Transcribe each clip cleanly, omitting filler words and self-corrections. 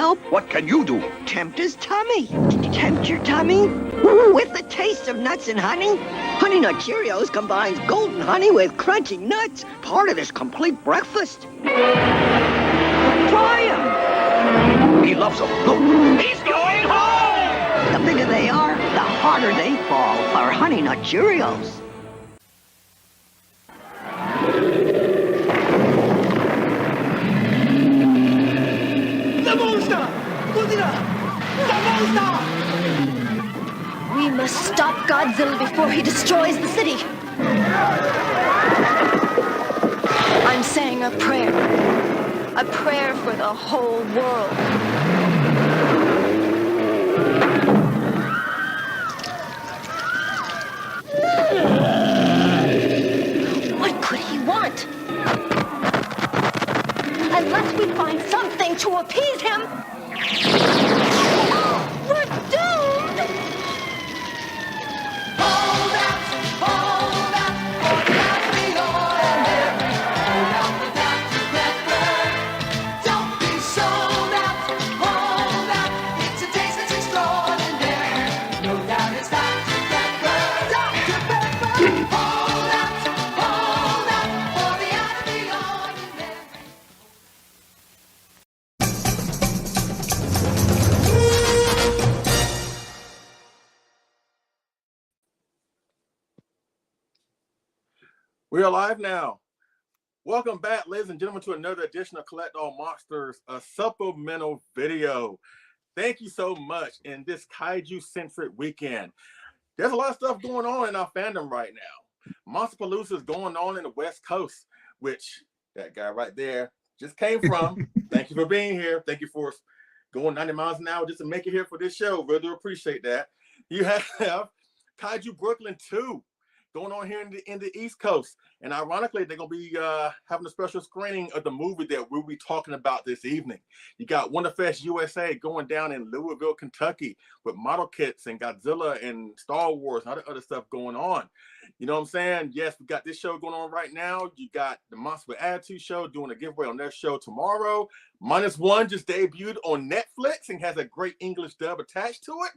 help? What can you do? Tempt his tummy. Tempt your tummy? With the taste of nuts and honey? Honey Nut Cheerios combines golden honey with crunchy nuts. Part of this complete breakfast. Try 'em. He loves them. Look, he's going home! The bigger they are, the harder they fall for Honey Nut Cheerios. The monster! Godzilla! The monster! We must stop Godzilla before he destroys the city. I'm saying a prayer. A prayer for the whole world. What could he want? Unless we find something to appease him, we're doomed! Hold out, for that we all live. Hold out the back to get blood. Don't be sold out, hold out. It's a taste that's extraordinary. No doubt it's time to get blood. Dr. Pepper, hold out, for the out of the ordinary. We are live now. Welcome back, ladies and gentlemen, to another edition of Collect All Monsters, a supplemental video. Thank you so much in this kaiju-centric weekend. There's a lot of stuff going on in our fandom right now. Monsterpalooza is going on in the West Coast, which that guy right there just came from. Thank you for being here. Thank you for going 90 miles an hour just to make it here for this show. Really do appreciate that. You have Kaiju Brooklyn 2 going on here in the East Coast. And ironically, they're going to be having a special screening of the movie that we'll be talking about this evening. You got Wonderfest USA going down in Louisville, Kentucky with model kits and Godzilla and Star Wars and other stuff going on. You know what I'm saying? Yes, we got this show going on right now. You got the Monster with Attitude show doing a giveaway on their show tomorrow. Minus One just debuted on Netflix and has a great English dub attached to it.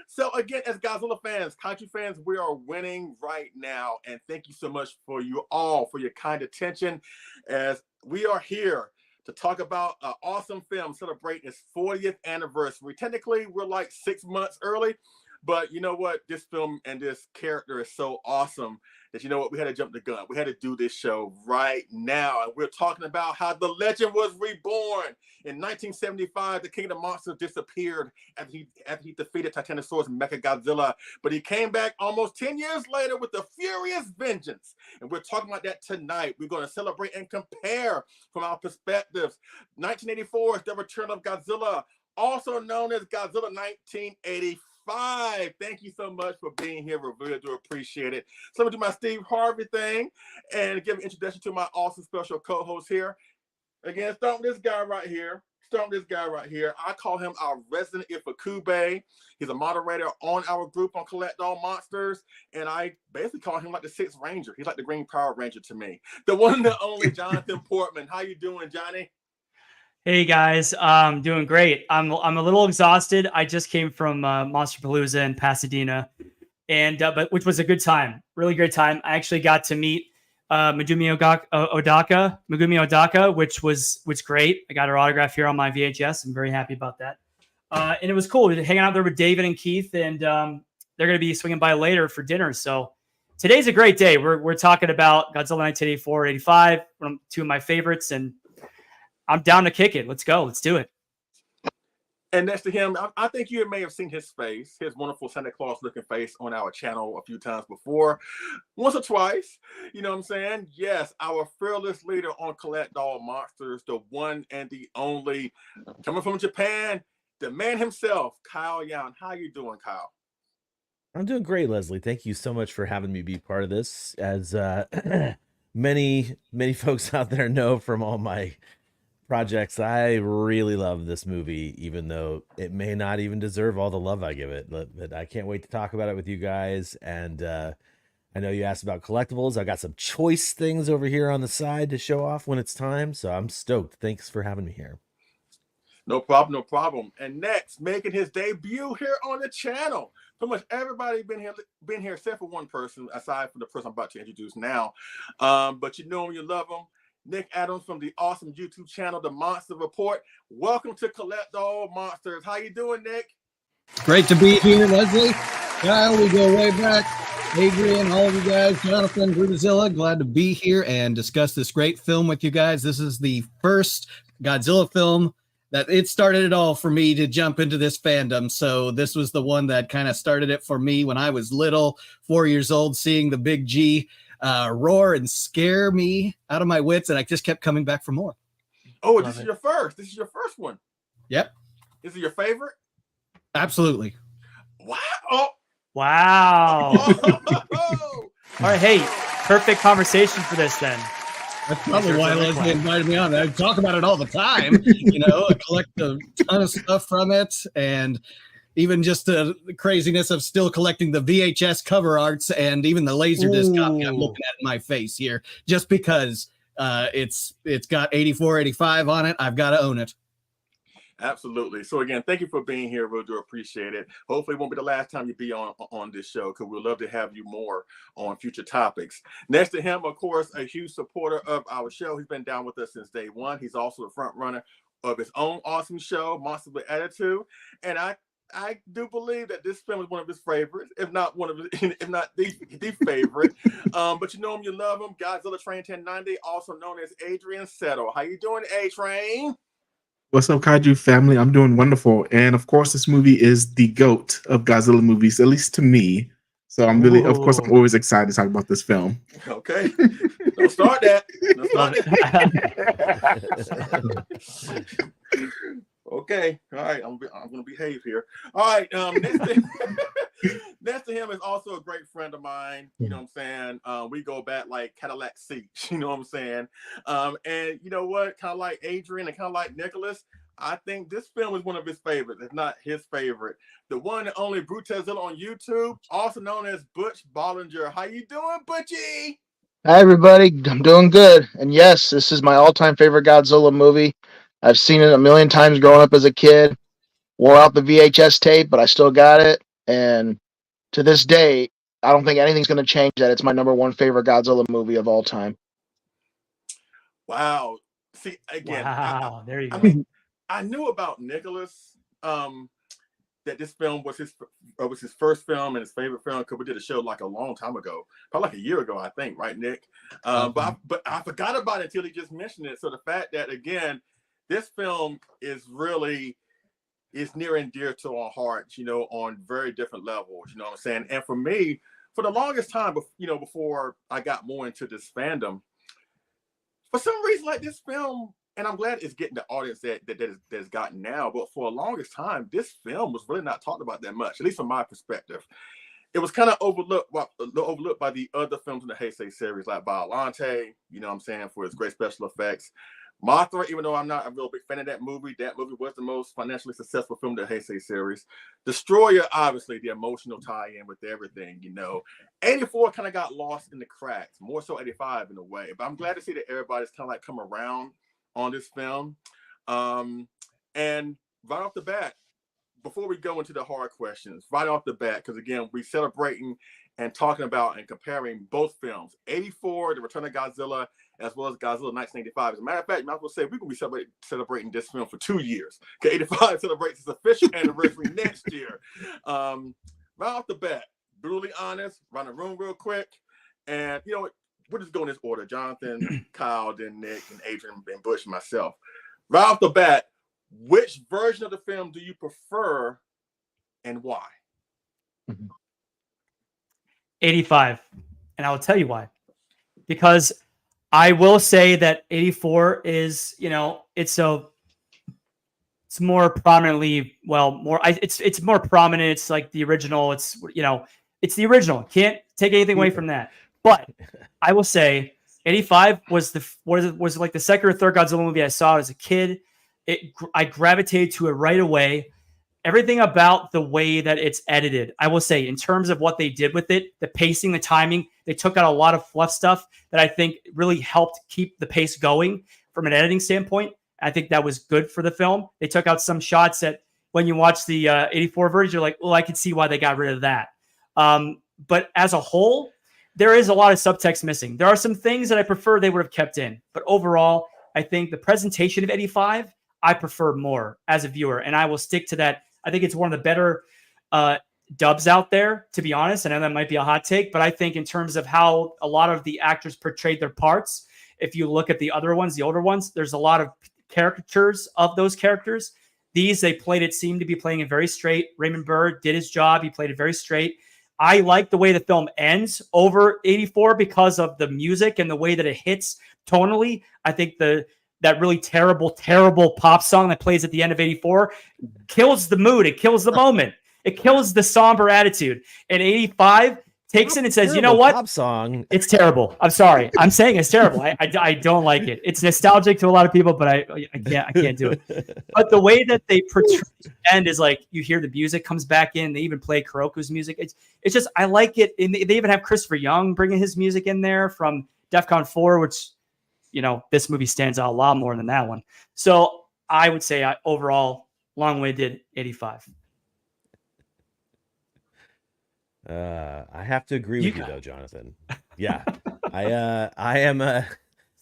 So again, as Godzilla fans, Kaiju fans, we are winning right now. And thank you so much for you all for your kind attention as we are here to talk about an awesome film celebrating its 40th anniversary. Technically, we're like 6 months early, but you know what? This film and this character is so awesome that you know what? We had to jump the gun. We had to do this show right now. And we're talking about how the legend was reborn. In 1975, the King of the Monsters disappeared after he defeated Titanosaurus Mechagodzilla. But he came back almost 10 years later with a furious vengeance. And we're talking about that tonight. We're going to celebrate and compare from our perspectives. 1984 is the return of Godzilla, also known as Godzilla 1985. Thank you so much for being here. We really do appreciate it. So let me do my Steve Harvey thing and give an introduction to my awesome special co-host here. Again, start with this guy right here. I call him our resident Ifukube. He's a moderator on our group on Collect All Monsters, and I basically call him like the Sixth Ranger. He's like the Green Power Ranger to me. The one and the only Jonathan Portman. How you doing, Johnny? Hey guys, doing great. I'm a little exhausted. I just came from Monsterpalooza in Pasadena, and but which was a good time, really great time. I actually got to meet Megumi Odaka, which was great. I got her autograph here on my VHS. I'm very happy about that, and it was cool hanging out there with David and Keith, and they're going to be swinging by later for dinner. So today's a great day. We're talking about Godzilla 1984, 85, two of my favorites, and I'm down to kick it. Let's go. Let's do it. And next to him, I think you may have seen his face, his wonderful Santa Claus looking face on our channel a few times before, once or twice. You know what I'm saying? Yes, our fearless leader on Collect All Monsters, the one and the only, coming from Japan, the man himself, Kyle Yount. How you doing, Kyle? I'm doing great, Leslie. Thank you so much for having me be part of this. As many folks out there know from all my projects, I really love this movie, even though it may not even deserve all the love I give it. But I can't wait to talk about it with you guys. And I know you asked about collectibles. I got some choice things over here on the side to show off when it's time. So I'm stoked. Thanks for having me here. No problem, no problem. And next, making his debut here on the channel. Pretty much everybody been here except for one person, aside from the person I'm about to introduce now. But you know him, you love him. Nick Adams from the awesome YouTube channel, The Monster Report. Welcome to Collect All Monsters. How you doing, Nick? Great to be here, Leslie. Kyle, we go way back. Adrian, all of you guys, Jonathan, Godzilla, glad to be here and discuss this great film with you guys. This is the first Godzilla film that it started it all for me to jump into this fandom. So this was the one that kind of started it for me when I was little, 4 years old, seeing the big G roar and scare me out of my wits. And I just kept coming back for more. Oh, this is your first. This is your first one. Yep. Is it your favorite? Absolutely. Wow. Oh. Wow. All right. Hey, perfect conversation for this then. That's probably why Leslie invited me on. I talk about it all the time. You know, I collect a ton of stuff from it, and even just the craziness of still collecting the VHS cover arts and even the Laserdisc copy I'm looking at in my face here, just because it's got 84, 85 on it. I've got to own it. Absolutely. So again, thank you for being here. We do appreciate it. Hopefully it won't be the last time you be on this show, because we'd love to have you more on future topics. Next to him, of course, a huge supporter of our show. He's been down with us since day one. He's also the front runner of his own awesome show, Monsters with Attitude. And I do believe that this film is one of his favorites, if not the favorite. But you know him, you love him. Godzilla Train 1090, also known as Adrian Settle. How you doing, A-Train? What's up, Kaiju family? I'm doing wonderful. And of course, this movie is the GOAT of Godzilla movies, at least to me. So I'm really, of course, I'm always excited to talk about this film. Okay. Don't start that. Don't start that. Okay. All right. I'm going to behave here. All right. Next to him is also a great friend of mine. You know what I'm saying? We go back like Cadillac seats. You know what I'm saying? And you know what? Kind of like Adrian and kind of like Nicholas, I think this film is one of his favorites. It's not his favorite. The one and only Brutezilla on YouTube, also known as Butch Bollinger. How you doing, Butchie? Hi, everybody. I'm doing good. And yes, this is my all-time favorite Godzilla movie. I've seen it a million times growing up as a kid. Wore out the VHS tape, but I still got it. And to this day, I don't think anything's going to change that. It's my number one favorite Godzilla movie of all time. Wow. See, again, wow. There you go. I mean, I knew about Nicholas, that this film was his first film and his favorite film, because we did a show like a long time ago, probably like a year ago, I think, right, Nick? But I forgot about it until he just mentioned it. So the fact that, again, this film is near and dear to our hearts, you know, on very different levels, you know what I'm saying? And for me, for the longest time, you know, before I got more into this fandom, for some reason, like this film, and I'm glad it's getting the audience that it's gotten now, but for the longest time, this film was really not talked about that much, at least from my perspective. It was kind of overlooked by the other films in the Heisei series, like Biollante, you know what I'm saying, for its great special effects. Mothra, even though I'm not a real big fan of that movie was the most financially successful film in the Heisei series. Destroyer, obviously, the emotional tie-in with everything, you know. 84 kind of got lost in the cracks, more so 85 in a way. But I'm glad to see that everybody's kind of like come around on this film. And right off the bat, before we go into the hard questions, right off the bat, because again, we're celebrating and talking about and comparing both films, 84, The Return of Godzilla, as well as Godzilla 1985. As a matter of fact, you might as well say we're going to be celebrating this film for 2 years. Okay, 85 celebrates its official anniversary next year. Right off the bat, brutally honest, run the room real quick. And, you know what? We'll just go in this order. Jonathan, Kyle, then Nick, and Adrian, and Bush, and myself. Right off the bat, which version of the film do you prefer and why? 85. And I will tell you why. Because I will say that 84 is, you know, it's more prominently, it's more prominent. It's like the original. It's, you know, it's the original. Can't take anything away from that. But I will say 85 was like the second or third Godzilla movie I saw as a kid. I gravitated to it right away. Everything about the way that it's edited, I will say, in terms of what they did with it, the pacing, the timing, they took out a lot of fluff stuff that I think really helped keep the pace going from an editing standpoint. I think that was good for the film. They took out some shots that when you watch the 84 version, you're like, well, I could see why they got rid of that. But as a whole, there is a lot of subtext missing. There are some things that I prefer they would have kept in. But overall, I think the presentation of 85, I prefer more as a viewer. And I will stick to that. I think it's one of the better dubs out there, to be honest. I know that might be a hot take, but I think in terms of how a lot of the actors portrayed their parts, if you look at the other ones, the older ones, there's a lot of caricatures of those characters. These, they played it, seemed to be playing it very straight. Raymond Burr did his job. He played it very straight. I like the way the film ends over 84 because of the music and the way that it hits tonally. I think that really terrible, terrible pop song that plays at the end of 84 kills the mood. It kills the moment. It kills the somber attitude. And 85 takes it and says, you know what? Pop song. It's terrible. I'm sorry. I'm saying it's terrible. I don't like it. It's nostalgic to a lot of people, but I can't do it. But the way that they portray the end is like, you hear the music comes back in. They even play Kuroko's music. It's just, I like it. And they even have Christopher Young bringing his music in there from DEFCON 4, which, you know, this movie stands out a lot more than that one. So I would say overall, long-winded 85. I have to agree with you though, Jonathan. Yeah, I am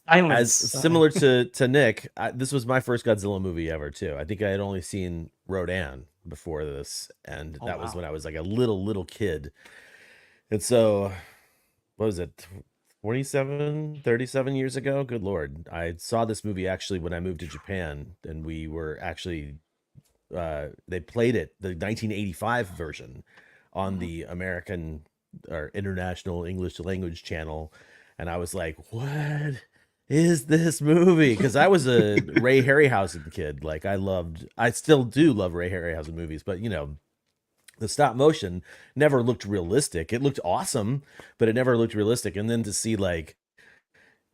as similar to Nick. This was my first Godzilla movie ever too. I think I had only seen Rodan before this, and that was when I was like a little kid. And so, what was it? 37 years ago. Good Lord. I saw this movie actually when I moved to Japan, and we were actually, they played it, the 1985 version on the American or international English language channel. And I was like, what is this movie? Because I was a Ray Harryhausen kid. Like I still do love Ray Harryhausen movies, but you know, the stop motion never looked realistic. It looked awesome, but it never looked realistic. And then to see like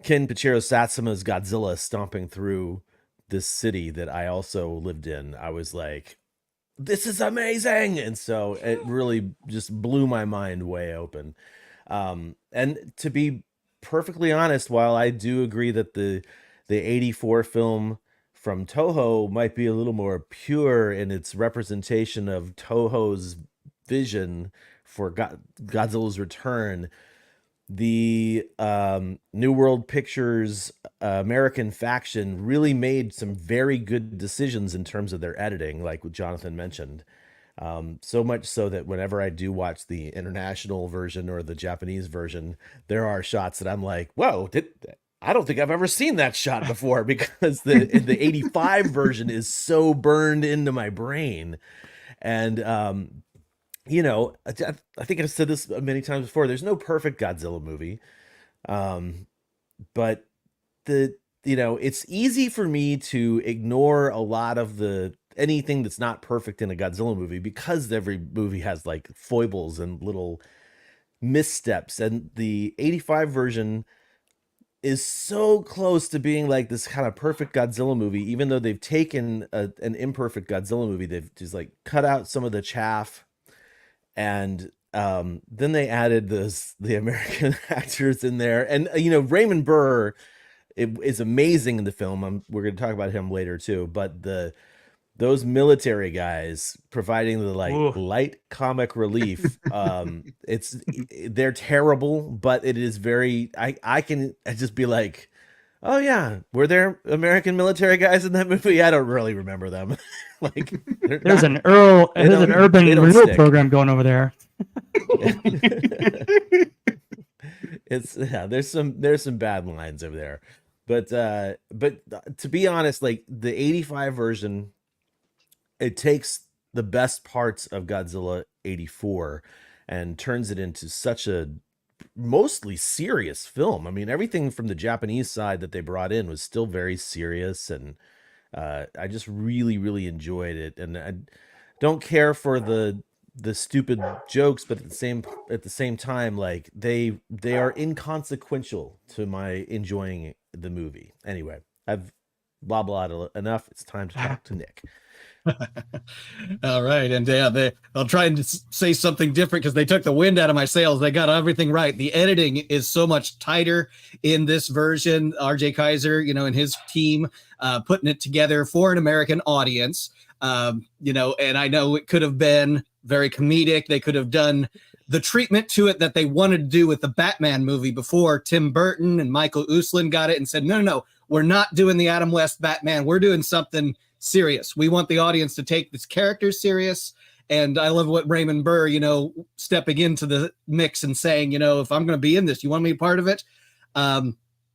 Ken Pichiro Satsuma's Godzilla stomping through this city that I also lived in, I was like, this is amazing. And so it really just blew my mind way open. And to be perfectly honest, while I do agree that the 84 film from Toho might be a little more pure in its representation of Toho's vision for Godzilla's return, the New World Pictures American faction really made some very good decisions in terms of their editing, like what Jonathan mentioned. So much so that whenever I do watch the international version or the Japanese version, there are shots that I'm like, whoa, I don't think I've ever seen that shot before, because the 85 version is so burned into my brain. And you know, I think I've said this many times before, there's no perfect Godzilla movie. But you know, it's easy for me to ignore a lot of anything that's not perfect in a Godzilla movie, because every movie has like foibles and little missteps. And the 85 version is so close to being like this kind of perfect Godzilla movie, even though they've taken an imperfect Godzilla movie. They've just like cut out some of the chaff, and then they added the American actors in there. And you know, Raymond Burr is amazing in the film. We're going to talk about him later too, but those military guys providing the light comic relief, they're terrible, but it is very, I can just be like, oh yeah, were there American military guys in that movie? I don't really remember them. Like there's an urban renewal program going over there. There's some bad lines over there, but to be honest, like the 85 version, it takes the best parts of Godzilla 84 and turns it into such a mostly serious film. I mean, everything from the Japanese side that they brought in was still very serious, and I just really, really enjoyed it. And I don't care for the stupid jokes, but at the same time, like they are inconsequential to my enjoying the movie. Anyway, I've blah blah. Enough. It's time to talk to Nick. All right, and I'll try and say something different because they took the wind out of my sails. They got everything right. The editing is so much tighter in this version. RJ Kaiser, and his team putting it together for an American audience. And I know it could have been very comedic. They could have done the treatment to it that they wanted to do with the Batman movie before Tim Burton and Michael Uslan got it and said, no, we're not doing the Adam West Batman. We're doing something serious. We want the audience to take this character serious. And I love what Raymond Burr, stepping into the mix and saying, if I'm going to be in this, you want me a part of it?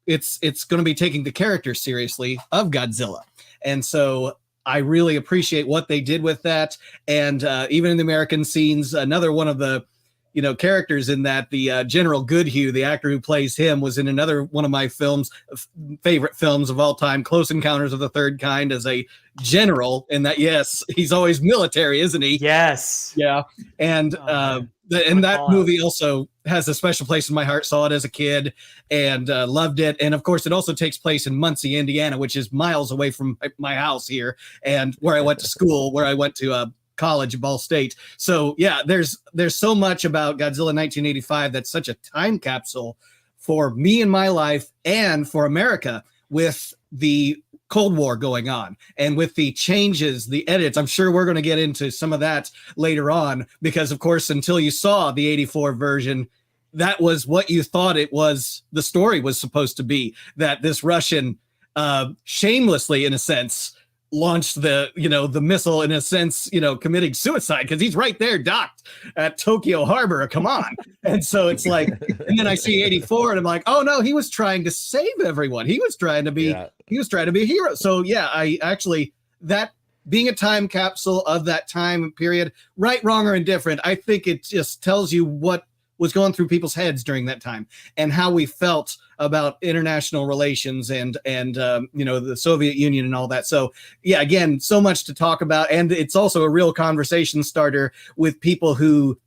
It's going to be taking the character seriously of Godzilla. And so I really appreciate what they did with that. And even in the American scenes, another one of the characters in that, the General Goodhue, the actor who plays him, was in another one of my favorite films of all time, Close Encounters of the Third Kind, as a general. And that, yes, he's always military, isn't he? Yes. Yeah. And that movie also has a special place in my heart. Saw it as a kid and loved it. And of course, it also takes place in Muncie, Indiana, which is miles away from my house here, and where I went to school, where I went to college at Ball State. So yeah, there's so much about Godzilla 1985 that's such a time capsule for me in my life and for America, with the Cold War going on and with the changes, the edits. I'm sure we're going to get into some of that later on, because of course, until you saw the 84 version, that was what you thought it was. The story was supposed to be that this Russian shamelessly, in a sense, launched the missile, in a sense, committing suicide, because he's right there docked at Tokyo Harbor. Come on. And so it's like, and then I see 84 and I'm like, oh no, he was trying to save everyone. He was trying to be a hero. So yeah, I actually, that being a time capsule of that time period, right, wrong, or indifferent, I think it just tells you what was going through people's heads during that time and how we felt about international relations and the Soviet Union and all that. So yeah, again, so much to talk about. And it's also a real conversation starter with people who,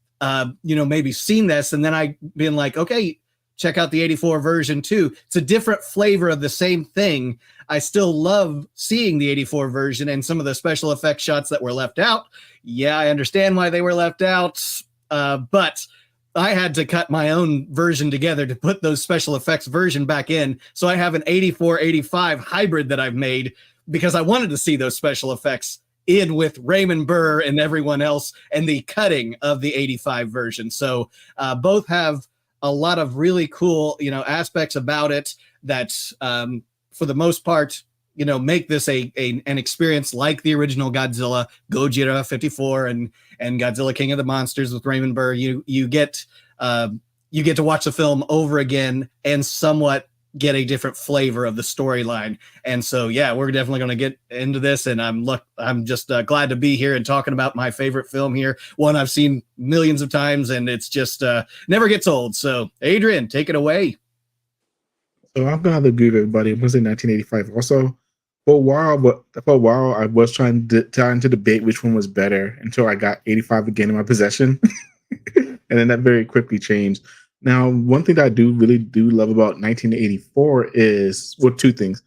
maybe seen this. And then I been like, okay, check out the 84 version too. It's a different flavor of the same thing. I still love seeing the 84 version and some of the special effects shots that were left out. Yeah, I understand why they were left out. But I had to cut my own version together to put those special effects version back in. So I have an 84-85 hybrid that I've made because I wanted to see those special effects in with Raymond Burr and everyone else and the cutting of the 85 version. So both have a lot of really cool, aspects about it that for the most part, make this an experience like the original Godzilla, Gojira 54 and Godzilla King of the Monsters with Raymond Burr. You get to watch the film over again and somewhat get a different flavor of the storyline. And so, yeah, we're definitely going to get into this. And I'm just glad to be here and talking about my favorite film here. One I've seen millions of times, and it's just never gets old. So, Adrian, take it away. So I'm gonna have to agree with everybody. It was in 1985 also. For a while, I was trying to debate which one was better until I got 85 again in my possession, and then that very quickly changed. Now, one thing that I really do love about 1984 is, well, two things,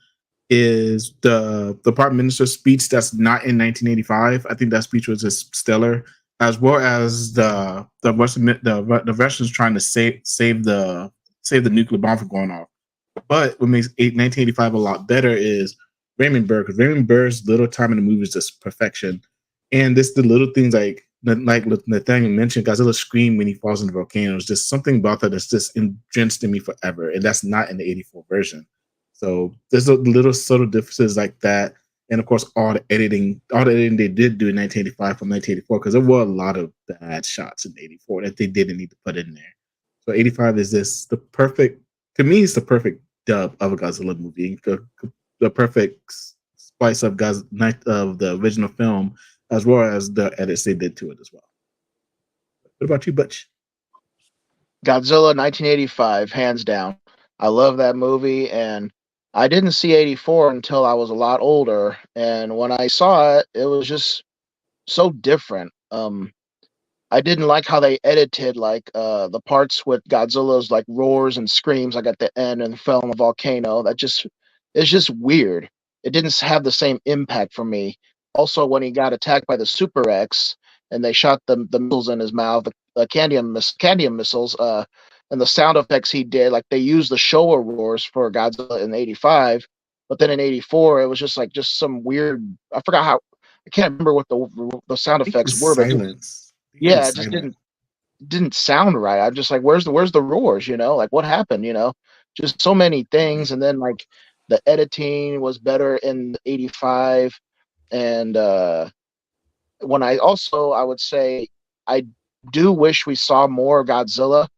is the Prime Minister's speech that's not in 1985. I think that speech was just stellar, as well as the Russians trying to save the nuclear bomb from going off. But what makes 1985 a lot better is Raymond Burr, because Raymond Burr's little time in the movie is just perfection. And this, the little things like Nathaniel mentioned, Godzilla scream when he falls in the volcano. It's just something about that that's just entrenched in me forever. And that's not in the 84 version. So there's a little subtle differences like that. And of course, all the editing they did do in 1985 from 1984, because there were a lot of bad shots in 84 that they didn't need to put in there. So 85 is it's the perfect dub of a Godzilla movie. The perfect spice of the original film, as well as the edits they did to it as well. What about you, Butch? Godzilla 1985, hands down. I love that movie, and I didn't see 84 until I was a lot older. And when I saw it, it was just so different. I didn't like how they edited the parts with Godzilla's roars and screams at the end and fell in the volcano. It's just weird. it didn't have the same impact for me. Also, when he got attacked by the Super X and they shot the missiles in his mouth, the candium missiles, and the sound effects he did, like they used the Showa roars for Godzilla in '85, but then in '84 it was just some weird. I forgot how. I can't remember what the sound I think it effects was were, but silence. I think it yeah, was it just silent. didn't sound right. I'm just like, where's the roars? Like what happened? Just so many things, and then like the editing was better in '85, and when I would say I do wish we saw more Godzilla,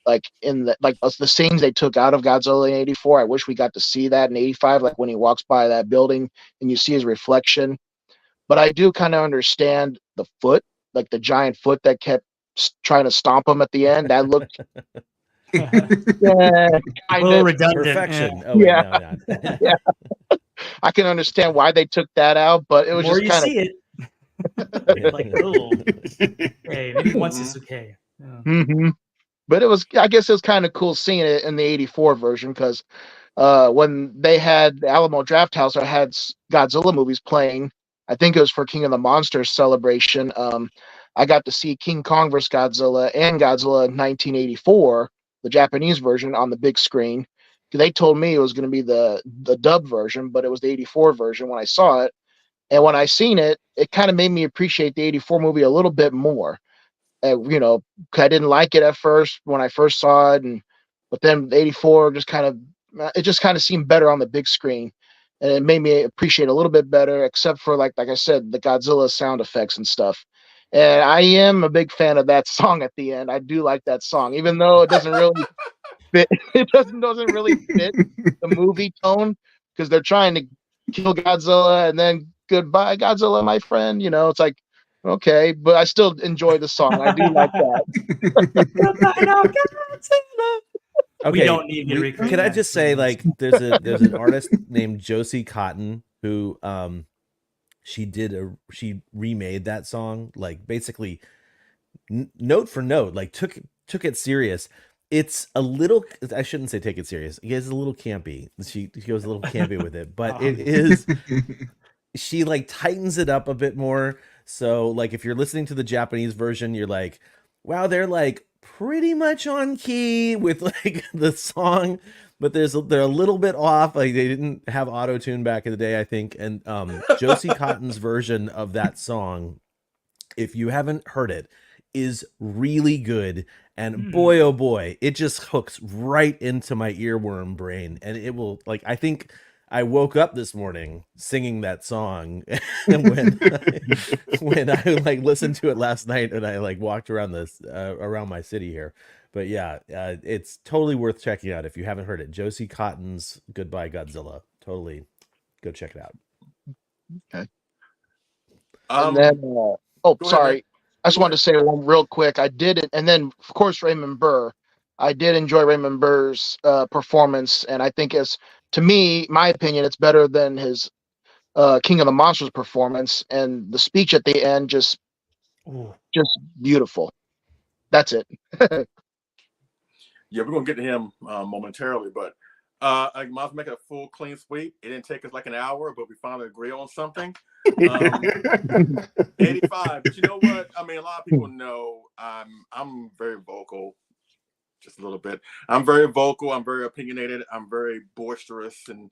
like in the scenes they took out of Godzilla in '84. I wish we got to see that in '85, like when he walks by that building and you see his reflection. But I do kind of understand the foot, like the giant foot that kept trying to stomp him at the end. That looked, yeah, A kind little of, redundant. Perfection. Oh wait, yeah, no, no. yeah. I can understand why they took that out, but it The was more just you kind of. see it, like, oh, okay, maybe once it's okay. Yeah. Mm-hmm. But I guess it was kind of cool seeing it in the '84 version because when they had the Alamo Drafthouse, I had Godzilla movies playing. I think it was for King of the Monsters celebration. I got to see King Kong vs. Godzilla and Godzilla 1984, the Japanese version, on the big screen. They told me it was going to be the dub version, but it was the '84 version when I saw it. And when I seen it, it kind of made me appreciate the '84 movie a little bit more. 'Cause I didn't like it at first when I first saw it, but then '84 just kind of seemed better on the big screen, and it made me appreciate it a little bit better, except for like I said, the Godzilla sound effects and stuff. And I am a big fan of that song at the end. I do like that song, even though it doesn't really fit. It doesn't really fit the movie tone because they're trying to kill Godzilla and then goodbye Godzilla, my friend. It's like okay, but I still enjoy the song. I do like that. We Okay, don't need you to recreate can I that. just say, like, there's an artist named Josie Cotton who she remade that song, like basically note for note, like took it serious. It's a little, I shouldn't say take it serious. It is a little campy. She goes a little campy with it, but it is, she like tightens it up a bit more. So like if you're listening to the Japanese version, you're like, wow, they're like pretty much on key with like the song, but they're a little bit off. Like they didn't have auto tune back in the day, I think. And Josie Cotton's version of that song, if you haven't heard it, is really good. And boy, oh boy, it just hooks right into my earworm brain. And it will, like, I think I woke up this morning singing that song when I like listened to it last night and I like walked around around my city here. But yeah, it's totally worth checking out if you haven't heard it. Josie Cotton's Goodbye Godzilla. Totally go check it out. Okay. And then, sorry. I just wanted to say one real quick. I did it, and then of course Raymond Burr. I did enjoy Raymond Burr's performance, and I think to me, my opinion, it's better than his King of the Monsters performance. And the speech at the end just beautiful. That's it. Yeah, we're gonna get to him momentarily, but I might make it a full clean sweep. It didn't take us like an hour, but we finally agree on something. 85, but you know what? I mean, a lot of people know I'm very vocal, just a little bit. I'm very vocal. I'm very opinionated. I'm very boisterous, and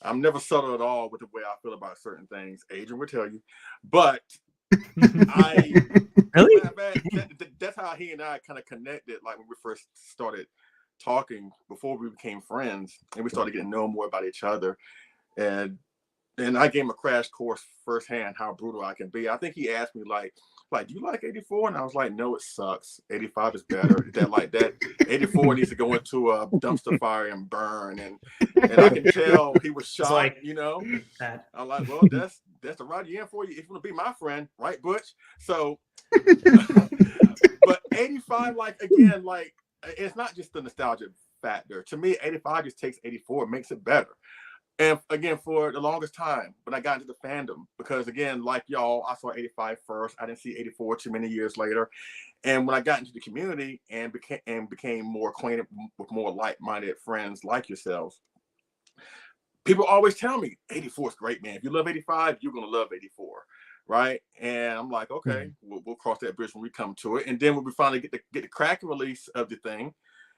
I'm never subtle at all with the way I feel about certain things. Adrian will tell you, but really? That's how he and I kind of connected. Like when we first started talking, before we became friends, and we started getting to know more about each other, and I gave him a crash course firsthand how brutal I can be. I think he asked me like, do you like 84? And I was like, no, it sucks. 85 is better. That 84 needs to go into a dumpster fire and burn. And I can tell he was shocked, like, I'm like, well, that's the ride you in for. You if you want to be my friend, right, Butch? So, but 85, like again, like it's not just the nostalgia factor. To me, 85 just takes 84, makes it better. And again, for the longest time, when I got into the fandom, because again, like y'all, I saw 85 first. I didn't see 84 too many years later. And when I got into the community and became more acquainted with more like-minded friends like yourselves, people always tell me 84 is great, man. If you love 85, you're gonna love 84, right? And I'm like, okay, we'll cross that bridge when we come to it. And then when we finally get the cracking release of the thing,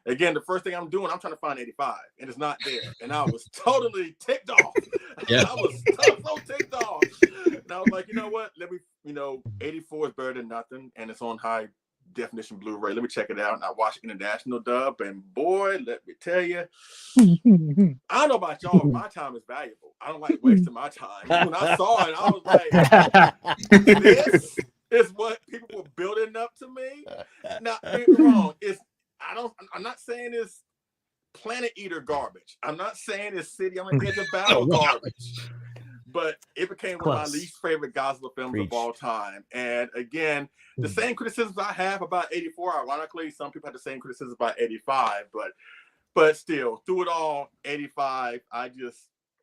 again, the first thing I'm doing, I'm trying to find 85, and it's not there. And I was totally ticked off. Yeah. I was so ticked off. And I was like, you know what? Let me, 84 is better than nothing, and it's on high definition Blu-ray. Let me check it out. And I watched international dub, and boy, let me tell you, I don't know about y'all, but my time is valuable. I don't like wasting my time. When I saw it, I was like, this is what people were building up to me. Now, don't get me wrong. I'm not saying it's Planet Eater garbage. I'm not saying it's City on the Edge of Battle garbage. But it became one of my least favorite Godzilla films of all time. And again, the same criticisms I have about 84, ironically, some people have the same criticisms about 85, but still, through it all, 85,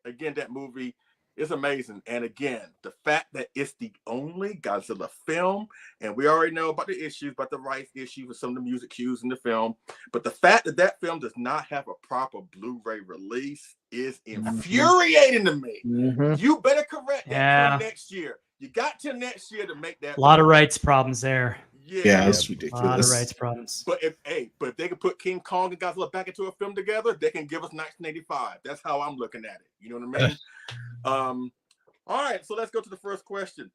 again, that movie is amazing. And again, the fact that it's the only Godzilla film, and we already know about the issues, about the rights issues with some of the music cues in the film, but the fact that that film does not have a proper Blu-ray release is infuriating to me. You better correct that next year. You got till next year to make that. A lot of rights problems there. Yeah, that's ridiculous. A lot of rights problems. But if they could put King Kong and Godzilla back into a film together, they can give us 1985. That's how I'm looking at it. You know what I mean? All right, so let's go to the first question.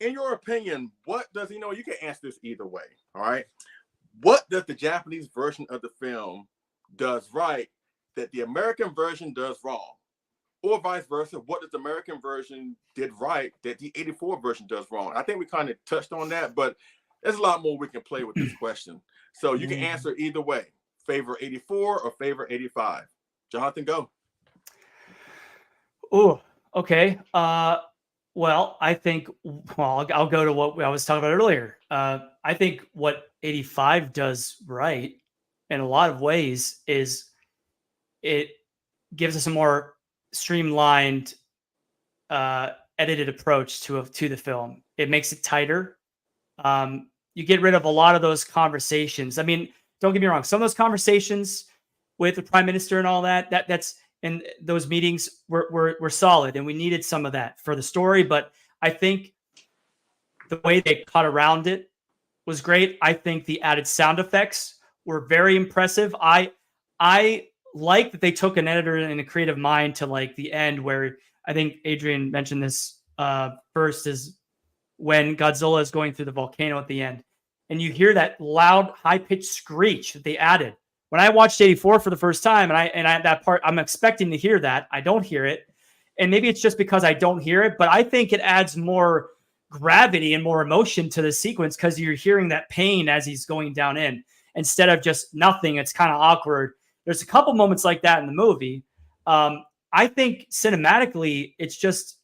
In your opinion, what does you can answer this either way. All right, what does the Japanese version of the film does right that the American version does wrong? Or vice versa, what does the American version did right that the 84 version does wrong? I think we kind of touched on that, but there's a lot more we can play with this question. So you can answer either way. Favor 84 or favor 85. Jonathan, go. Oh, okay. Well, I think, I'll go to what I was talking about earlier. I think what 85 does right in a lot of ways is it gives us a more streamlined, edited approach to the film. It makes it tighter. You get rid of a lot of those conversations. I mean, don't get me wrong. Some of those conversations with the prime minister and all that's and those meetings were solid, and we needed some of that for the story. But I think the way they cut around it was great. I think the added sound effects were very impressive. I like that they took an editor and a creative mind to like the end where I think Adrian mentioned this first is when Godzilla is going through the volcano at the end. And you hear that loud, high-pitched screech that they added. When I watched 84 for the first time, and I that part, I'm expecting to hear that. I don't hear it. And maybe it's just because I don't hear it, but I think it adds more gravity and more emotion to the sequence because you're hearing that pain as he's going down in. Instead of just nothing, it's kind of awkward. There's a couple moments like that in the movie. I think cinematically, it just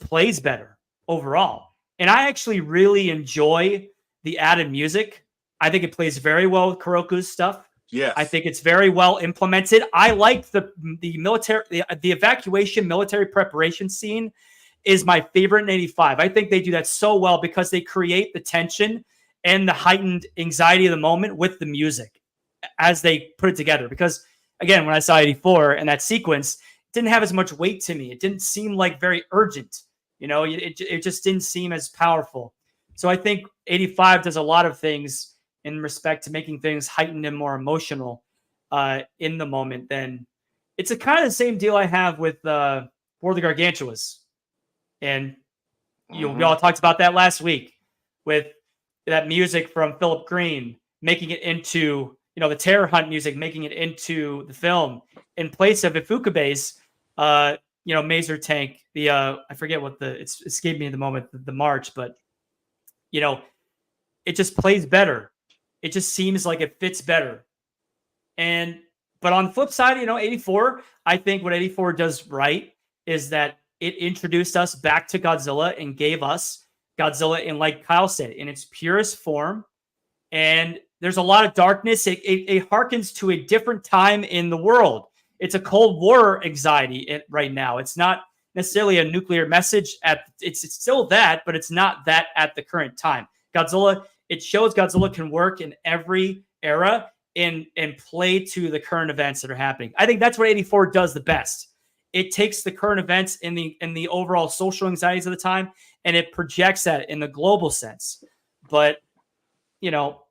plays better overall. And I actually really enjoy the added music. I think it plays very well with Kuroko's stuff. Yeah, I think it's very well implemented. I like the military, the evacuation military preparation scene is my favorite in 85. I think they do that so well because they create the tension and the heightened anxiety of the moment with the music as they put it together. Because again, when I saw 84 and that sequence, it didn't have as much weight to me. It didn't seem like very urgent. It just didn't seem as powerful. So I think 85 does a lot of things in respect to making things heightened and more emotional in the moment. Then it's a kind of the same deal I have with War of the Gargantuas. And we all talked about that last week with that music from Philip Green, making it into, the terror hunt music, making it into the film in place of Ifukube's, Maser tank. I forget what it's escaped me at the moment, the march, but it just plays better. It just seems like it fits better. But on the flip side, 84, I think what 84 does right is that it introduced us back to Godzilla and gave us Godzilla in, like Kyle said, in its purest form. And there's a lot of darkness. It harkens to a different time in the world. It's a Cold War anxiety right now. It's not necessarily a nuclear message. It's still that, but it's not that at the current time. Godzilla, it shows Godzilla can work in every era, and play to the current events that are happening. I think that's what 84 does the best. It takes the current events in the overall social anxieties of the time, and it projects that in the global sense. But, you know,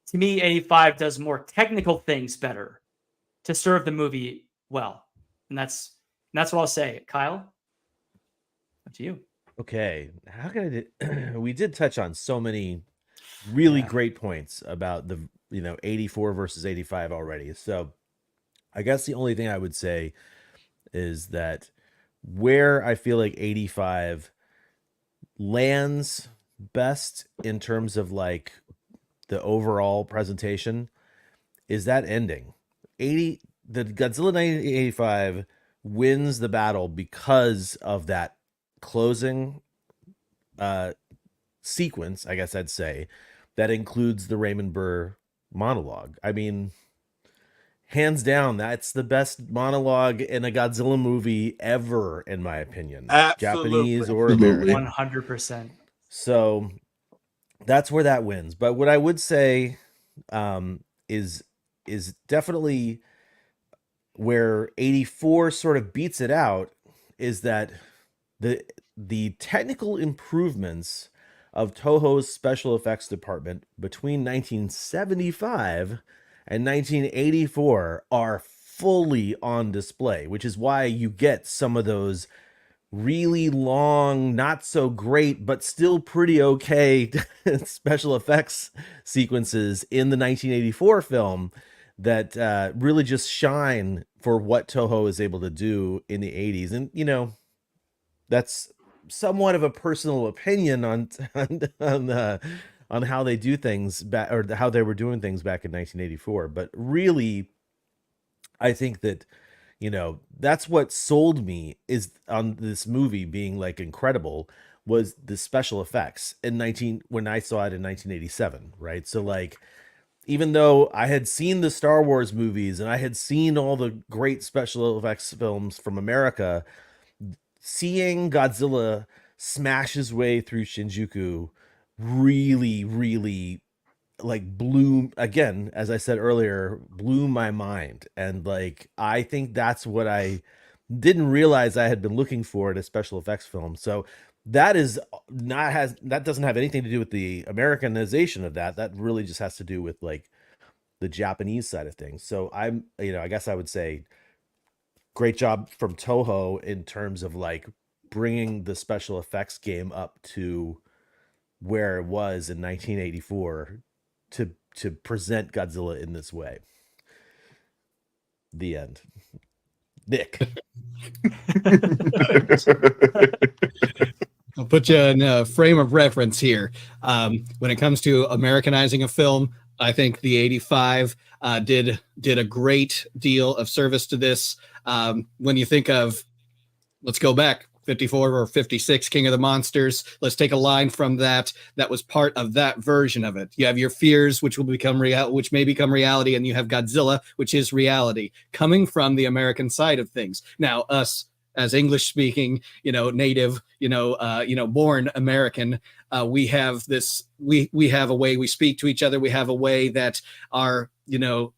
to me, 85 does more technical things better to serve the movie well. And that's what I'll say. Kyle, up to you. Okay. How can we did touch on so many really great points about the, 84 versus 85 already. So I guess the only thing I would say is that where I feel like 85 lands best in terms of like the overall presentation is that ending. The Godzilla 1985 wins the battle because of that closing sequence, I guess I'd say, that includes the Raymond Burr monologue. I mean, hands down, that's the best monologue in a Godzilla movie ever, in my opinion. Absolutely. Japanese or American. 100%. So that's where that wins. But what I would say is definitely where 84 sort of beats it out is that the technical improvements of Toho's special effects department between 1975 and 1984 are fully on display, which is why you get some of those really long, not so great, but still pretty okay special effects sequences in the 1984 film that really just shine for what Toho is able to do in the 80s. And, that's somewhat of a personal opinion on how they do things back, or how they were doing things back in 1984. But really, I think that, that's what sold me is on this movie being like incredible was the special effects when I saw it in 1987. Right. So like, even though I had seen the Star Wars movies and I had seen all the great special effects films from America, seeing Godzilla smash his way through Shinjuku really, really like blew, again, as I said earlier, blew my mind. And like, I think that's what I didn't realize I had been looking for in a special effects film. So that doesn't have anything to do with the Americanization of that. That really just has to do with like the Japanese side of things. So I guess I would say great job from Toho in terms of like bringing the special effects game up to where it was in 1984 to present Godzilla in this way. The end. Nick. I'll put you in a frame of reference here. When it comes to Americanizing a film, I think the 85 did a great deal of service to this. When you think of, let's go back, 54 or 56, King of the Monsters. Let's take a line from that was part of that version of it. You have your fears, which will become which may become reality, and you have Godzilla, which is reality, coming from the American side of things. Now, us as English speaking, native, born American, we have this. We have a way we speak to each other. We have a way that our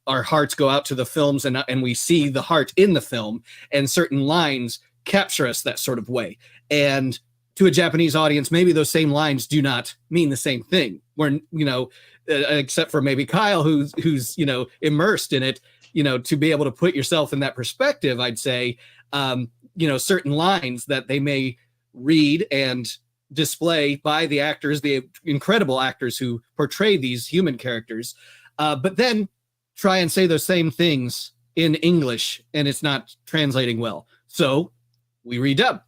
hearts go out to the films, and we see the heart in the film, and certain lines capture us that sort of way. And to a Japanese audience, maybe those same lines do not mean the same thing. Where except for maybe Kyle, who's immersed in it, to be able to put yourself in that perspective, I'd say, certain lines that they may read and display by the actors, the incredible actors who portray these human characters, but then try and say those same things in English, and it's not translating well. So we redub.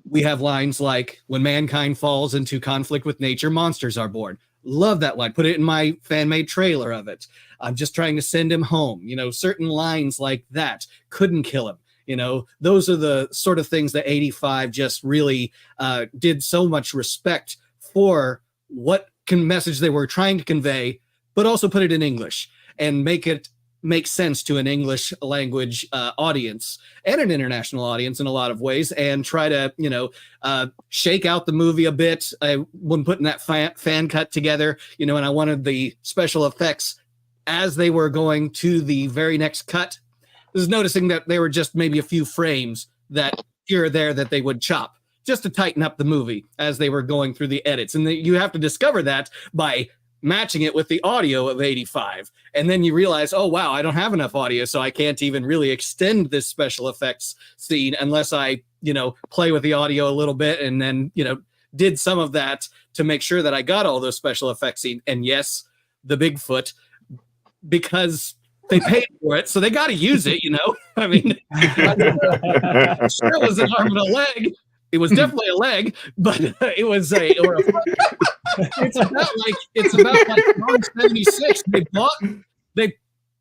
We have lines like, when mankind falls into conflict with nature, monsters are born. Love that line. Put it in my fan-made trailer of it. I'm just trying to send him home. Certain lines like that. Couldn't kill him. Those are the sort of things that 85 just really did so much respect for what message they were trying to convey, but also put it in English and make sense to an English language audience and an international audience in a lot of ways, and try to, shake out the movie a bit. When putting that fan cut together, and I wanted the special effects as they were going to the very next cut, I was noticing that there were just maybe a few frames that here or there that they would chop just to tighten up the movie as they were going through the edits. And you have to discover that by matching it with the audio of 85. And then you realize, oh, wow, I don't have enough audio, so I can't even really extend this special effects scene unless I, play with the audio a little bit and then, did some of that to make sure that I got all those special effects scene. And yes, the Bigfoot, because they paid for it, so they got to use it, I mean, sure, it was an arm and a leg. It was definitely a leg, but it was it's about like Kong 76.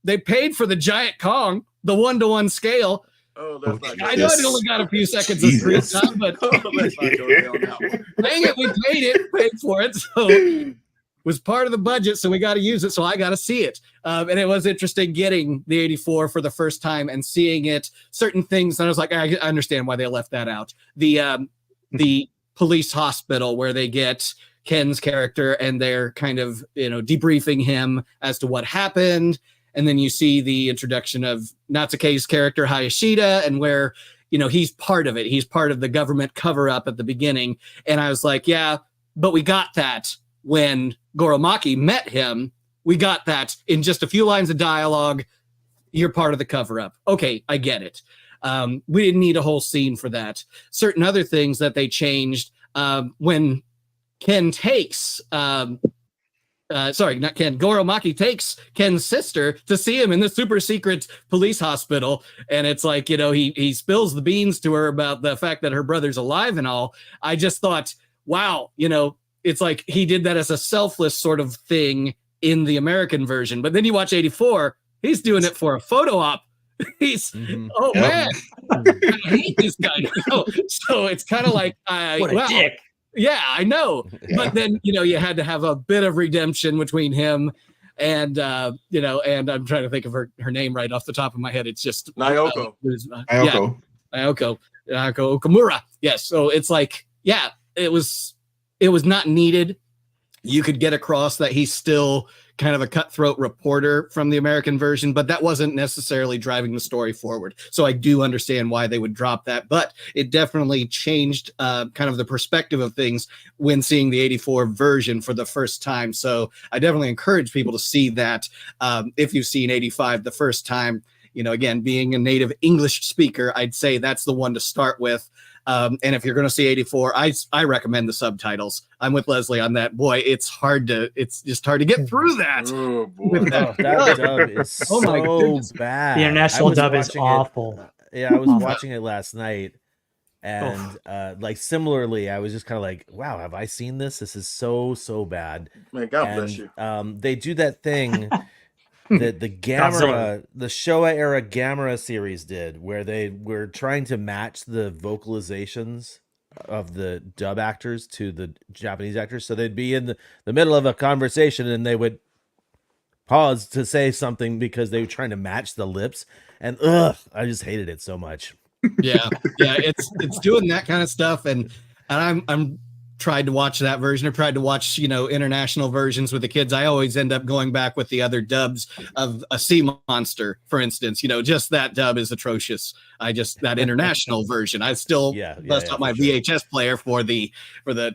They paid for the giant Kong, the 1-to-1 scale. Oh, that's not I know it only got a few seconds of screen time, but let's not go down that one. dang it, we paid for it, so it was part of the budget, so we got to use it, so I got to see it. And it was interesting getting the 84 for the first time and seeing it, certain things, and I was like, I understand why they left that out. The police hospital where they get Ken's character and they're kind of, debriefing him as to what happened. And then you see the introduction of Natsuke's character, Hayashida, and where, he's part of it. He's part of the government cover-up at the beginning. And I was like, yeah, but we got that when Goromaki met him. We got that in just a few lines of dialogue. You're part of the cover-up. Okay, I get it. We didn't need a whole scene for that. Certain other things that they changed when Ken takes... Goromaki takes Ken's sister to see him in the super secret police hospital. And it's like, he spills the beans to her about the fact that her brother's alive and all. I just thought, wow, it's like he did that as a selfless sort of thing in the American version. But then you watch 84, he's doing it for a photo op. He's, man, I hate this guy now. So it's kind of like, what a dick. Yeah, I know. But then, you had to have a bit of redemption between him and, and I'm trying to think of her name right off the top of my head. It's just Naoko. Naoko Okamura. Yes. So it's like, yeah, it was not needed. You could get across that he's still kind of a cutthroat reporter from the American version, but that wasn't necessarily driving the story forward. So I do understand why they would drop that, but it definitely changed kind of the perspective of things when seeing the 84 version for the first time. So I definitely encourage people to see that if you've seen 85 the first time. Again, being a native English speaker, I'd say that's the one to start with. And if you're going to see 84, I recommend the subtitles. I'm with Leslie on that. Boy, it's just hard to get through that. Oh, boy. That dub is so bad. The international dub is awful. I was watching it last night, and similarly, I was just kind of like, wow, have I seen this? This is so bad. Man, God bless you. They do that thing that the Gamera, the Showa era Gamera series did, where they were trying to match the vocalizations of the dub actors to the Japanese actors. So they'd be in the middle of a conversation and they would pause to say something because they were trying to match the lips. And I just hated it so much. Yeah, it's doing that kind of stuff, and I'm tried to watch that version or tried to watch international versions with the kids. I always end up going back with the other dubs of a sea monster, for instance. Just that dub is atrocious. That international version, I still bust out my VHS player for the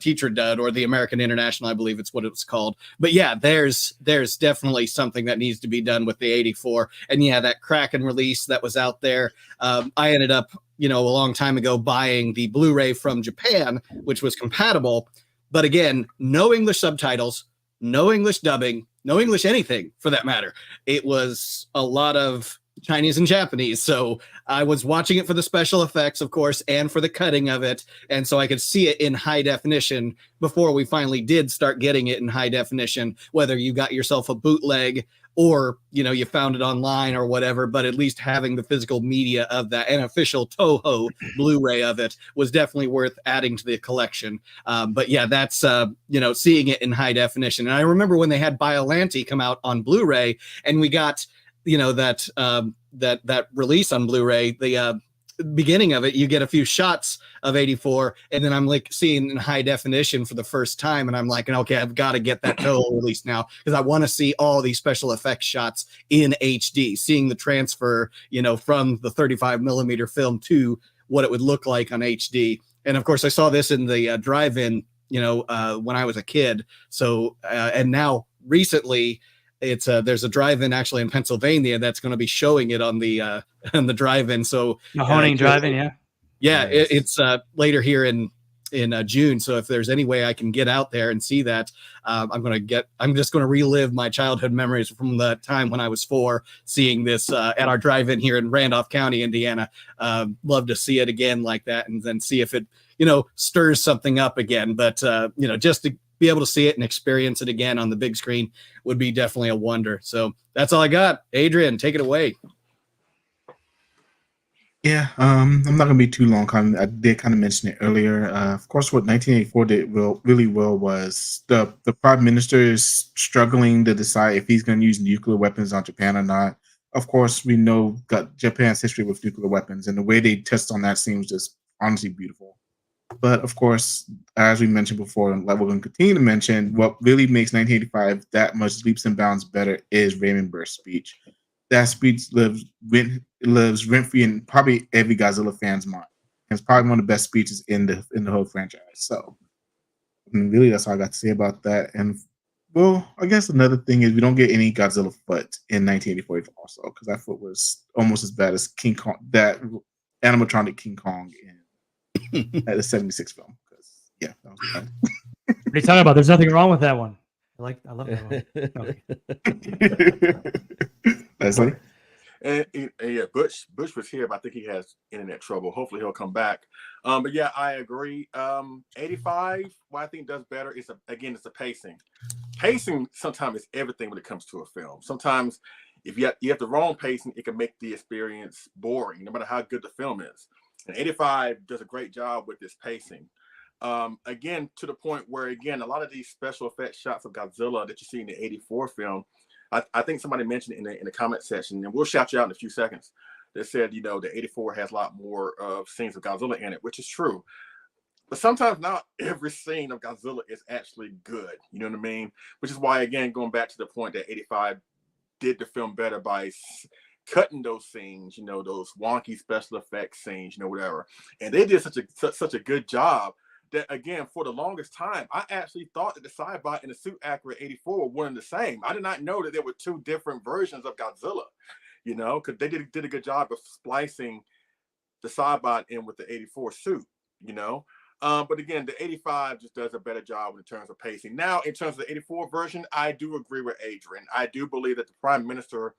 teacher dub or the American International, I believe it's what it was called. But yeah, there's definitely something that needs to be done with the 84. And yeah, that Kraken release that was out there, I ended up a long time ago buying the Blu-ray from Japan, which was compatible. But again, no English subtitles, no English dubbing, no English anything for that matter. It was a lot of Chinese and Japanese. So I was watching it for the special effects, of course, and for the cutting of it. And so I could see it in high definition before we finally did start getting it in high definition, whether you got yourself a bootleg or, you found it online or whatever, but at least having the physical media of that, an official Toho Blu-ray of it was definitely worth adding to the collection. But yeah, that's, seeing it in high definition. And I remember when they had Biollante come out on Blu-ray and we got, that release on Blu-ray, the beginning of it, you get a few shots of 84, and then I'm like seeing in high definition for the first time, and I'm like, okay, I've got to get that total release now because I want to see all these special effects shots in HD, seeing the transfer, from the 35 millimeter film to what it would look like on HD. And of course, I saw this in the drive-in, when I was a kid. So, and now recently, it's there's a drive-in actually in Pennsylvania that's going to be showing it on the drive-in. So Honing drive-in, yeah, Nice. it's later here in June. So if there's any way I can get out there and see that, I'm just going to relive my childhood memories from the time when I was 4, seeing this at our drive-in here in Randolph County, Indiana. Love to see it again like that, and then see if it stirs something up again. But just to be able to see it and experience it again on the big screen would be definitely a wonder. So that's all I got. Adrian, take it away. Yeah, I'm not gonna be too long. I did kind of mention it earlier. Of course, what 1984 did really well was the prime minister is struggling to decide if he's going to use nuclear weapons on Japan or not. Of course, we know Japan's history with nuclear weapons, and the way they test on that seems just honestly beautiful. But of course, as we mentioned before, and like we're going to continue to mention, what really makes 1985 that much leaps and bounds better is Raymond Burr's speech. That speech lives rent-free in probably every Godzilla fan's mind. It's probably one of the best speeches in the whole franchise. So, I mean, really, that's all I got to say about that. And well, I guess another thing is we don't get any Godzilla foot in 1984 also, because that foot was almost as bad as King Kong, that animatronic King Kong at the 76 film. Because yeah, that was bad. What are you talking about? There's nothing wrong with that one. I love that one. Leslie? And yeah, Butch was here, but I think he has internet trouble. Hopefully he'll come back. But yeah, I agree. 85, what I think does better is it's the pacing. Pacing sometimes is everything when it comes to a film. Sometimes if you have the wrong pacing, it can make the experience boring, no matter how good the film is. And 85 does a great job with this pacing. Again, to the point where, again, a lot of these special effects shots of Godzilla that you see in the 84 film, I think somebody mentioned it in the comment section, and we'll shout you out in a few seconds, that said, the 84 has a lot more of scenes of Godzilla in it, which is true. But sometimes not every scene of Godzilla is actually good. You know what I mean? Which is why, again, going back to the point that 85 did the film better by cutting those scenes, those wonky special effects scenes, whatever. And they did such a good job that, again, for the longest time, I actually thought that the Cybot and the Suit Accurate 84 were one and the same. I did not know that there were two different versions of Godzilla, because they did a good job of splicing the Cybot in with the 84 suit, But again, the 85 just does a better job in terms of pacing. Now, in terms of the 84 version, I do agree with Adrian. I do believe that the Prime Minister,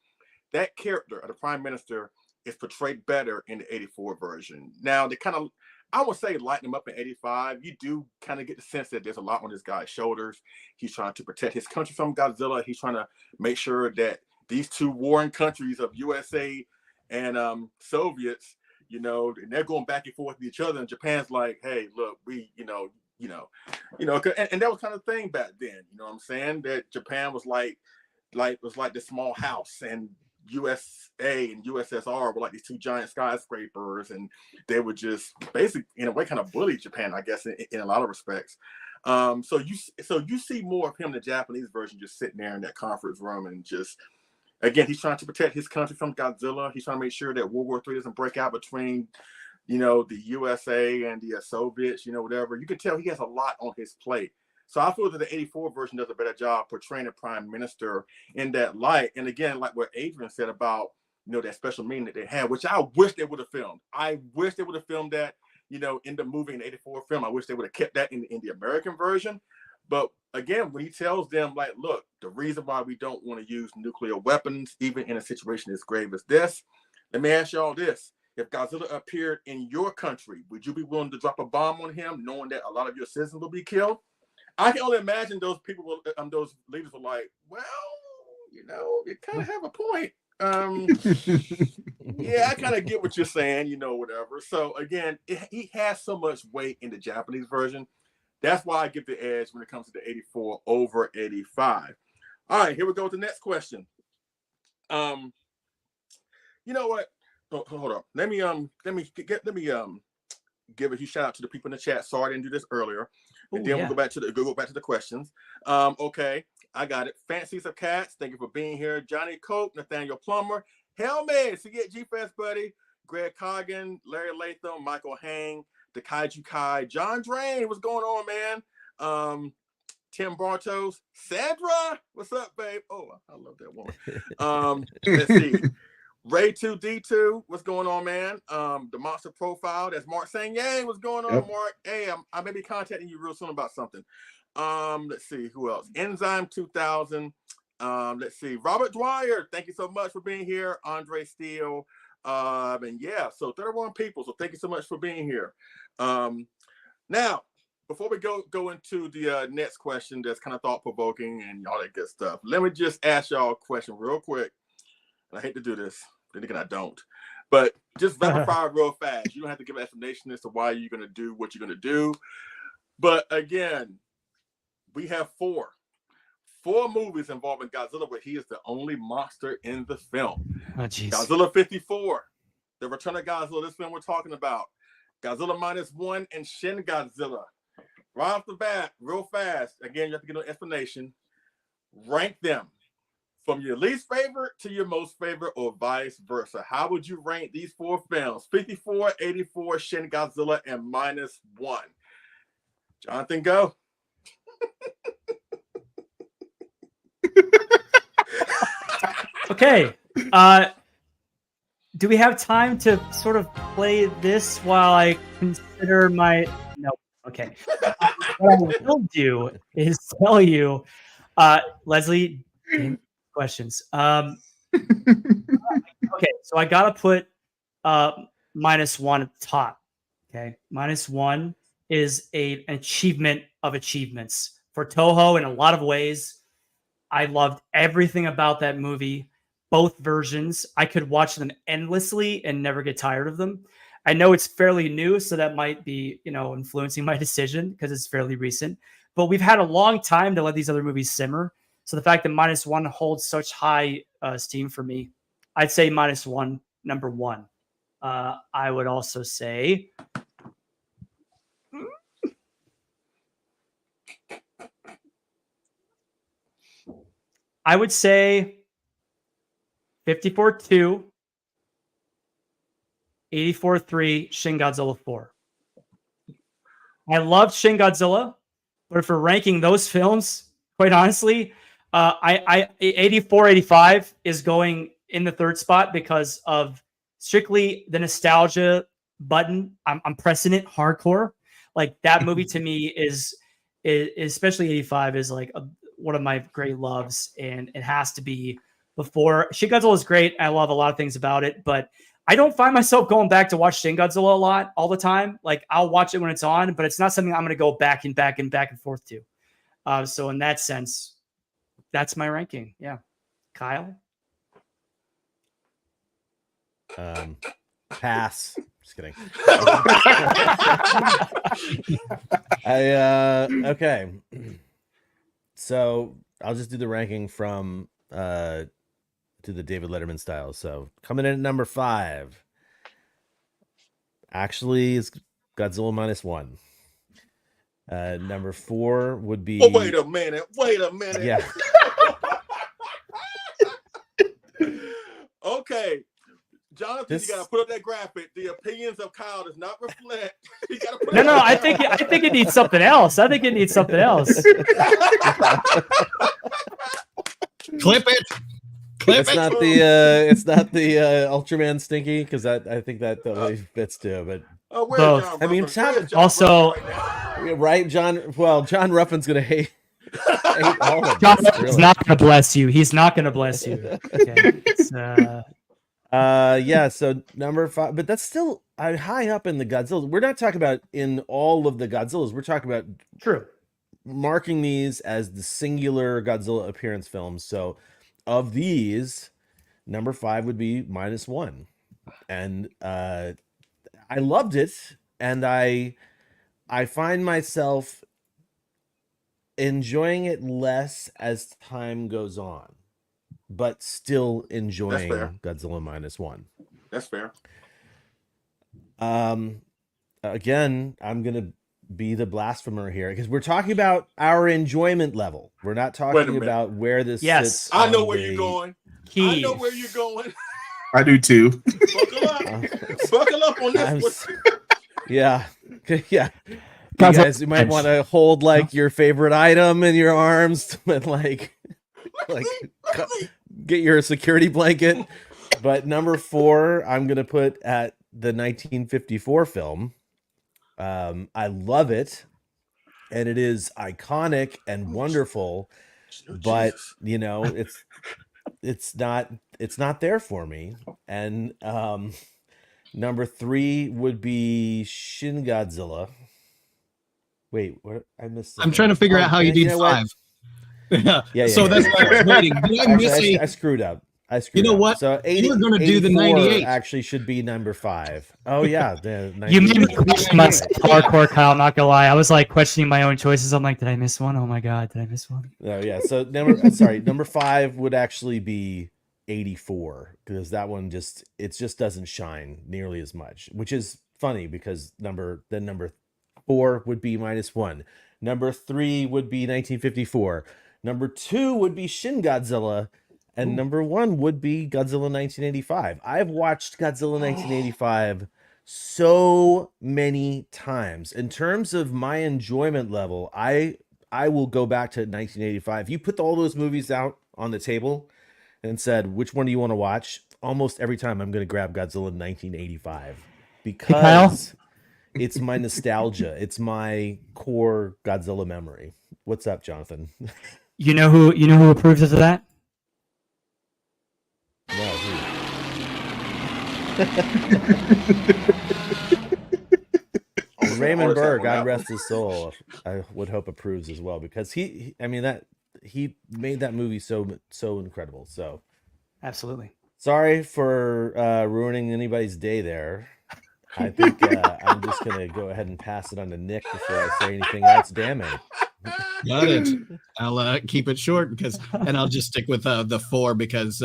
that character of the Prime Minister, is portrayed better in the 84 version. Now, they kind of, I would say, lighten him up in 85. You do kind of get the sense that there's a lot on this guy's shoulders. He's trying to protect his country from Godzilla. He's trying to make sure that these two warring countries of USA and Soviets, and they're going back and forth with each other. And Japan's like, hey, look, we, and that was kind of the thing back then. You know what I'm saying? That Japan was like the small house, and USA and USSR were like these two giant skyscrapers, and they would just basically, in a way, kind of bully Japan, I guess, in a lot of respects. So you see more of him in the Japanese version, just sitting there in that conference room, and just, again, he's trying to protect his country from Godzilla. He's trying to make sure that World War III doesn't break out between, the USA and the Soviets, whatever. You can tell he has a lot on his plate. So I feel that the 84 version does a better job portraying the Prime Minister in that light. And again, like what Adrian said about, that special meeting that they had, which I wish they would have filmed. I wish they would have filmed that, in the movie, in the 84 film. I wish they would have kept that in the American version. But again, when he tells them, like, look, the reason why we don't want to use nuclear weapons, even in a situation as grave as this, let me ask y'all this. If Godzilla appeared in your country, would you be willing to drop a bomb on him, knowing that a lot of your citizens will be killed? I can only imagine those people, those leaders were like, well, you kind of have a point. Yeah, I kind of get what you're saying, whatever. So again, he has so much weight in the Japanese version. That's why I give the edge when it comes to the 84 over 85. All right, here we go with the next question. You know what? hold up. Let me give a huge shout out to the people in the chat. Sorry I didn't do this earlier. And then we'll go back to the questions. Okay, I got it. Fancies of Cats, thank you for being here. Johnny Coke, Nathaniel Plummer, Helmet, see you at G-Fest, buddy. Greg Coggin, Larry Latham, Michael Hang, the Kaiju Kai, John Drain, what's going on, man? Tim Bartos, Sandra, what's up, babe? Oh, I love that woman. Let's see. Ray 2D2, what's going on, man? The Monster Profile, that's Mark saying, yay, what's going on, Mark? Hey, I may be contacting you real soon about something. Let's see, who else? Enzyme 2000. Let's see, Robert Dwyer, thank you so much for being here. Andre Steele. And yeah, so 31 people, so thank you so much for being here. Now, before we go into the next question that's kind of thought-provoking and all that good stuff, let me just ask y'all a question real quick. I hate to do this, then again I don't. But just rapid fire real fast. You don't have to give an explanation as to why you're going to do what you're going to do. But again, we have four movies involving Godzilla where he is the only monster in the film. Oh, geez. Godzilla 54, The Return of Godzilla, this film we're talking about. Godzilla -1 and Shin Godzilla. Right off the bat, real fast. Again, you have to get an explanation. Rank them from your least favorite to your most favorite or vice versa. How would you rank these four films? 54, 84, Shin Godzilla, and -1. Jonathan, go. Okay. Do we have time to sort of play this while I consider my... No. Okay. What I will do is tell you, Leslie, questions. Okay, so I got to put -1 at the top. Okay. -1 is an achievement of achievements for Toho in a lot of ways. I loved everything about that movie. Both versions. I could watch them endlessly and never get tired of them. I know it's fairly new, so that might be, influencing my decision because it's fairly recent. But we've had a long time to let these other movies simmer. So the fact that -1 holds such high esteem for me, I'd say -1, number one. I would also say... I would say 54-2, 84-3, Shin Godzilla 4. I loved Shin Godzilla, but for ranking those films, quite honestly, 84-85 is going in the third spot because of strictly the nostalgia button. I'm pressing it hardcore. Like that movie to me is especially 85 is like one of my great loves, and it has to be before. Shin Godzilla is great. I love a lot of things about it, but I don't find myself going back to watch Shin Godzilla a lot all the time. Like I'll watch it when it's on, but it's not something I'm going to go back and forth to. So in that sense, that's my ranking. Yeah. Kyle? Pass. Just kidding. Okay. So I'll just do the ranking from to the David Letterman style. So coming in at number 5, actually is Godzilla -1. Number 4 would be... Oh, wait a minute. Yeah. Okay. Jonathan, you gotta put up that graphic. The opinions of Kyle does not reflect. You gotta put No, I think it needs something else. Clip it. It's not the Ultraman Stinky, because I think that totally fits too. But both. I mean, also, right, John. Well, John Ruffin's gonna hate all of John this, is not gonna bless you. He's not gonna bless you. Okay. Yeah. So number 5, but that's still high up in the Godzilla. We're not talking about in all of the Godzillas. We're talking about marking these as the singular Godzilla appearance films. So of these, number 5 would be -1, and I loved it, and I find myself enjoying it less as time goes on, but still enjoying Godzilla -1. That's fair. Again, I'm gonna be the blasphemer here because we're talking about our enjoyment level. We're not talking about where this sits. I know where you're going. I know where you're going. I do too. Buckle up. Buckle up on this one. Yeah. Yeah. You guys, you might want to hold like your favorite item in your arms and like get your security blanket. But number 4, I'm gonna put at the 1954 film. I love it, and it is iconic and wonderful, but you know, it's not there for me. And number 3 would be Shin Godzilla. Wait, what? I missed. I'm trying to figure out how you did 5. Yeah. So that's why I was waiting. I screwed up. You know what? So 80, you were going to do the 98. Actually, should be number 5. Oh yeah, you made me question myself hardcore, Kyle. I'm not gonna lie. I was like questioning my own choices. I'm like, did I miss one? Oh my god, did I miss one? Oh yeah. So number 5 would actually be 84 because that one just doesn't shine nearly as much, which is funny because number 4 would be -1. Number 3 would be 1954. Number 2 would be Shin Godzilla. And number 1 would be Godzilla 1985. I've watched Godzilla 1985 so many times. In terms of my enjoyment level, I will go back to 1985. You put all those movies out on the table and said, which one do you want to watch? Almost every time I'm going to grab Godzilla 1985 because it's my nostalgia. It's my core Godzilla memory. What's up, Jonathan? You know who approves of that? No, Raymond Burr, God rest his soul, I would hope approves as well because he made that movie so incredible. So absolutely. Sorry for ruining anybody's day there. I think I'm just gonna go ahead and pass it on to Nick before I say anything else damning. Got it. I'll keep it short and I'll just stick with the 4 because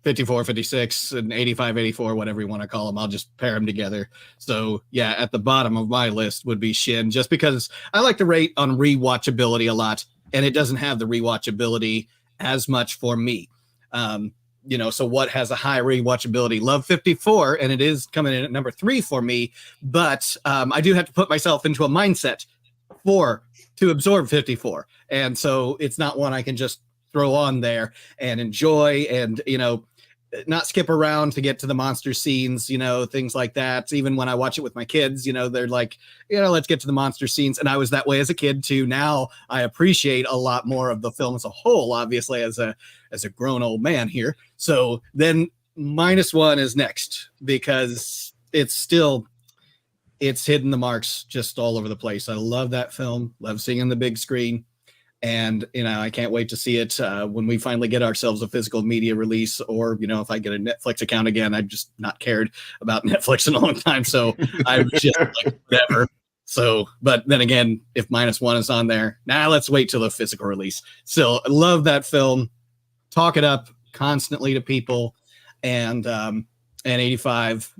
54, 56, and 85, 84, whatever you want to call them. I'll just pair them together. So yeah, at the bottom of my list would be Shin, just because I like to rate on rewatchability a lot, and it doesn't have the rewatchability as much for me. So what has a high rewatchability? Love 54, and it is coming in at number 3 for me, but I do have to put myself into a mindset to absorb 54. And so it's not one I can just throw on there and enjoy and, not skip around to get to the monster scenes, things like that. Even when I watch it with my kids, they're like, let's get to the monster scenes. And I was that way as a kid too. Now I appreciate a lot more of the film as a whole, obviously as a grown old man here. So then -1 is next because it's hitting the marks just all over the place. I love that film. Love seeing it on the big screen. And, I can't wait to see it when we finally get ourselves a physical media release or, if I get a Netflix account again. I've just not cared about Netflix in a long time. So I'm just like, whatever. So, but then again, if -1 is on there, let's wait till the physical release. So I love that film. Talk it up constantly to people. And 85,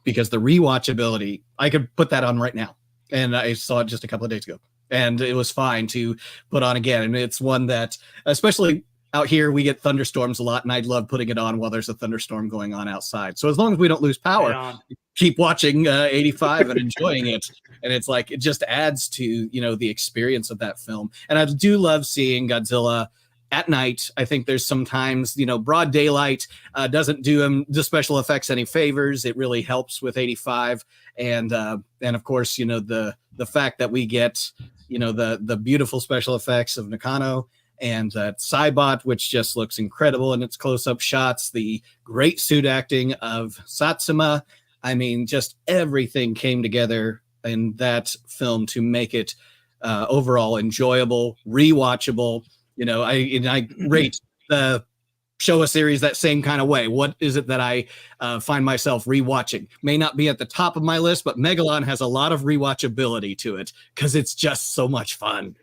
because the rewatchability, I could put that on right now. And I saw it just a couple of days ago. And it was fine to put on again. And it's one that, especially out here, we get thunderstorms a lot. And I'd love putting it on while there's a thunderstorm going on outside. So as long as we don't lose power, keep watching 85 and enjoying it. And it's like, it just adds to, the experience of that film. And I do love seeing Godzilla at night. I think there's sometimes, broad daylight doesn't do the special effects any favors. It really helps with 85. And of course, the fact that we get, the beautiful special effects of Nakano and Saibot, which just looks incredible in its close-up shots, the great suit acting of Satsuma. I mean, just everything came together in that film to make it overall enjoyable, rewatchable. I rate the Showa series that same kind of way. What is it that I find myself rewatching? May not be at the top of my list, but Megalon has a lot of rewatchability to it because it's just so much fun.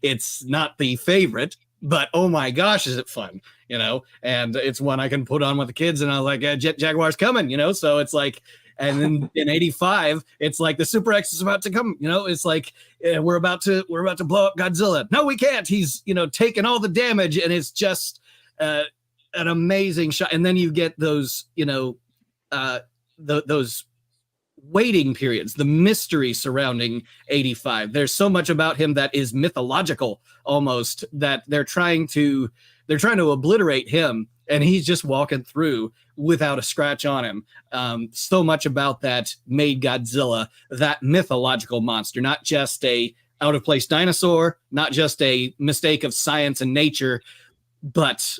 It's not the favorite, but oh my gosh, is it fun, and it's one I can put on with the kids, and I was like, Jet Jaguar's coming, so it's like, and then in 85, it's like the Super X is about to come, it's like we're about to blow up Godzilla. No, we can't. He's, taking all the damage, and it's just an amazing shot. And then you get those, those waiting periods, the mystery surrounding 85. There's so much about him that is mythological almost, that they're trying to obliterate him, and he's just walking through without a scratch on him. So much about that made Godzilla that mythological monster, not just a out of place dinosaur, not just a mistake of science and nature, but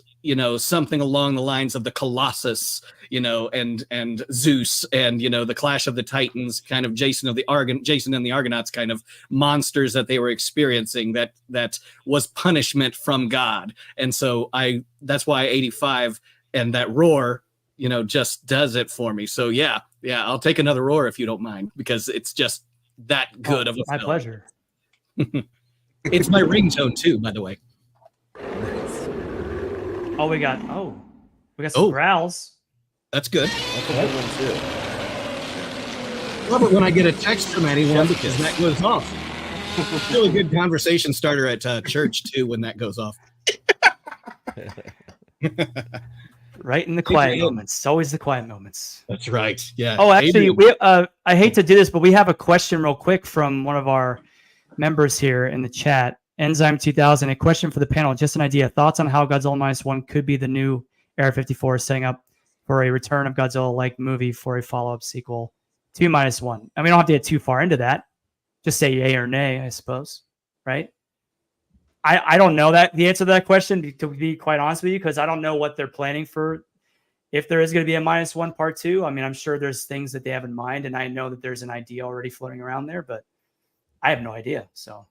something along the lines of the Colossus, and Zeus, and the Clash of the Titans, kind of Jason and the Argonauts kind of monsters that they were experiencing, that was punishment from God. And so that's why 85 and that roar, just does it for me. So yeah, I'll take another roar if you don't mind, because it's just that good of a my film. pleasure. It's my ringtone too, by the way. Oh, we got some growls. That's good. That's a good one too. Love it when I get a text from anyone, because that goes off. Really good conversation starter at church too when that goes off. Right in the quiet moments. It's always the quiet moments. That's right. Yeah. Oh, actually, I hate to do this, but we have a question real quick from one of our members here in the chat. Enzyme 2000, a question for the panel. Just an idea. Thoughts on how Godzilla -1 could be the new Era 54 setting up for a return of Godzilla-like movie for a follow-up sequel to -1. And we don't have to get too far into that. Just say yay or nay, I suppose. Right? I don't know the answer to that question, to be quite honest with you, because I don't know what they're planning for. If there is going to be a -1 part 2, I mean, I'm sure there's things that they have in mind, and I know that there's an idea already floating around there, but I have no idea. So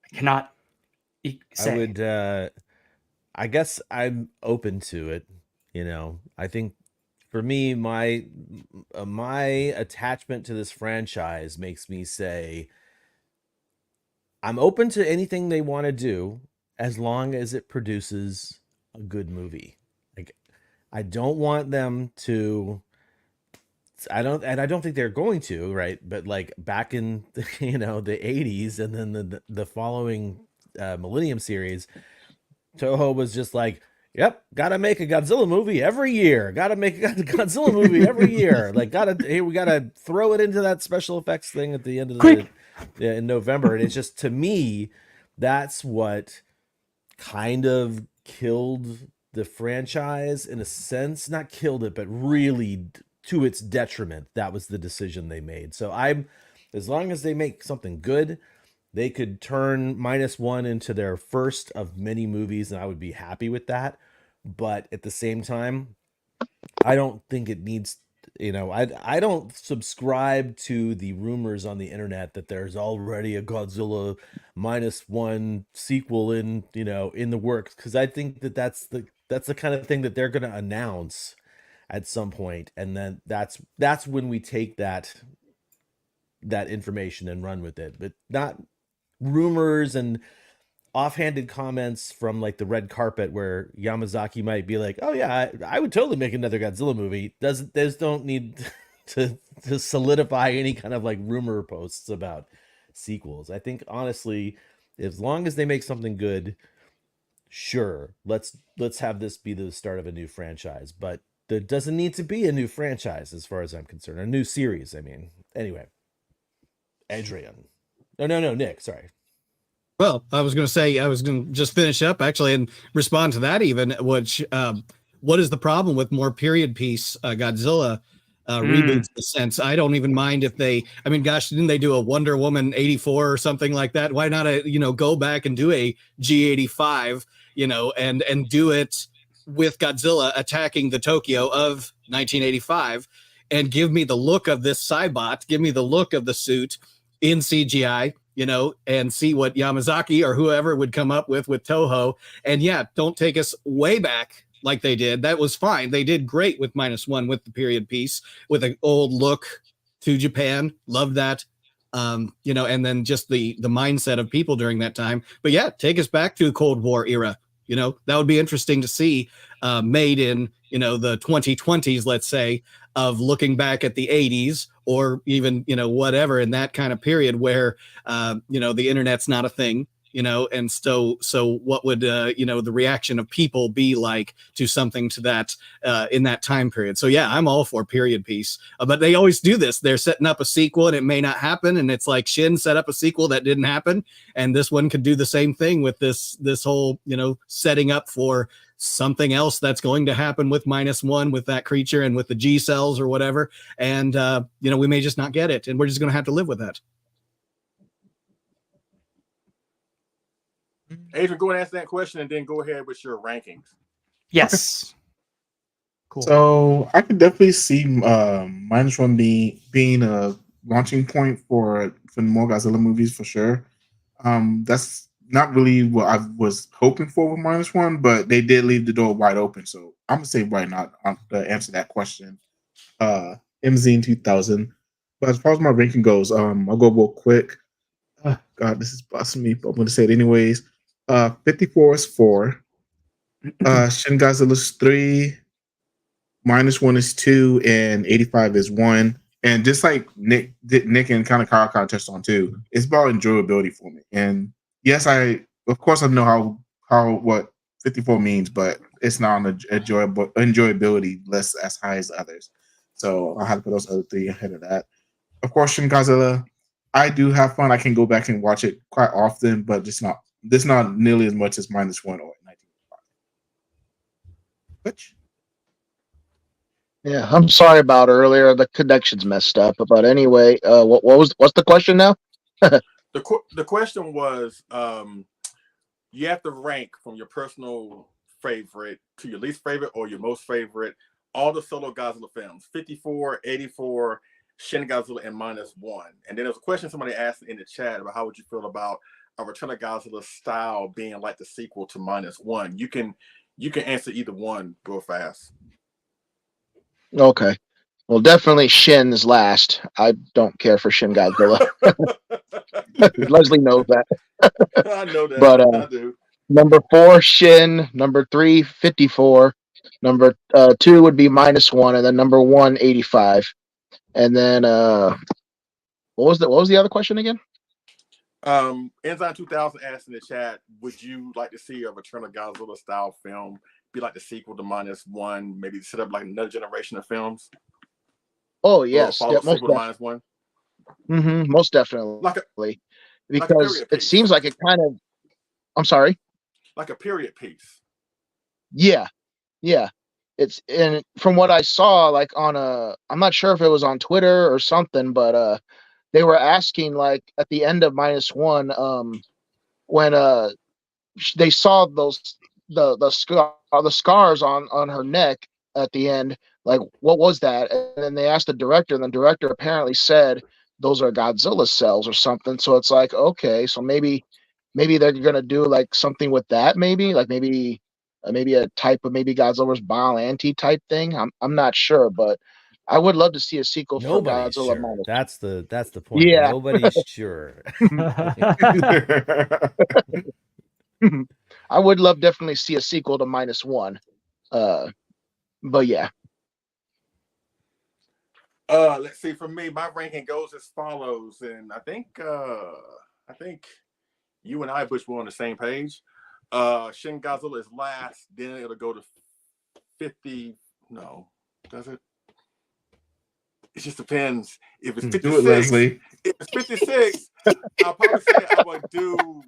I cannot say. I would, I guess I'm open to it. I think for me, my attachment to this franchise makes me say, I'm open to anything they want to do as long as it produces a good movie. Like, I don't want them to, I don't think they're going to, right? But like back in the 80s, and then the following Millennium series, Toho was just like, yep, gotta make a Godzilla movie every year. Gotta make a Godzilla movie every year. Like, we gotta throw it into that special effects thing at the end of in November. And it's just, to me, that's what kind of killed the franchise in a sense. Not killed it, but really to its detriment. That was the decision they made. So as long as they make something good, they could turn -1 into their first of many movies, and I would be happy with that. But at the same time, I don't think it needs, I don't subscribe to the rumors on the internet that there's already a Godzilla -1 sequel in the works, because I think that's the kind of thing that they're going to announce at some point, and then that's when we take that information and run with it, but not rumors and offhanded comments from like the red carpet where Yamazaki might be like, oh yeah, I would totally make another Godzilla movie. Those don't need to solidify any kind of like rumor posts about sequels. I think honestly, as long as they make something good, sure, let's have this be the start of a new franchise. But there doesn't need to be a new franchise as far as I'm concerned. A new series, I mean. Anyway. Adrian. No, Nick, sorry. Well, I was going to say, I was going to just finish up actually and respond to that even, which, what is the problem with more period piece Godzilla reboots? In a sense, I don't even mind if gosh, didn't they do a Wonder Woman 84 or something like that? Why not, go back and do a G85, and do it with Godzilla attacking the Tokyo of 1985, and give me the look of this Cybot, give me the look of the suit in CGI, and see what Yamazaki or whoever would come up with Toho. And yeah, don't take us way back like they did. That was fine. They did great with -1 with the period piece, with an old look to Japan. Love that. You know, and then just the mindset of people during that time. But yeah, take us back to the Cold War era. You know, that would be interesting to see, made in, you know, the 2020s, let's say, of looking back at the 80s or even, you know, whatever in that kind of period where, you know, the internet's not a thing, you know, and so what would, you know, the reaction of people be like to something to that in that time period. So yeah, I'm all for period piece, but they always do this. They're setting up a sequel and it may not happen. And it's like Shin set up a sequel that didn't happen. And this one could do the same thing with this whole, you know, setting up for something else that's going to happen with -1 with that creature and with the G cells or whatever. And, you know, we may just not get it and we're just going to have to live with that. Adrian, go and answer that question and then go ahead with your rankings. Yes. Cool. So I could definitely see -1 being a launching point for more Godzilla movies for sure. That's not really what I was hoping for with -1, but they did leave the door wide open. So I'm gonna say why not to answer that question. MZ in 2000. But as far as my ranking goes, I'll go real quick. God, this is busting me, but I'm gonna say it anyways. 54 is 4. Shin Godzilla's 3. -1 is 2, and 85 is 1. And just like Nick and kind of Kyle touched on too, it's about enjoyability for me. And yes, of course I know how what 54 means, but it's not an enjoyability list as high as others. So I have to put those other 3 ahead of that. Of course, Shin Godzilla, I do have fun. I can go back and watch it quite often, but just not nearly as much as -1 or 1985. Which? Yeah, I'm sorry about earlier. The connection's messed up. But anyway, what's the question now? The question was, you have to rank from your personal favorite to your least favorite or your most favorite all the solo Godzilla films: 54, 84, Shin Godzilla, and -1. And then there's a question somebody asked in the chat about how would you feel about a Return of Godzilla style being like the sequel to -1. You can answer either one real fast. Okay. Well, definitely Shin is last. I don't care for Shin Godzilla. Leslie knows that. I know that. But I do. number 4, Shin. Number 3, 54. Number 2 would be -1, and then number 1, 85. And then what was the other question again? Enzyme 2000 asked in the chat, would you like to see a Return of Godzilla style film be like the sequel to -1, maybe set up like another generation of films? Oh yes, yeah, most sequel to -1. Most definitely. Because it seems like it kind of. I'm sorry. Like a period piece. Yeah. It's and from what I saw, like on I'm not sure if it was on Twitter or something, but they were asking like at the end of -1, when they saw the scars on her neck at the end, like what was that? And then they asked the director, and the director apparently said those are Godzilla cells or something. So it's like, okay, so maybe they're gonna do like something with that, maybe a type of maybe Godzilla's Biollante type thing. I'm not sure, but I would love to see a sequel Nobody's for Godzilla. sure. That's the point. Yeah. Nobody's sure. I would love definitely see a sequel to -1. But yeah. Let's see. For me, my ranking goes as follows, and I think you and I, Butch, were on the same page. Shin Godzilla is last, then it'll go to 50. No, does it? It just depends. If it's 56, do it, Leslie. If it's 56, I'll probably say I would do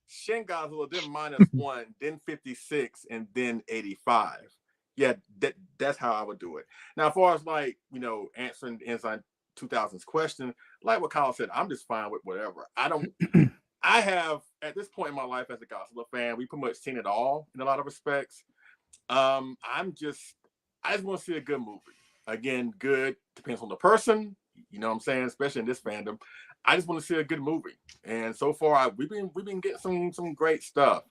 Shin Godzilla, then -1, then 56, and then 85. Yeah, that's how I would do it. Now, as far as like, answering Ensign 2000's question, like what Kyle said, I'm just fine with whatever. I have, at this point in my life as a Godzilla fan, we pretty much seen it all in a lot of respects. I just want to see a good movie. Again, good depends on the person, you know what I'm saying, especially in this fandom. I just want to see a good movie. And so far, we've been getting some great stuff,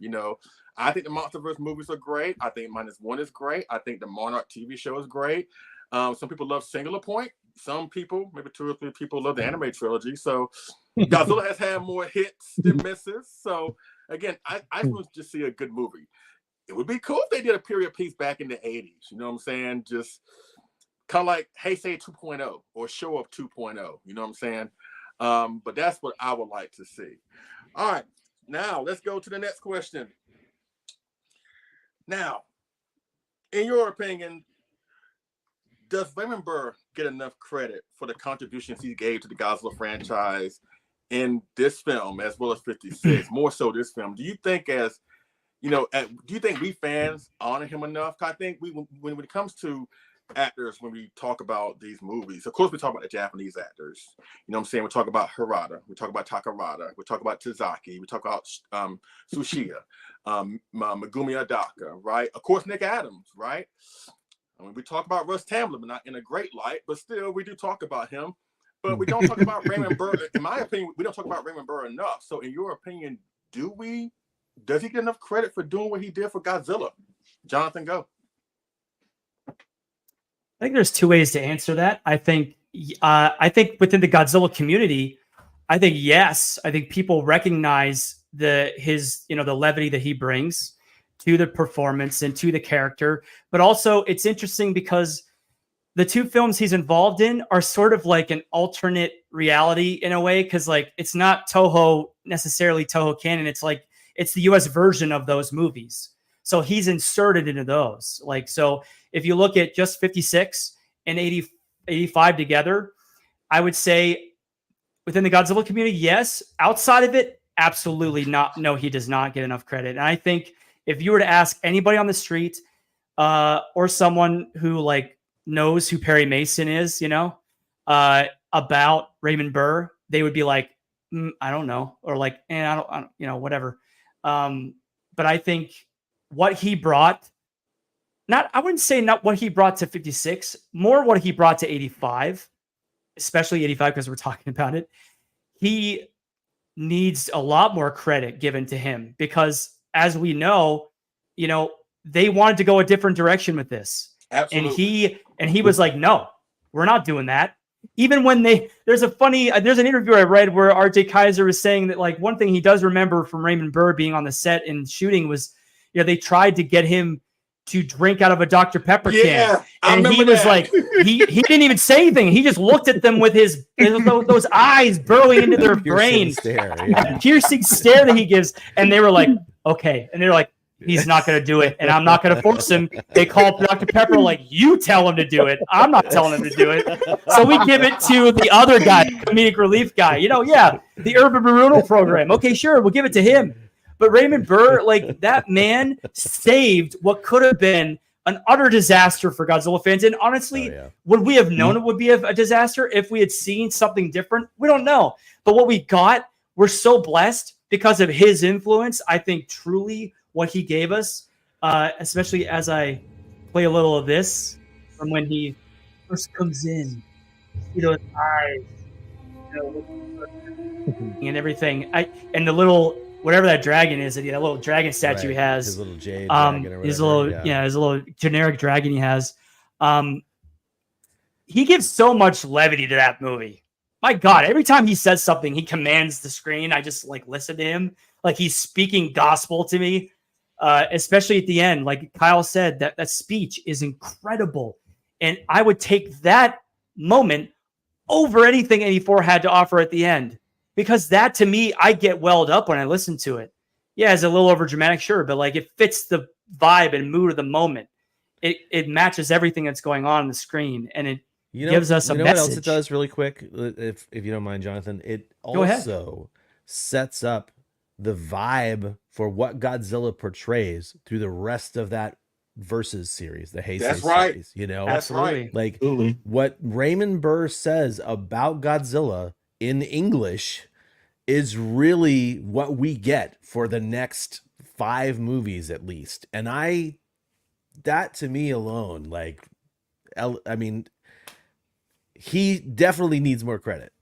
I think the MonsterVerse movies are great. I think -1 is great. I think the Monarch TV show is great. Some people love Singular Point. some people, maybe 2 or 3 people, love the anime trilogy. So Godzilla has had more hits than misses. So again, I just want to just see a good movie. It would be cool if they did a period piece back in the 80s. You know what I'm saying? Just kind of like Heisei 2.0 or Show Up 2.0. You know what I'm saying? But that's what I would like to see. All right. Now, let's go to the next question. Now, in your opinion, does Raymond Burr get enough credit for the contributions he gave to the Godzilla franchise in this film as well as 56? More so this film. Do you think do you think we fans honor him enough? I think when it comes to actors, when we talk about these movies, of course we talk about the Japanese actors. You know what I'm saying? We talk about Harada, we talk about Takarada, we talk about Tazaki, we talk about Tsuchiya, Megumi Adaka, right? Of course, Nick Adams, right? I mean, we talk about Russ Tamblyn, but not in a great light, but still we do talk about him. But we don't talk about Raymond Burr. In my opinion, we don't talk about Raymond Burr enough. So in your opinion, does he get enough credit for doing what he did for Godzilla? Jonathan, go. I think there's 2 ways to answer that. I think within the Godzilla community, I think yes. I think people recognize the levity that he brings to the performance and to the character. But also, it's interesting because the 2 films he's involved in are sort of like an alternate reality in a way, because like it's not necessarily Toho canon. It's like it's the US version of those movies. So he's inserted into those. Like, so if you look at just 56 and 85 together, I would say within the Godzilla community, yes. Outside of it, absolutely not. No, he does not get enough credit. And I think if you were to ask anybody on the street or someone who like knows who Perry Mason is, about Raymond Burr, they would be like, I don't know. Or like, I don't whatever. But I think what he brought, I wouldn't say not what he brought to 56, more what he brought to 85, especially 85, because we're talking about it. He needs a lot more credit given to him because, as we know, they wanted to go a different direction with this. Absolutely. And he was like, no, we're not doing that. Even when there's an interview I read where RJ Kaiser was saying that like one thing he does remember from Raymond Burr being on the set and shooting was, they tried to get him to drink out of a Dr. Pepper can. And he was like, he didn't even say anything. He just looked at them with those eyes burrowing into their brain. Piercing stare that he gives. And they were like, okay. And they're like, he's not going to do it. And I'm not going to force him. They called Dr. Pepper like, you tell him to do it. I'm not telling him to do it. So we give it to the other guy, the comedic relief guy. The Urban Bruno program. Okay, sure. We'll give it to him. But Raymond Burr, like that man saved what could have been an utter disaster for Godzilla fans. And honestly, would we have known it would be a disaster if we had seen something different? We don't know. But what we got, we're so blessed because of his influence. I think truly what he gave us, especially as I play a little of this from when he first comes in, those eyes, and everything. And the little, whatever that dragon is, that little dragon statue he has, his little jade dragon or whatever, his little generic dragon he has. He gives so much levity to that movie. My God, every time he says something, he commands the screen. I just like listen to him, like he's speaking gospel to me. Especially at the end, like Kyle said, that speech is incredible, and I would take that moment over anything 84 had to offer at the end. Because that, to me, I get welled up when I listen to it. Yeah, it's a little over dramatic, sure, but like it fits the vibe and mood of the moment. It matches everything that's going on the screen, and it gives us a message. What else it does really quick, if you don't mind, Jonathan? It also sets up the vibe for what Godzilla portrays through the rest of that Versus series, the Heisei series. That's right. Like what Raymond Burr says about Godzilla in English is really what we get for the next 5 movies at least. And that to me alone, like, I mean, he definitely needs more credit.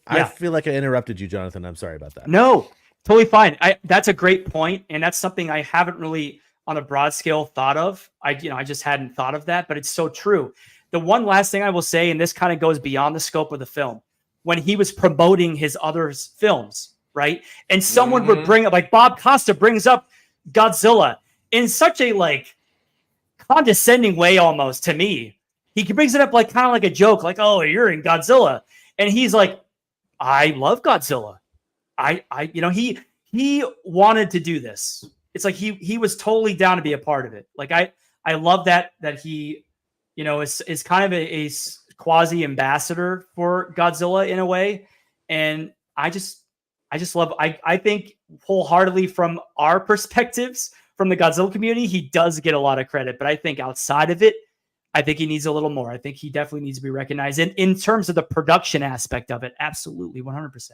I feel like I interrupted you, Jonathan. I'm sorry about that. No, totally fine. That's a great point, and that's something I haven't really on a broad scale thought of. I just hadn't thought of that, but it's so true. The one last thing I will say, and this kind of goes beyond the scope of the film, when he was promoting his other films, right? And someone would bring up, like Bob Costa brings up Godzilla in such a like condescending way almost to me. He brings it up like kind of like a joke, like, oh, you're in Godzilla. And he's like, I love Godzilla. He wanted to do this. It's like he was totally down to be a part of it. Like I love that he, is kind of a quasi ambassador for Godzilla in a way. And I just love, I think wholeheartedly from our perspectives, from the Godzilla community, he does get a lot of credit, but I think outside of it, I think he needs a little more. I think he definitely needs to be recognized. And in terms of the production aspect of it, absolutely 100%.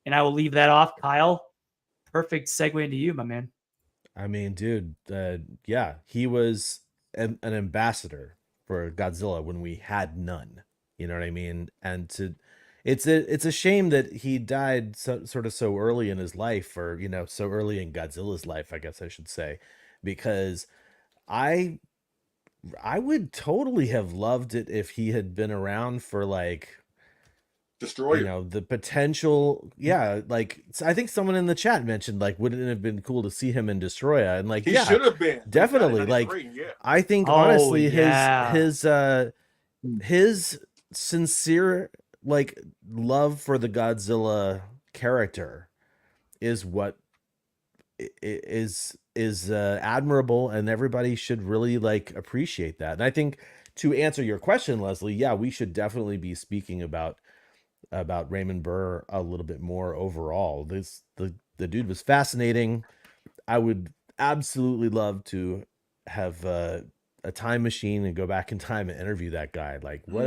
And I will leave that off. Kyle, perfect segue into you, my man. I mean, dude, yeah, he was an ambassador for Godzilla when we had none. You know what I mean? And it's a shame that he died so early in his life, or so early in Godzilla's life, I guess I should say, because I would totally have loved it if he had been around for like Destroyer. The potential. Yeah, like I think someone in the chat mentioned, like, wouldn't it have been cool to see him in Destroyer? And like, He should have been. definitely. Like, Yeah. I think honestly, his sincere like love for the Godzilla character is what is admirable, and everybody should really like appreciate that. And I think, to answer your question, Leslie, yeah, we should definitely be speaking about Raymond Burr a little bit more overall. The dude was fascinating. I would absolutely love to have a time machine and go back in time and interview that guy. Like, what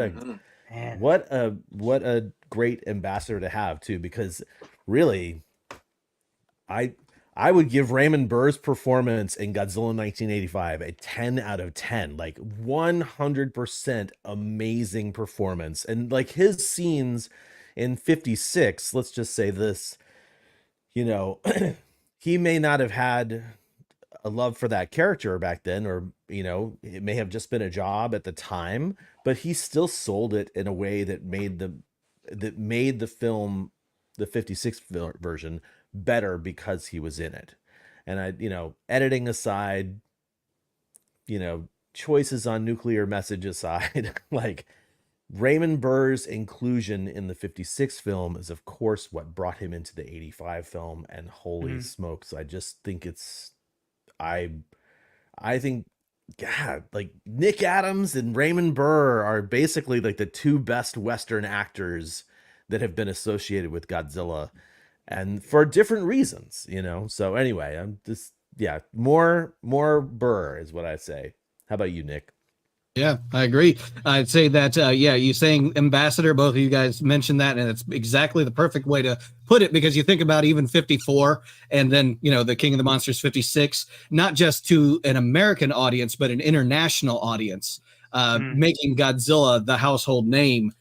a great ambassador to have too, because really I would give Raymond Burr's performance in Godzilla 1985 a 10 out of 10, like 100% amazing performance. And like his scenes in 56, let's just say this, he may not have had a love for that character back then, or, it may have just been a job at the time, but he still sold it in a way that made the film, the 56 version, better because he was in it. And editing aside, choices on nuclear message aside, like Raymond Burr's inclusion in the 56 film is of course what brought him into the 85 film. And holy smokes, I just think I think, God, like Nick Adams and Raymond Burr are basically like the two best Western actors that have been associated with Godzilla, and for different reasons, So anyway, I'm just, more Burr is what I say. How about you, Nick? Yeah, I agree. I'd say that, you saying ambassador, both of you guys mentioned that, and it's exactly the perfect way to put it, because you think about even 54 and then, the King of the Monsters 56, not just to an American audience, but an international audience, making Godzilla the household name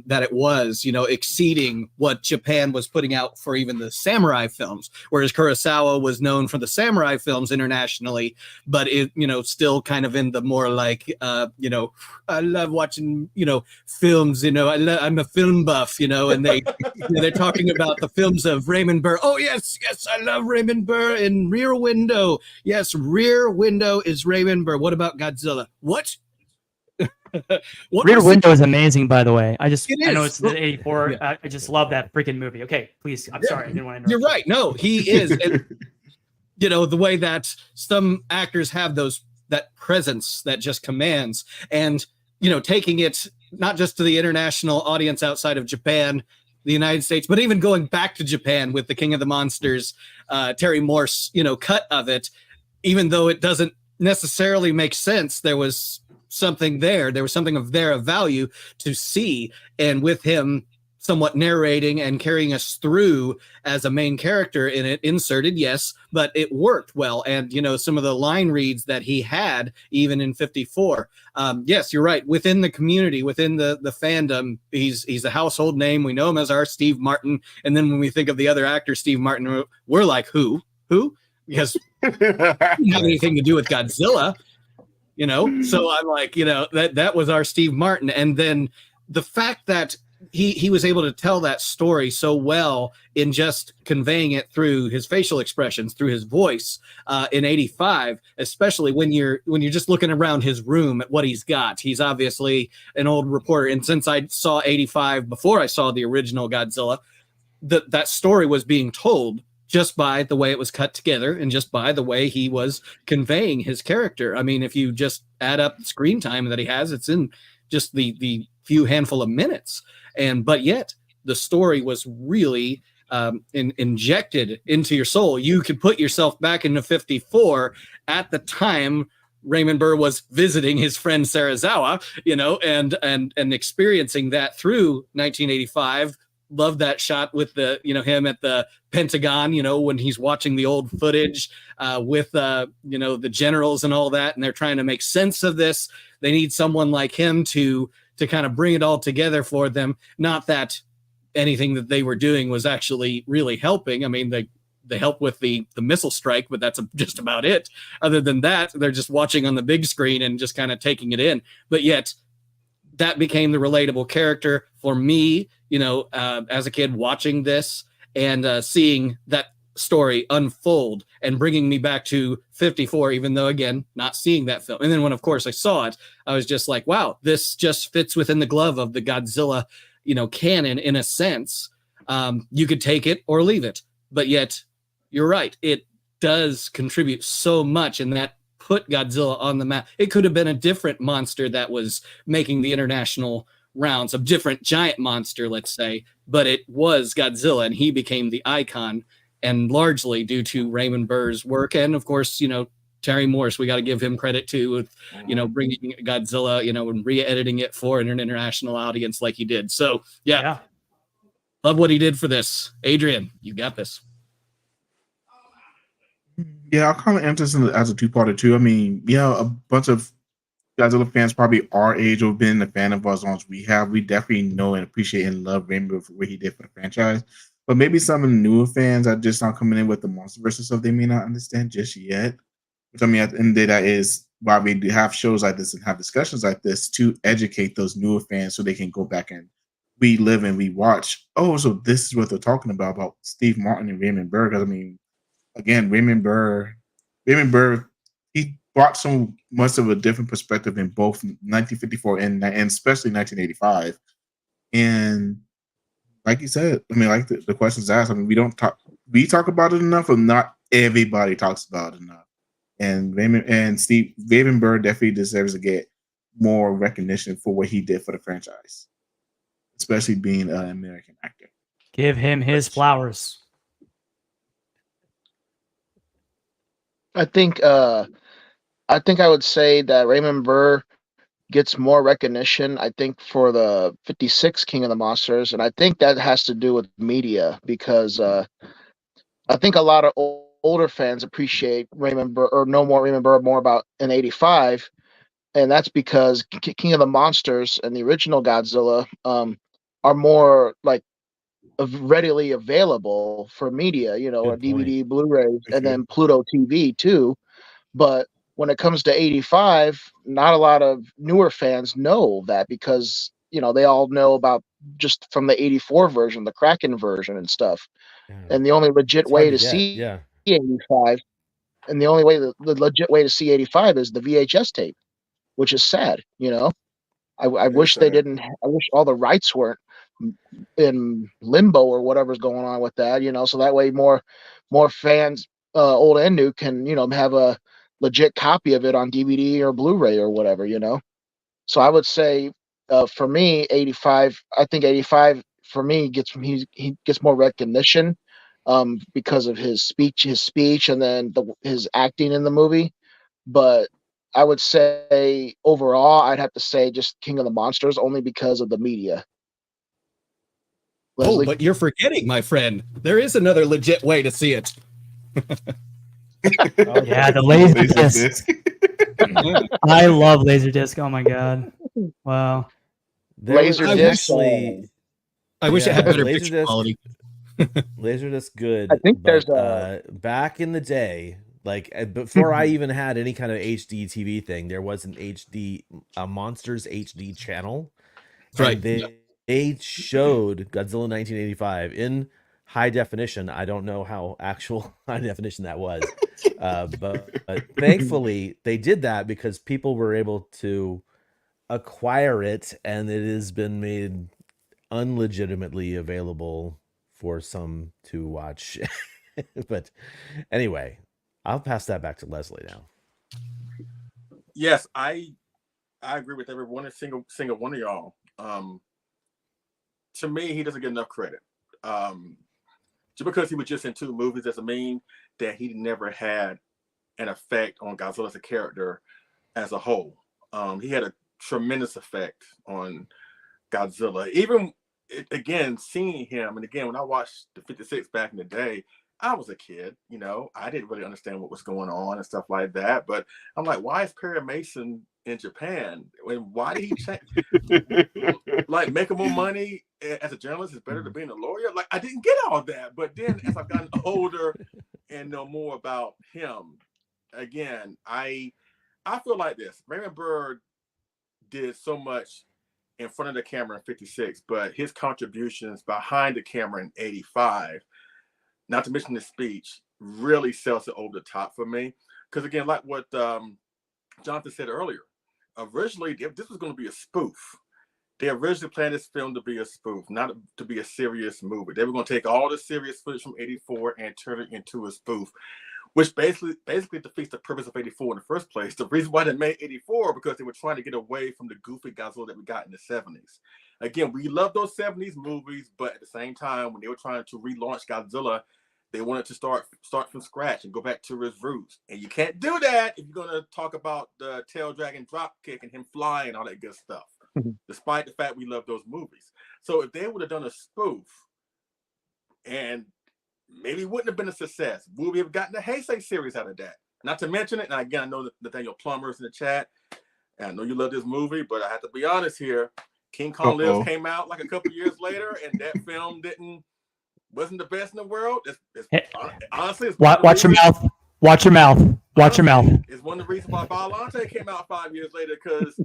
that it was, exceeding what Japan was putting out for even the samurai films, whereas Kurosawa was known for the samurai films internationally, but it, still kind of in the more like, I love watching, films, I'm a film buff, and they, they're talking about the films of Raymond Burr. Oh, yes, I love Raymond Burr in Rear Window. Yes, Rear Window is Raymond Burr. What about Godzilla? What? Rear Window is amazing, by the way. I know it's the 84. Yeah. I just love that freaking movie. Okay, please. I'm sorry. I didn't want to interrupt. You're right. No, he is. And, the way that some actors have that presence that just commands, and, taking it not just to the international audience outside of Japan, the United States, but even going back to Japan with the King of the Monsters, Terry Morse, cut of it, even though it doesn't necessarily make sense, there was something there. There was something of value to see. And with him somewhat narrating and carrying us through as a main character in it, inserted, yes, but it worked well. And, some of the line reads that he had, even in 54. Yes, you're right. Within the community, within the fandom, he's a household name. We know him as our Steve Martin. And then when we think of the other actor, Steve Martin, we're like, who? Because it doesn't have anything to do with Godzilla. you know? So I'm like, you know, that was our Steve Martin. And then the fact that he was able to tell that story so well in just conveying it through his facial expressions, through his voice in 85, especially when you're just looking around his room at what he's got. He's obviously an old reporter. And since I saw 85 before I saw the original Godzilla, that story was being told just by the way it was cut together and just by the way he was conveying his character. I mean, if you just add up the screen time that he has, it's in just the few handful of minutes. But yet the story was really injected into your soul. You could put yourself back into 54 at the time Raymond Burr was visiting his friend Sarazawa, you know, and experiencing that through 1985. Love that shot with the, you know, him at the Pentagon, you know, when he's watching the old footage with, you know, the generals and all that, and they're trying to make sense of this. They need someone like him to kind of bring it all together for them. Not that anything that they were doing was actually really helping. I mean, they help with the missile strike, but that's just about it. Other than that, they're just watching on the big screen and just kind of taking it in. But yet that became the relatable character for me, you know, as a kid watching this and seeing that story unfold and bringing me back to 54, even though, again, not seeing that film. And then when, of course, I saw it, I was just like, wow, this just fits within the glove of the Godzilla, you know, canon in a sense. You could take it or leave it, but yet you're right. It does contribute so much, and that put Godzilla on the map. It could have been a different monster that was making the international rounds, a different giant monster, let's say, but it was Godzilla, and he became the icon, and largely due to Raymond Burr's work. And of course, you know, Terry Morse, we got to give him credit too, with, you know, bringing Godzilla, you know, and re-editing it for an international audience like he did. So yeah. Love what he did for this. Adrian, you got this. Yeah, I'll kind of answer this as a two-parter too. I mean, yeah, a bunch of Godzilla fans probably our age who have been a fan of us as long as we have. We definitely know and appreciate and love Raymond for what he did for the franchise. But maybe some of the newer fans are just not coming in with the MonsterVerse stuff they may not understand just yet. Which I mean, at the end of the day, that is why we do have shows like this and have discussions like this to educate those newer fans so they can go back and relive and rewatch. Oh, so this is what they're talking about Steve Martin and Raymond Burr. Because I mean, again, Raymond Burr, he brought so much of a different perspective in both 1954 and especially 1985. And like you said, I mean, like the questions asked, I mean, we talk about it enough, but not everybody talks about it enough. And Raymond Burr definitely deserves to get more recognition for what he did for the franchise, especially being an American actor. Give him his flowers. I think I would say that Raymond Burr gets more recognition, I think, for the 56 King of the Monsters. And I think that has to do with media, because I think a lot of older fans appreciate Raymond Burr, or know more Raymond Burr more about in 85. And that's because King of the Monsters and the original Godzilla are more like readily available for media, you know, or DVD, Blu-rays, and then Pluto TV too. But when it comes to 85, not a lot of newer fans know that, because, you know, they all know about just from the 84 version, the Kraken version and stuff. Yeah. And the only legit way to see 85, and the only way, the legit way to see 85 is the VHS tape, which is sad, you know. I wish they didn't. I wish all the rights weren't in limbo or whatever's going on with that, you know. So that way, more fans, old and new, can, you know, have a legit copy of it on DVD or Blu-ray or whatever, you know. So I would say, for me, 85. I think 85 for me he gets more recognition because of his speech, and then his acting in the movie. But I would say overall, I'd have to say just King of the Monsters, only because of the media. Leslie? Oh, but you're forgetting, my friend. There is another legit way to see it. Oh, yeah, the Laserdisc. I love Laserdisc. Oh my god! Wow. Laserdisc. Actually, I wish it had better picture quality. Laserdisc good. I think there's back in the day Like before I even had any kind of HD TV thing, there was an HD Monsters HD channel. Right. And they showed Godzilla 1985 in high definition. I don't know how actual high definition that was. But thankfully they did that because people were able to acquire it, and it has been made unlegitimately available for some to watch. But anyway, I'll pass that back to Leslie now. Yes, I agree with every one single one of y'all. To me, he doesn't get enough credit. Just because he was just in 2 movies doesn't mean that he never had an effect on Godzilla as a character as a whole. He had a tremendous effect on Godzilla. Even again, seeing him, and again, when I watched the 56 back in the day, I was a kid, you know, I didn't really understand what was going on and stuff like that. But I'm like, why is Perry Mason in Japan? And why did he change? Like, making more money as a journalist is better than being a lawyer? Like, I didn't get all that. But then as I've gotten older and know more about him, again, I feel like this. Raymond Burr did so much in front of the camera in 56, but his contributions behind the camera in 85, not to mention his speech, really sells it over the top for me. Because again, like what Jonathan said earlier, originally this was going to be a spoof. They originally planned this film to be a spoof, not to be a serious movie. They were going to take all the serious footage from 84 and turn it into a spoof, which basically defeats the purpose of 84 in the first place. The reason why they made 84 because they were trying to get away from the goofy Godzilla that we got in the 70s. Again, we love those 70s movies, but at the same time, when they were trying to relaunch Godzilla, they wanted to start from scratch and go back to his roots. And you can't do that if you're going to talk about the tail dragon drop kick and him flying and all that good stuff, despite the fact we love those movies. So if they would have done a spoof, and maybe it wouldn't have been a success, would we have gotten the Heisei series out of that? Not to mention it, and again, I know that Nathaniel Plummer's in the chat, and I know you love this movie, but I have to be honest here. King Kong Lives came out like a couple years later, and that film wasn't the best in the world. Honestly, Watch your mouth. Watch your mouth. Watch your mouth. It's one of the reasons why Violante came out 5 years later, because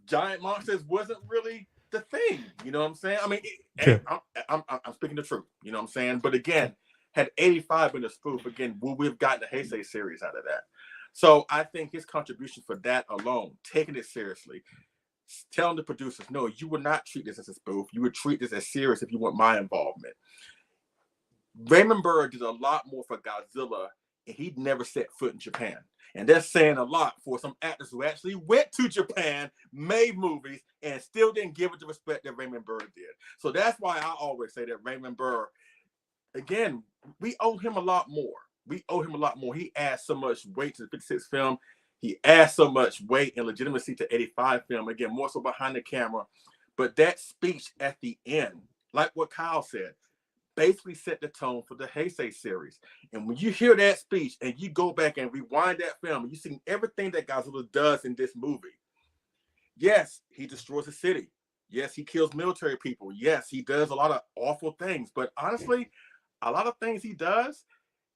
giant monsters wasn't really the thing. You know what I'm saying? I mean, Sure. I'm speaking the truth. You know what I'm saying? But again, had 85 been a spoof, again, would we have gotten the Heisei series out of that? So I think his contribution for that alone, taking it seriously, telling the producers, no, you would not treat this as a spoof. You would treat this as serious if you want my involvement. Raymond Burr did a lot more for Godzilla, and he'd never set foot in Japan. And that's saying a lot for some actors who actually went to Japan, made movies, and still didn't give it the respect that Raymond Burr did. So that's why I always say that Raymond Burr, again, we owe him a lot more. We owe him a lot more. He adds so much weight to the 56 film. He adds so much weight and legitimacy to 85 film. Again, more so behind the camera. But that speech at the end, like what Kyle said, basically set the tone for the Heisei series. And when you hear that speech and you go back and rewind that film, and you see everything that Godzilla does in this movie. Yes, he destroys a city. Yes, he kills military people. Yes, he does a lot of awful things. But honestly, a lot of things he does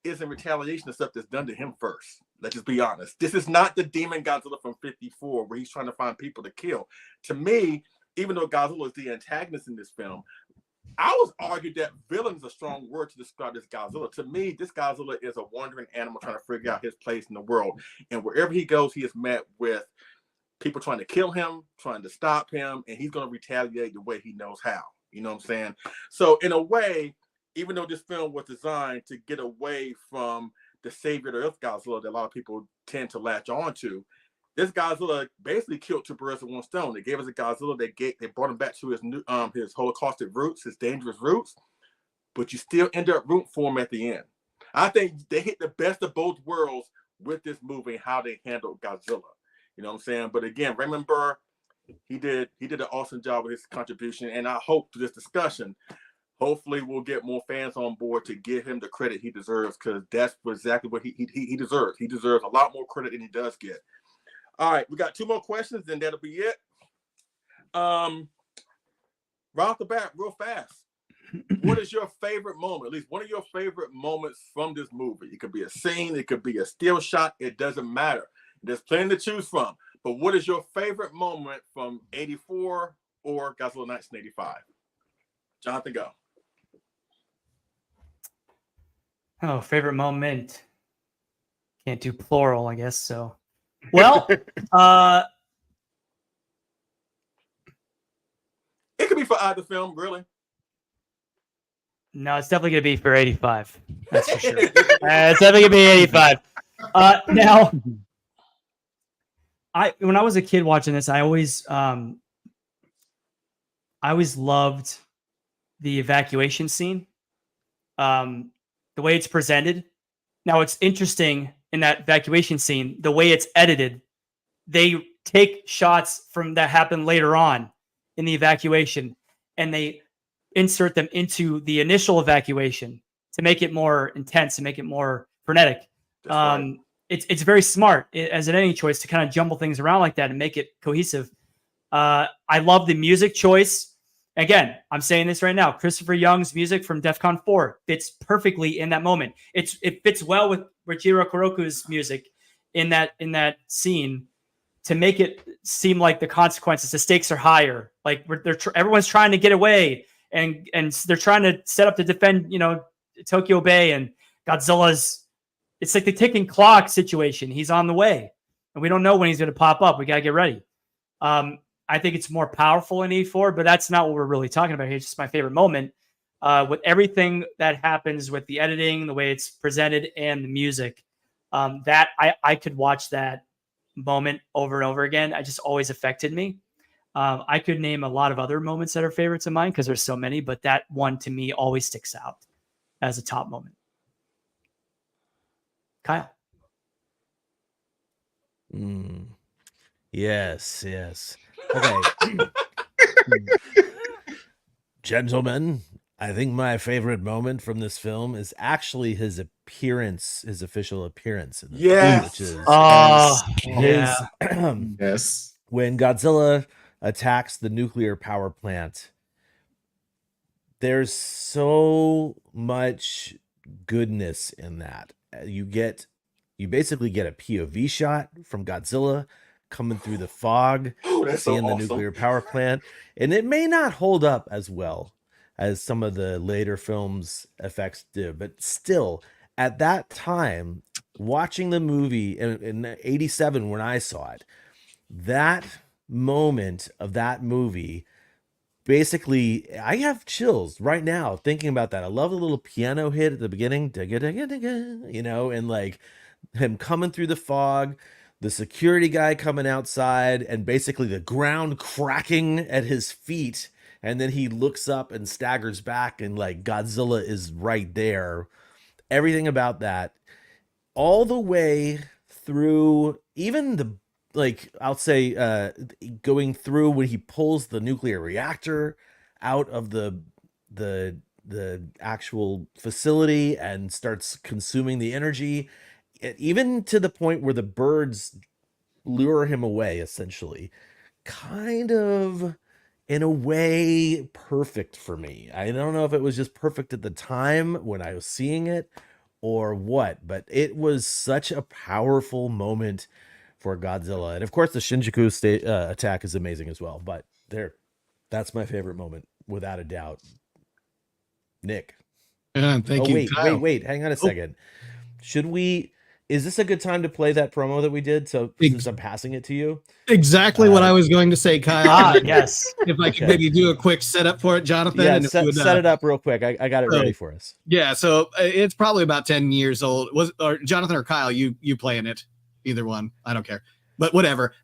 is in retaliation of stuff that's done to him first. Let's just be honest. This is not the demon Godzilla from 54 where he's trying to find people to kill. To me, even though Godzilla is the antagonist in this film, I was argued that villain is a strong word to describe this Godzilla. To me, this Godzilla is a wandering animal trying to figure out his place in the world. And wherever he goes, he is met with people trying to kill him, trying to stop him, and he's going to retaliate the way he knows how. You know what I'm saying? So in a way, even though this film was designed to get away from the savior of the Earth Godzilla that a lot of people tend to latch on to, this Godzilla basically killed 2 birds with 1 stone. They gave us a Godzilla. They brought him back to his holocaustic roots, his dangerous roots, but you still end up rooting for him at the end. I think they hit the best of both worlds with this movie and how they handled Godzilla. You know what I'm saying? But again, Raymond Burr, he did an awesome job with his contribution, and I hope through this discussion, hopefully we'll get more fans on board to give him the credit he deserves, because that's exactly what he deserves. He deserves a lot more credit than he does get. All right, we got 2 more questions, then that'll be it. Right off the bat, real fast. what is your favorite moment? At least one of your favorite moments from this movie. It could be a scene, it could be a still shot. It doesn't matter. There's plenty to choose from. But what is your favorite moment from 84 or Godzilla 1985? Jonathan, go. Oh, favorite moment. Can't do plural, I guess. So, well, it could be for either film, really. No, it's definitely going to be for 85. That's for sure. It's definitely going to be 85. Now, when I was a kid watching this, I always loved the evacuation scene. The way it's presented. Now, it's interesting in that evacuation scene, the way it's edited. They take shots from that happened later on in the evacuation, and they insert them into the initial evacuation to make it more intense and make it more frenetic. Right. It's very smart as an editing choice to kind of jumble things around like that and make it cohesive. I love the music choice. Again, I'm saying this right now. Christopher Young's music from DEFCON 4 fits perfectly in that moment. It fits well with Jiro Kuroku's music in that scene to make it seem like the consequences, the stakes are higher. Like everyone's trying to get away. And they're trying to set up to defend, Tokyo Bay, and Godzilla's. It's like the ticking clock situation. He's on the way, and we don't know when he's going to pop up. We got to get ready. I think it's more powerful in 84, but that's not what we're really talking about here. It's just my favorite moment with everything that happens with the editing, the way it's presented, and the music. That I could watch that moment over and over again. It just always affected me. I could name a lot of other moments that are favorites of mine because there's so many, but that one to me always sticks out as a top moment. Kyle. Yes. Okay. Gentlemen, I think my favorite moment from this film is actually his official appearance in the film, which is yes. When Godzilla attacks the nuclear power plant. There's so much goodness in that. You basically get a POV shot from Godzilla coming through the fog, seeing the nuclear power plant, and it may not hold up as well as some of the later films' effects do, but still, at that time, watching the movie in 87 when I saw it, that moment of that movie, basically, I have chills right now thinking about that. I love the little piano hit at the beginning, and like him coming through the fog, the security guy coming outside, and basically the ground cracking at his feet, and then he looks up and staggers back, and like Godzilla is right there. Everything about that, all the way through, even the I'll say going through when he pulls the nuclear reactor out of the actual facility and starts consuming the energy, even to the point where the birds lure him away, essentially, kind of in a way perfect for me. I don't know if it was just perfect at the time when I was seeing it or what, but it was such a powerful moment for Godzilla. And of course the Shinjuku attack is amazing as well, but that's my favorite moment without a doubt. Nick. Thank you. Wait, hang on a second. Is this a good time to play that promo that we did? So since I'm passing it to you. Exactly what I was going to say, Kyle. Yes. If I could maybe do a quick setup for it, Jonathan. Yeah, and set it up real quick. I got it ready for us. Yeah, so it's probably about 10 years old. Or Jonathan or Kyle, you playing it? Either one. I don't care. But whatever.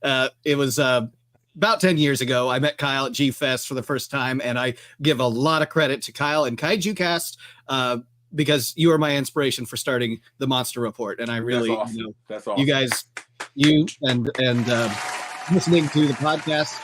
It was about 10 years ago. I met Kyle at G-Fest for the first time, and I give a lot of credit to Kyle and Kaiju Cast because you are my inspiration for starting the Monster Report. And I really, That's awesome. you guys, and listening to the podcast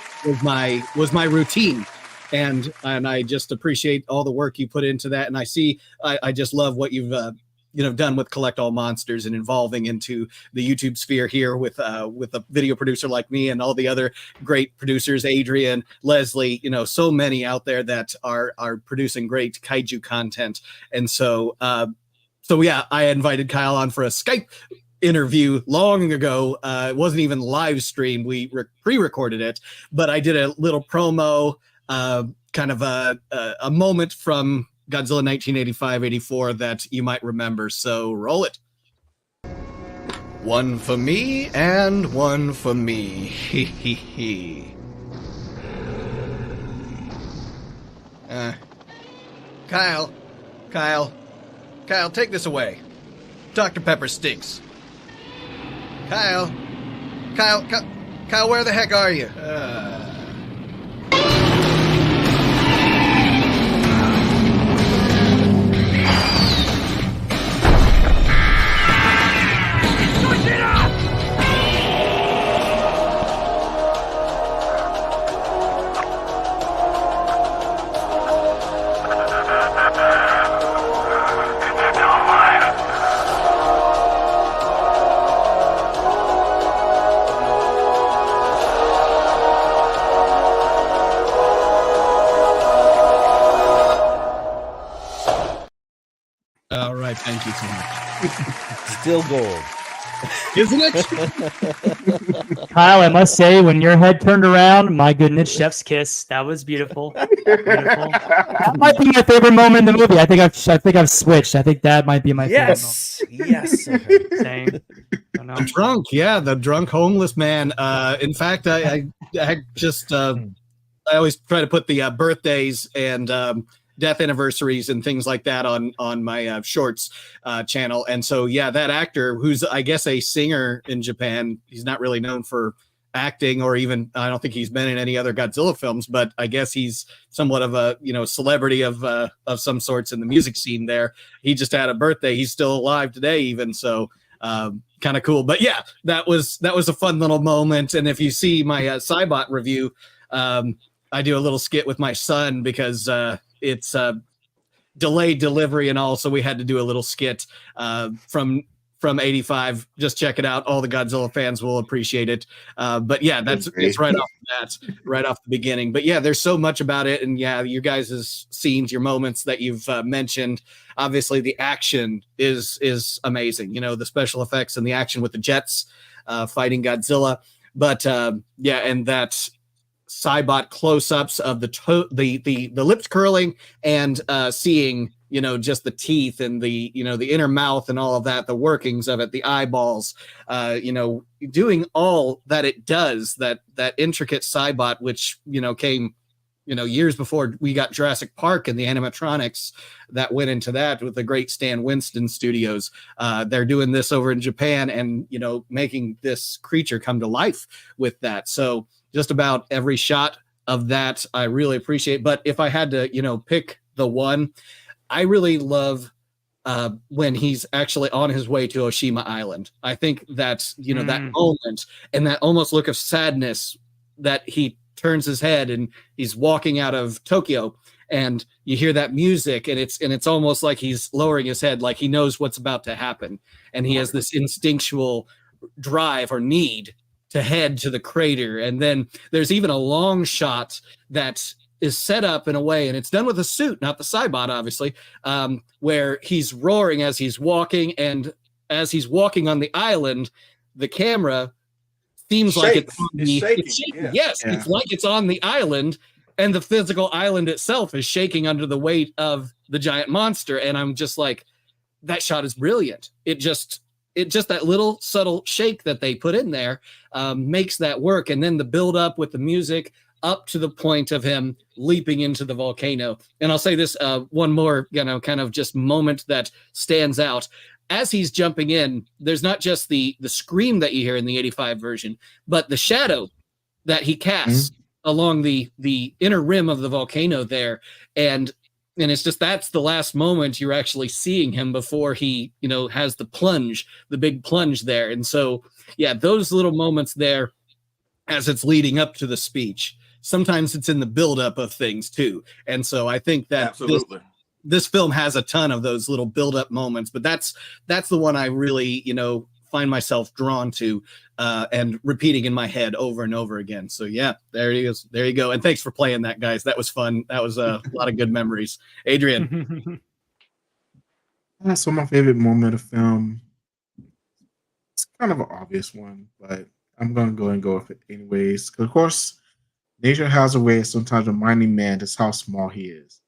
was my routine. And I just appreciate all the work you put into that. And I just love what you've done with Collect All Monsters and involving into the YouTube sphere here with a video producer like me and all the other great producers, Adrian, Leslie, so many out there that are producing great kaiju content. And so yeah, I invited Kyle on for a Skype interview long ago. It wasn't even live streamed. We pre-recorded it, but I did a little promo, kind of a moment from Godzilla 1985-84 that you might remember. So roll it. One for me and one for me. Hee hee hee. Kyle, take this away. Dr. Pepper stinks. Kyle, where the heck are you? All right, thank you so much. Still gold. Isn't it? Kyle, I must say, when your head turned around, my goodness, Chef's kiss. That was beautiful. Beautiful. That might be my favorite moment in the movie. I think I've switched. I think that might be my favorite moment. Yes. Same. The drunk, the drunk homeless man. In fact, I just I always try to put the birthdays and death anniversaries and things like that on my shorts channel. And so, yeah, that actor who's, I guess, a singer in Japan, he's not really known for acting or even, I don't think he's been in any other Godzilla films, but I guess he's somewhat of a, celebrity of some sorts in the music scene there. He just had a birthday. He's still alive today even. So kind of cool. But yeah, that was a fun little moment. And if you see my Cybot review, I do a little skit with my son because it's delayed delivery and all, so we had to do a little skit from 85. Just check it out. All the Godzilla fans will appreciate it. But yeah, it's right off the beginning. But yeah, there's so much about it, and yeah, your guys' scenes, your moments that you've mentioned. Obviously, the action is amazing. The special effects and the action with the jets fighting Godzilla. But yeah, and that Cybot close-ups of the lips curling and seeing just the teeth and the the inner mouth and all of that, the workings of it, the eyeballs, doing all that it does, that intricate Cybot, which came years before we got Jurassic Park and the animatronics that went into that with the great Stan Winston Studios. They're doing this over in Japan and making this creature come to life with that. So just about every shot of that I really appreciate. But if I had to, pick the one, I really love when he's actually on his way to Oshima Island. I think that's, that moment and that almost look of sadness that he turns his head and he's walking out of Tokyo and you hear that music and it's almost like he's lowering his head, like he knows what's about to happen. And he has this instinctual drive or need to head to the crater. And then there's even a long shot that is set up in a way, and it's done with a suit, not the Cybot, obviously, where he's roaring as he's walking, and as he's walking on the island, the camera seems like it's shaking. Yeah. Yes, yeah. It's like it's on the island, and the physical island itself is shaking under the weight of the giant monster. And I'm just like, that shot is brilliant. It just that little subtle shake that they put in there makes that work. And then the build up with the music up to the point of him leaping into the volcano. And I'll say this one more, kind of just moment that stands out. As he's jumping in, there's not just the scream that you hear in the 85 version, but the shadow that he casts along the inner rim of the volcano there. And it's just, that's the last moment you're actually seeing him before he, has the big plunge there. And so, yeah, those little moments there as it's leading up to the speech, sometimes it's in the buildup of things too. And so I think that this film has a ton of those little build-up moments, but that's the one I really, find myself drawn to and repeating in my head over and over again. So yeah, there he is. There you go. And thanks for playing that, guys. That was fun. That was a lot of good memories. Adrian. So my favorite moment of film, it's kind of an obvious one, but I'm going to go with it anyways. 'Cause of course, nature has a way of sometimes reminding man just how small he is.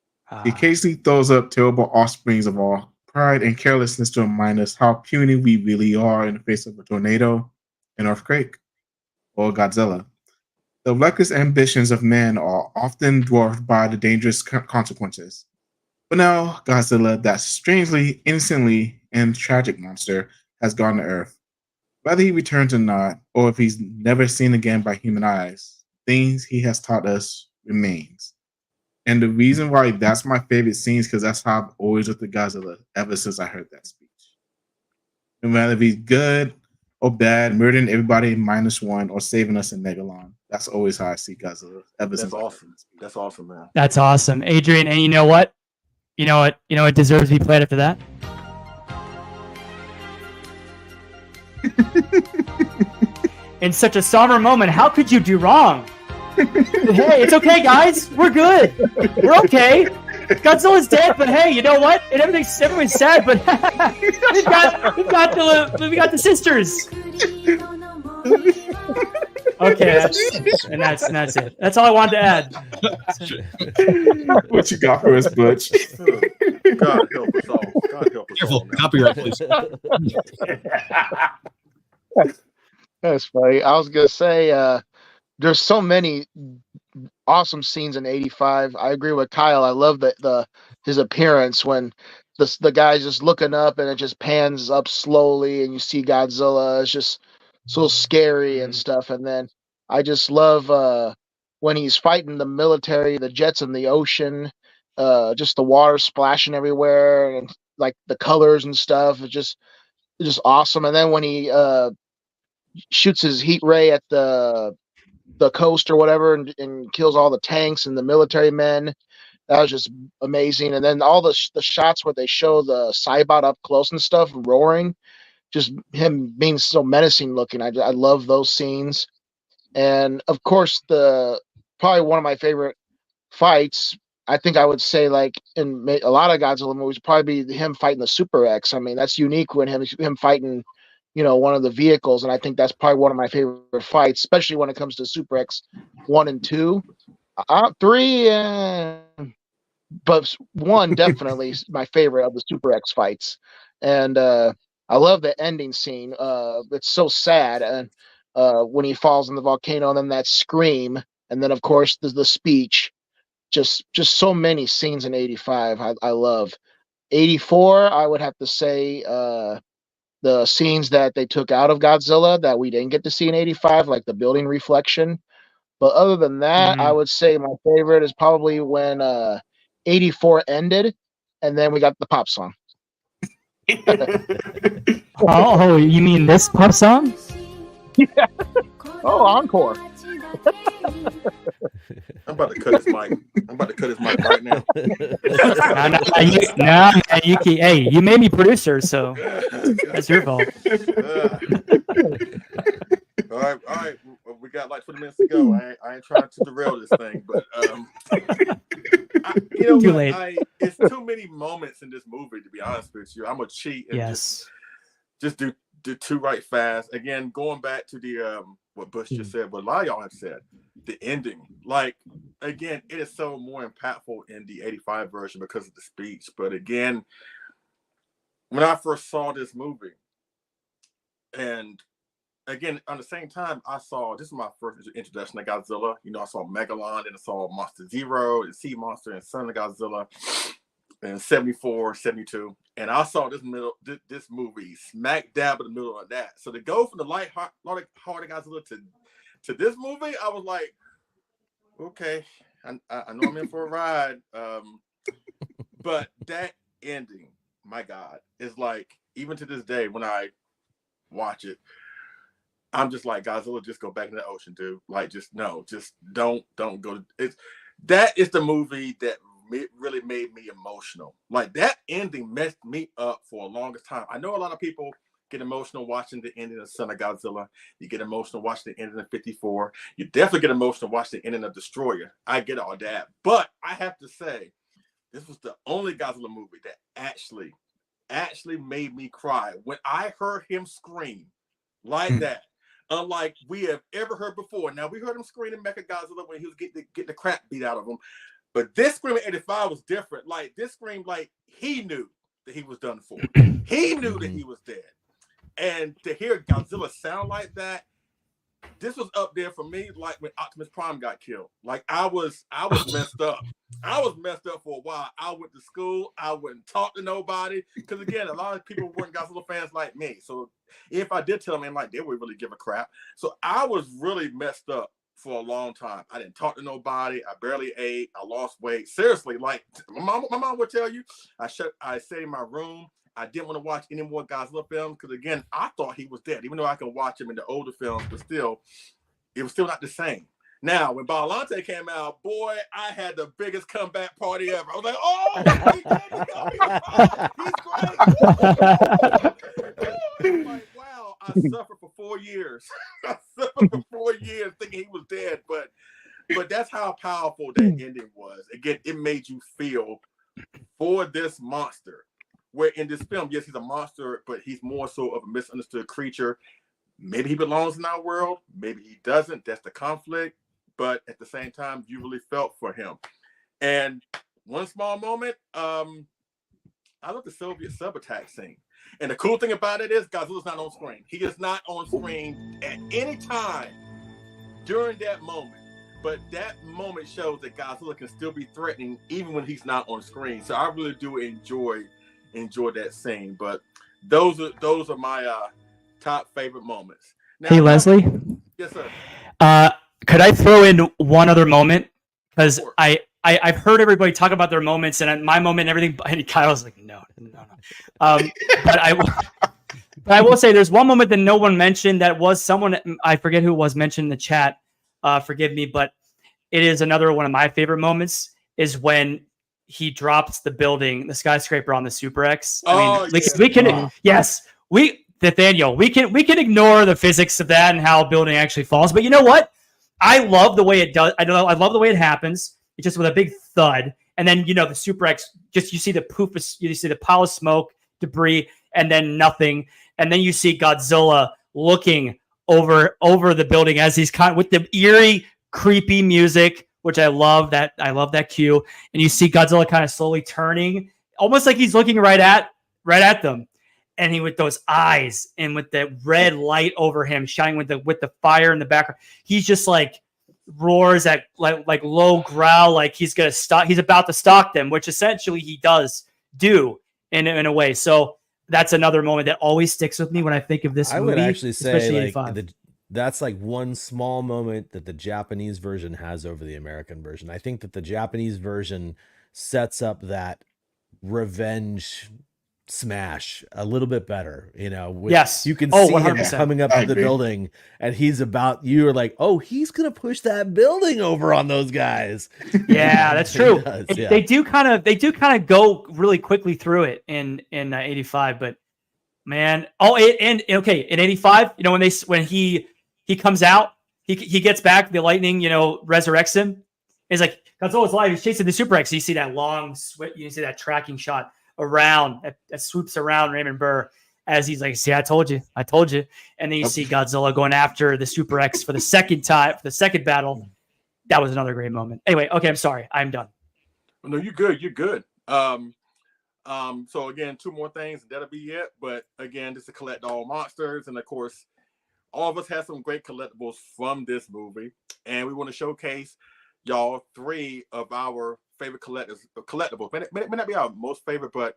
He occasionally throws up terrible offsprings of all pride and carelessness to remind us how puny we really are in the face of a tornado, an earthquake, or Godzilla. The reckless ambitions of man are often dwarfed by the dangerous consequences. But now, Godzilla, that strangely, innocently, and tragic monster, has gone to Earth. Whether he returns or not, or if he's never seen again by human eyes, things he has taught us remains. And the reason why that's my favorite scene is because that's how I've always looked at Godzilla ever since I heard that speech. No matter if he's good or bad, murdering everybody minus one, or saving us in Megalon, that's always how I see Godzilla ever since. That's awesome. That's awesome, man. That's awesome, Adrian. And you know what? You know what deserves to be played after that? In such a somber moment, how could you do wrong? Hey, it's okay, guys. We're good. We're okay. Godzilla's dead, but hey, you know what? And everybody's sad, but we got the sisters. Okay, that's it. That's all I wanted to add. What you got for us, Butch? God help us all. God help us all. Careful, copyright, please. That's funny. I was gonna say, there's so many awesome scenes in '85. I agree with Kyle. I love his appearance when the guy's just looking up and it just pans up slowly and you see Godzilla. It's just so scary and stuff. And then I just love when he's fighting the military, the jets in the ocean, just the water splashing everywhere and like the colors and stuff. It's just awesome. And then when he shoots his heat ray at the coast or whatever and kills all the tanks and the military men, that was just amazing. And then all the shots where they show the Cybot up close and stuff roaring, just him being so menacing looking. I love those scenes. And of course, probably one of my favorite fights, I think I would say, like in a lot of Godzilla movies, probably be him fighting the Super X. I mean, that's unique when him fighting, one of the vehicles, and I think that's probably one of my favorite fights, especially when it comes to Super X 1 and 2. 3, but 1 definitely is my favorite of the Super X fights. And I love the ending scene. It's so sad, and when he falls in the volcano, and then that scream, and then of course the speech. Just so many scenes in '85 I love. '84, I would have to say the scenes that they took out of Godzilla that we didn't get to see in '85, like the building reflection. But other than that, I would say my favorite is probably when '84 ended, and then we got the pop song. Oh, you mean this pop song? Yeah. Oh, encore. I'm about to cut his mic. Right now. Hey, you made me producer, so that's your fault. All right. We got like 20 minutes to go. I ain't trying to derail this thing, but Too late. It's too many moments in this movie, to be honest with you. I'm gonna cheat and just do two right fast. Again, going back to the what Bush just said, what a lot of y'all have said, the ending. Like, again, it is so more impactful in the '85 version because of the speech. But again, when I first saw this movie, and again, on the same time, this is my first introduction to Godzilla. I saw Megalon, and I saw Monster Zero, and Sea Monster, and Son of Godzilla in '74, '72. And I saw this movie smack dab in the middle of that. So to go from the light-hearted Godzilla to this movie, I was like, okay, I know I'm in for a ride. But that ending, my God, is like, even to this day, when I watch it, I'm just like, Godzilla, just go back in the ocean, dude. Like, don't go. That is the movie that really made me emotional. Like that ending messed me up for the longest time. I know a lot of people get emotional watching the ending of Son of Godzilla. You get emotional watching the ending of 54. You definitely get emotional watching the ending of Destroyer. I get all that. But I have to say, this was the only Godzilla movie that actually made me cry. When I heard him scream like that, unlike we have ever heard before. Now, we heard him scream in Mechagodzilla when he was getting the crap beat out of him. But this scream in 85 was different. Like, this scream, like, he knew that he was done for. He knew that he was dead. And to hear Godzilla sound like that, this was up there for me, like when Optimus Prime got killed. Like I was messed up. I was messed up for a while. I went to school. I wouldn't talk to nobody. Because again, a lot of people weren't Godzilla fans like me. So if I did tell them, like, they would really give a crap. So I was really messed up for a long time. I didn't talk to nobody. I barely ate. I lost weight. Seriously, like my mom would tell you, I stayed in my room. I didn't want to watch any more Godzilla films because, again, I thought he was dead. Even though I can watch him in the older films, but still, it was still not the same. Now, when Biollante came out, boy, I had the biggest comeback party ever. I was like, oh, he's like, wow, I suffered for 4 years. I suffered for 4 years thinking he was dead, but that's how powerful that ending was. Again, it made you feel for this monster. Where in this film, yes, he's a monster, but he's more so of a misunderstood creature. Maybe he belongs in our world. Maybe he doesn't. That's the conflict. But at the same time, you really felt for him. And one small moment, I love the Soviet sub-attack scene. And the cool thing about it is Godzilla's not on screen. He is not on screen at any time during that moment. But that moment shows that Godzilla can still be threatening even when he's not on screen. So I really do enjoy that scene. But those are my top favorite moments. Now, Hey, Leslie. Yes, sir. Could I throw in one other moment? Because I've heard everybody talk about their moments and my moment and everything. And Kyle's like, no. But I will say there's one moment that no one mentioned that was someone, I forget who it was, mentioned in the chat. Forgive me, but it is another one of my favorite moments is when he drops the building, the skyscraper on the Super X. Nathaniel, we can ignore the physics of that and how a building actually falls. But you know what? I love the way it does. I love the way it happens. It's just with a big thud. And then, the Super X, just you see the poof, you see the pile of smoke, debris, and then nothing. And then you see Godzilla looking over the building as he's with the eerie, creepy music, which I love that. I love that cue. And you see Godzilla kind of slowly turning, almost like he's looking right at them. And he with those eyes and with the red light over him shining with the fire in the background, he's just like roars at like low growl, like he's about to stalk them, which essentially he does do in a way. So that's another moment that always sticks with me when I think of this movie. I would actually say like that's like one small moment that the Japanese version has over the American version. I think that the Japanese version sets up that revenge smash a little bit better, yes, you can see 100%. him coming up to the building and you're like, oh, he's gonna push that building over on those guys. Yeah, that's true. Yeah. They do kind of go really quickly through it in 85, but man, in 85, when he comes out, he gets back, the lightning resurrects him. It's like Godzilla's alive, he's chasing the Super X. You see that long you see that tracking shot around that swoops around Raymond Burr as he's like, see, I told you. And then you see Godzilla going after the Super X for the second battle. That was another great moment. Anyway, okay, I'm sorry, I'm done. No, you're good. So again, 2 more things, that'll be it. But again, just to collect all monsters, and of course, all of us have some great collectibles from this movie, and we want to showcase y'all 3 of our favorite collectibles. May not be our most favorite, but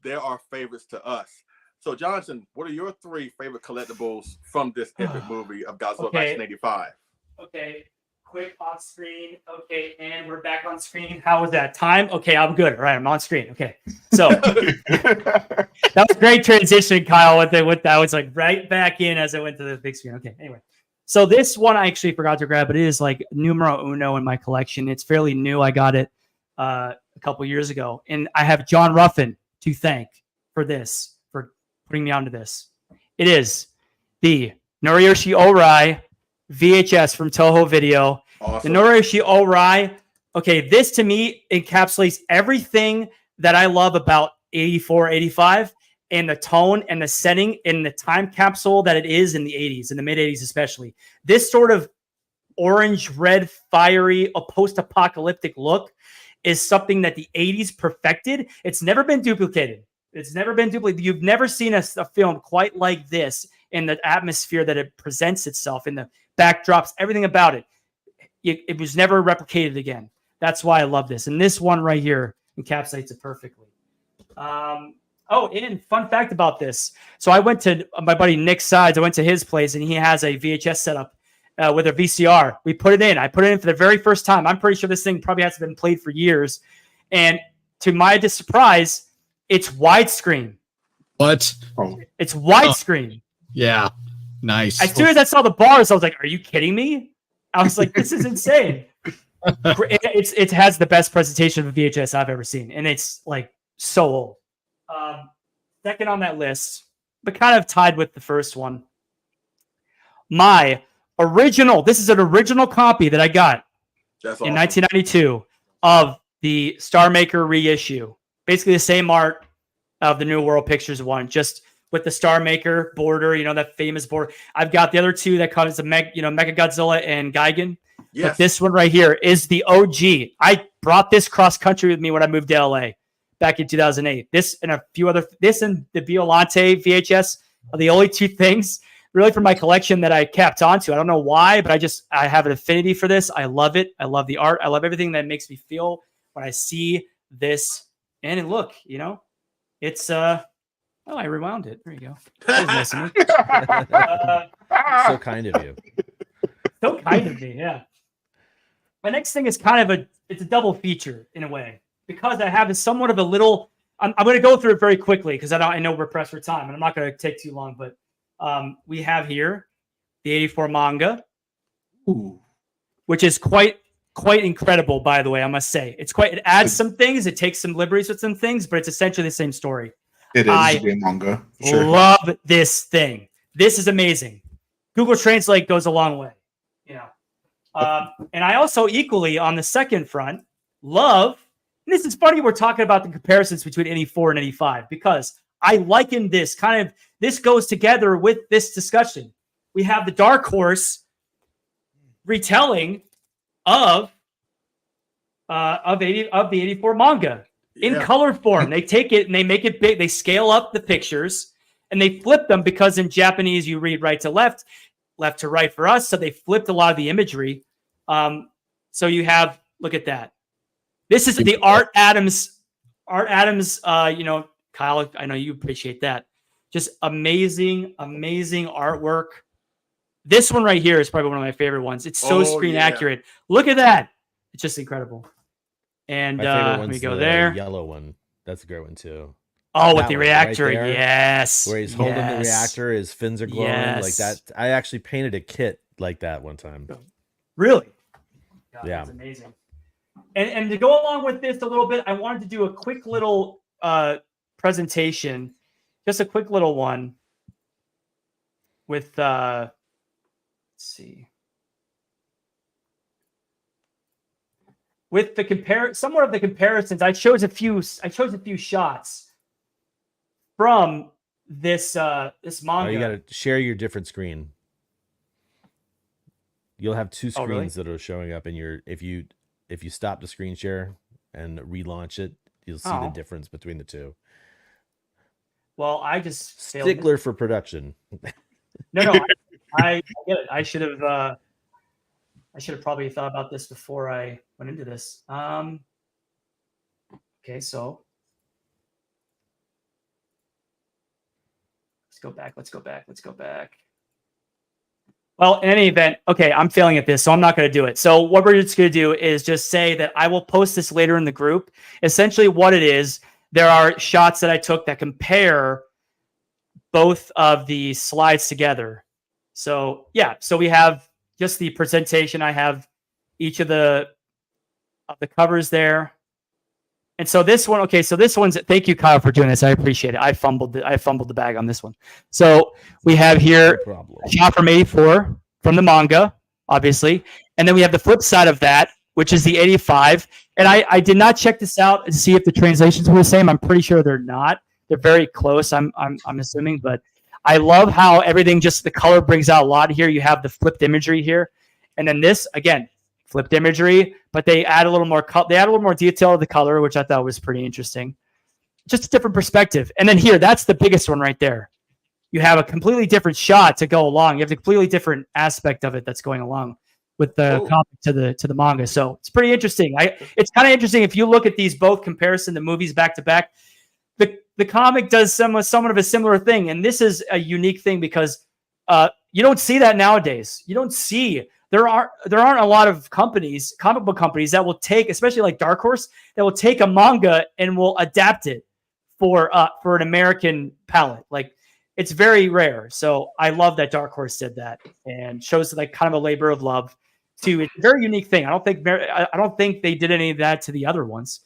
there are favorites to us. So, Johnson, what are your 3 favorite collectibles from this epic movie of Godzilla 1985? Okay, quick on screen. Okay, and we're back on screen. How was that time? Okay, I'm good. All right, I'm on screen. Okay, so that was great transition, Kyle. With that, I was like right back in as I went to the big screen. Okay, anyway. So this one I actually forgot to grab, but it is like numero uno in my collection. It's fairly new. I got it a couple years ago, and I have John Ruffin to thank for putting me onto this. It is the Noriyoshi Orai VHS from Toho Video. Awesome. The Noriyoshi Orai. Okay, this to me encapsulates everything that I love about 84, 85, and the tone and the setting in the time capsule that it is in the 80s, in the mid 80s especially. This sort of orange, red, fiery, a post-apocalyptic look is something that the 80s perfected. It's never been duplicated. You've never seen a film quite like this in the atmosphere that it presents itself, in the backdrops, everything about it. It was never replicated again. That's why I love this. And this one right here encapsulates it perfectly. And fun fact about this. So I went to my buddy Nick Sides. I went to his place, and he has a VHS setup with a VCR. We put it in. I put it in for the very first time. I'm pretty sure this thing probably hasn't been played for years. And to my surprise, it's widescreen. What? It's widescreen. Yeah. Nice. As soon as I saw the bars, I was like, are you kidding me? I was like, this is insane. It has the best presentation of a VHS I've ever seen. And it's like so old. Second on that list, but kind of tied with the first one. My original, this is an original copy that I got in 1992 of the Star Maker reissue. Basically the same art of the New World Pictures one, just with the Star Maker border, that famous border. I've got the other two that comes Mecha Godzilla and Gigan. Yes. But this one right here is the OG. I brought this cross country with me when I moved to LA back in 2008. This and the Violante VHS are the only two things really from my collection that I kept onto. I don't know why, but I have an affinity for this. I love it. I love the art. I love everything that makes me feel when I see this. And look, it's I rewound it. There you go. That was nice of me. So kind of you. So kind of me, yeah. My next thing is kind of it's a double feature in a way, because I have somewhat of a little. I'm going to go through it very quickly because I know we're pressed for time, and I'm not going to take too long. But we have here the 84 manga, which is quite incredible, by the way. I must say, it adds some things, it takes some liberties with some things, but it's essentially the same story. It is a manga. Sure. Love this thing. This is amazing. Google Translate goes a long way. And I also equally on the second front love. And this is funny. We're talking about the comparisons between 84 and 85 because I liken this this goes together with this discussion. We have the Dark Horse retelling of the 84 manga in color form. They take it and they make it big. They scale up the pictures and they flip them because in Japanese you read right to left, left to right for us. So they flipped a lot of the imagery. So you have, look at that. This is the Art Adams, Kyle, I know you appreciate that. Just amazing artwork. This one right here is probably one of my favorite ones. It's so screen accurate. Look at that. It's just incredible. And let me go there. Yellow one. That's a great one too. Oh, with the reactor. Right, yes. Where he's holding the reactor, his fins are glowing like that. I actually painted a kit like that one time. Really? God, yeah. That's amazing. And to go along with this a little bit, I wanted to do a quick little presentation, just a quick little one with let's see. With the somewhat of the comparisons, I chose a few shots from this this manga. Oh, you got to share your different screen. You'll have two screens that are showing up in your if you stop the screen share and relaunch it, you'll see the difference between the two. Well, I just stickler for production. No, I get it. I should have probably thought about this before I went into this. Okay, so let's go back. Well, in any event, okay, I'm failing at this, so I'm not going to do it. So what we're just going to do is just say that I will post this later in the group. Essentially what it is, there are shots that I took that compare both of the slides together. So yeah, so we have just the presentation. I have each of the covers there. And so this one, okay, so this one's, thank you, Kyle, for doing this. I appreciate it. I fumbled the bag on this one. So we have here a shot from 84 from the manga, obviously. And then we have the flip side of that, which is the 85. And I did not check this out to see if the translations were the same. I'm pretty sure they're not. They're very close, I'm assuming. But I love how everything, just the color brings out a lot here. You have the flipped imagery here. And then this, again, flipped imagery, but they add a little more detail to the color, which I thought was pretty interesting. Just a different perspective. And then here, that's the biggest one right there. You have a completely different shot to go along. You have a completely different aspect of it that's going along with the comic to the manga. So it's pretty interesting. It's kind of interesting if you look at these both comparison the movies back to back. The comic does somewhat of a similar thing, and this is a unique thing because you don't see that nowadays. You don't see. There aren't a lot of companies, comic book companies, that will take, especially like Dark Horse, that will take a manga and will adapt it for an American palette. Like, it's very rare. So I love that Dark Horse did that and shows like kind of a labor of love to it's a very unique thing. I don't think they did any of that to the other ones.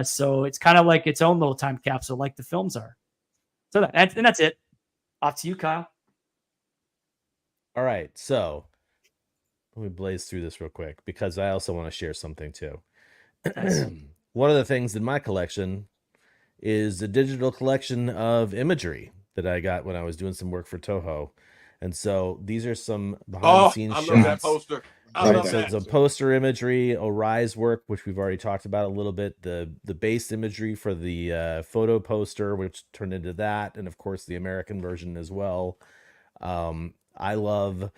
So it's kind of like its own little time capsule, like the films are. So that's it. Off to you, Kyle. All right, so let me blaze through this real quick because I also want to share something too. One of the things in my collection is a digital collection of imagery that I got when I was doing some work for Toho. And so these are some behind the scenes shots. I love that poster. So it's a poster imagery, Ori's work, which we've already talked about a little bit, the base imagery for the photo poster, which turned into that, and of course the American version as well. I love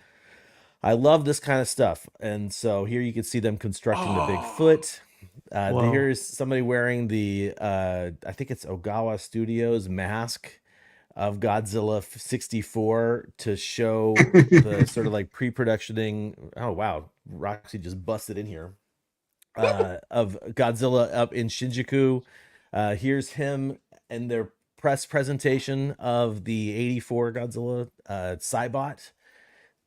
this kind of stuff. And so here you can see them constructing the Bigfoot. Here's somebody wearing the I think it's Ogawa Studios mask of Godzilla 64 to show the sort of like pre-productioning. Oh wow, Roxy just busted in here. Of Godzilla up in Shinjuku. Here's him and their press presentation of the 84 Godzilla Saibot.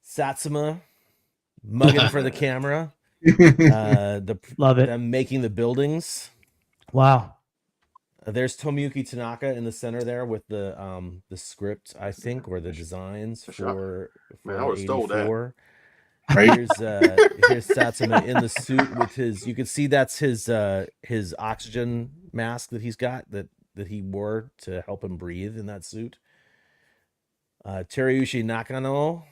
Satsuma mugging for the camera. Love it. Them making the buildings. Wow. There's Tomiyuki Tanaka in the center there with the script, I think, or the designs for Man, I would have stole that. 84. Right? Here's Satsuma in the suit with his. You can see that's his oxygen mask that he's got that he wore to help him breathe in that suit. Teruyushi Nakano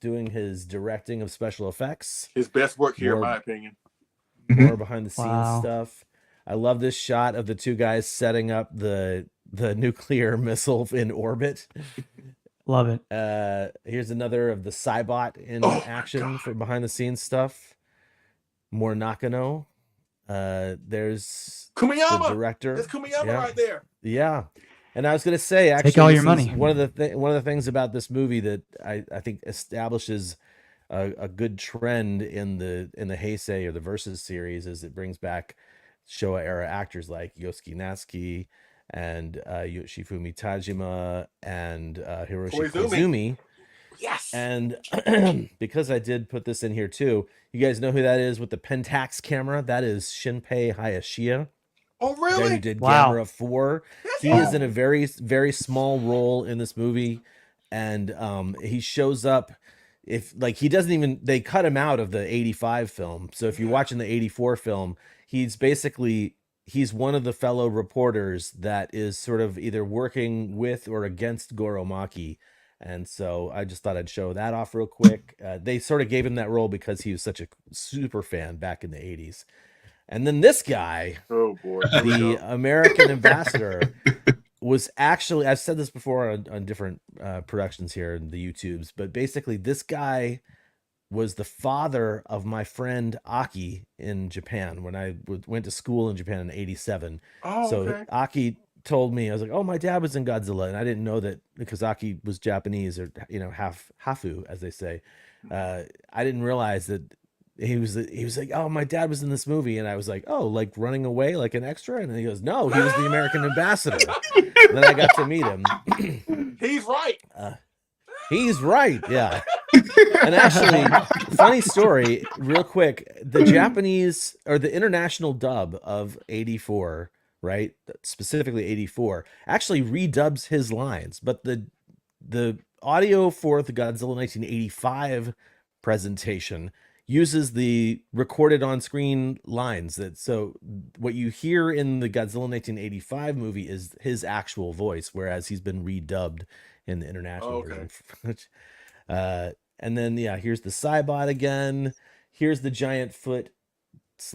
doing his directing of special effects. His best work here, in my opinion. More behind the scenes stuff. I love this shot of the two guys setting up the nuclear missile in orbit. Love it. Here's another of the Saibot in action for behind the scenes stuff. More Nakano. There's Kumiyama. the director. There's Kumiyama right there. Yeah. And I was going to say, actually, take all your money. One of the things about this movie that I think establishes a good trend in the Heisei or the Versus series is it brings back Showa era actors like Yosuke Natsuki and Yoshifumi Tajima and Hiroshi Koizumi. Yes. And because I did put this in here too, you guys know who that is with the Pentax camera? That is Shinpei Hayashiya. Oh, really? That who did Gamera 4. He is in a very, very small role in this movie. And he shows up they cut him out of the 85 film. So if you're watching the 84 film, he's one of the fellow reporters that is sort of either working with or against Goro Maki. And so I just thought I'd show that off real quick. They sort of gave him that role because he was such a super fan back in the 80s. And then this guy, oh boy, the American ambassador, was actually, I've said this before on different productions here in the YouTubes, but basically this guy was the father of my friend Aki in Japan when I went to school in Japan in 87. Oh, so okay. Aki told me, I was like, oh, my dad was in Godzilla. And I didn't know that because Aki was Japanese or, half Hafu, as they say. I didn't realize that he was like, oh, my dad was in this movie. And I was like, oh, like running away like an extra? And he goes, no, he was the American ambassador. And then I got to meet him. He's right. He's right. Yeah. And actually, funny story, real quick, the Japanese or the international dub of 84, right? Specifically 84, actually redubs his lines, but the audio for the Godzilla 1985 presentation uses the recorded on-screen lines. So what you hear in the Godzilla 1985 movie is his actual voice, whereas he's been redubbed in the international version. And then here's the Cybot again. Here's the giant foot /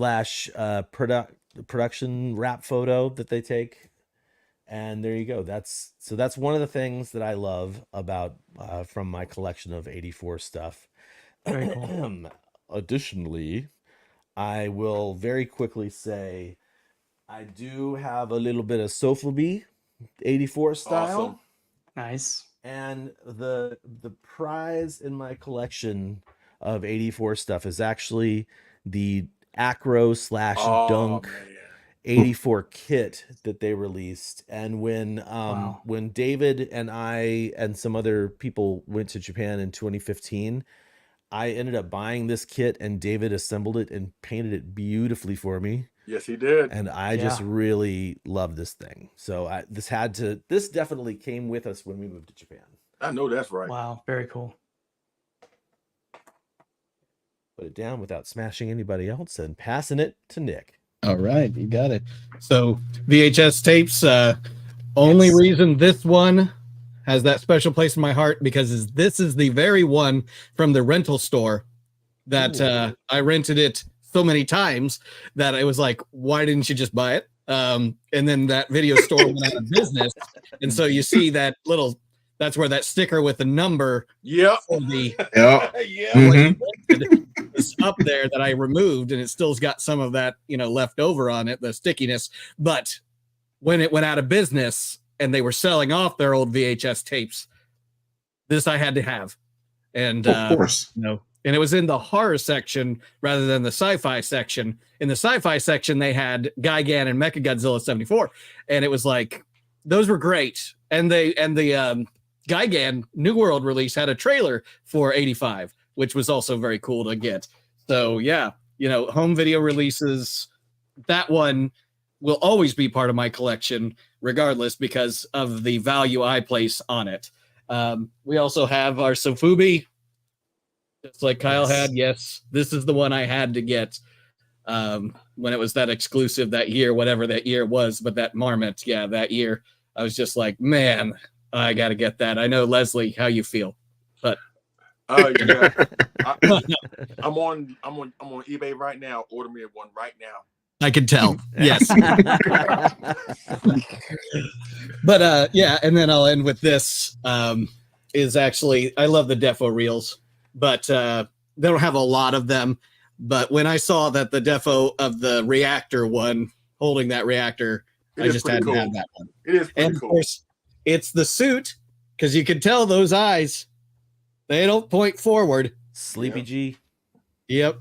production wrap photo that they take. And there you go. That's one of the things that I love about from my collection of 84 stuff. Very cool. Additionally, I will very quickly say I do have a little bit of Sofubi 84 style. Awesome. Nice. And the prize in my collection of 84 stuff is actually the Acro / Dunk 84 kit that they released. And when David and I and some other people went to Japan in 2015, I ended up buying this kit, and David assembled it and painted it beautifully for me. Yes, he did. And I just really love this thing. So this definitely came with us when we moved to Japan. I know that's right. Wow, very cool. Put it down without smashing anybody else and passing it to Nick. All right, you got it. So VHS tapes, only reason this one has that special place in my heart because this is the very one from the rental store that I rented it so many times that I was like, why didn't you just buy it? And then that video store went out of business. And so you see that that's where that sticker with the number for the is up there that I removed, and it still's got some of that, left over on it, the stickiness. But when it went out of business and they were selling off their old VHS tapes, this I had to have. And of course, and it was in the horror section rather than the sci-fi section. In the sci-fi section, they had Gigan and Mechagodzilla 74, and it was like those were great. And the Gigan New World release had a trailer for 85, which was also very cool to get. So home video releases, that one will always be part of my collection regardless because of the value I place on it. We also have our Sofubi, just like Kyle had. Yes, this is the one I had to get when it was that exclusive that year, whatever that year was, but that Marmot, that year, I was just like, man, I got to get that. I know, Leslie, how you feel, but I'm on eBay right now. Order me one right now. I can tell. Yes. But and then I'll end with this. Is actually, I love the Defo reels, but they don't have a lot of them. But when I saw that the Defo of the reactor one holding that reactor, I just had to have that one. It is pretty and cool. Of course, it's the suit because you can tell those eyes, they don't point forward. Sleepy G. Yep.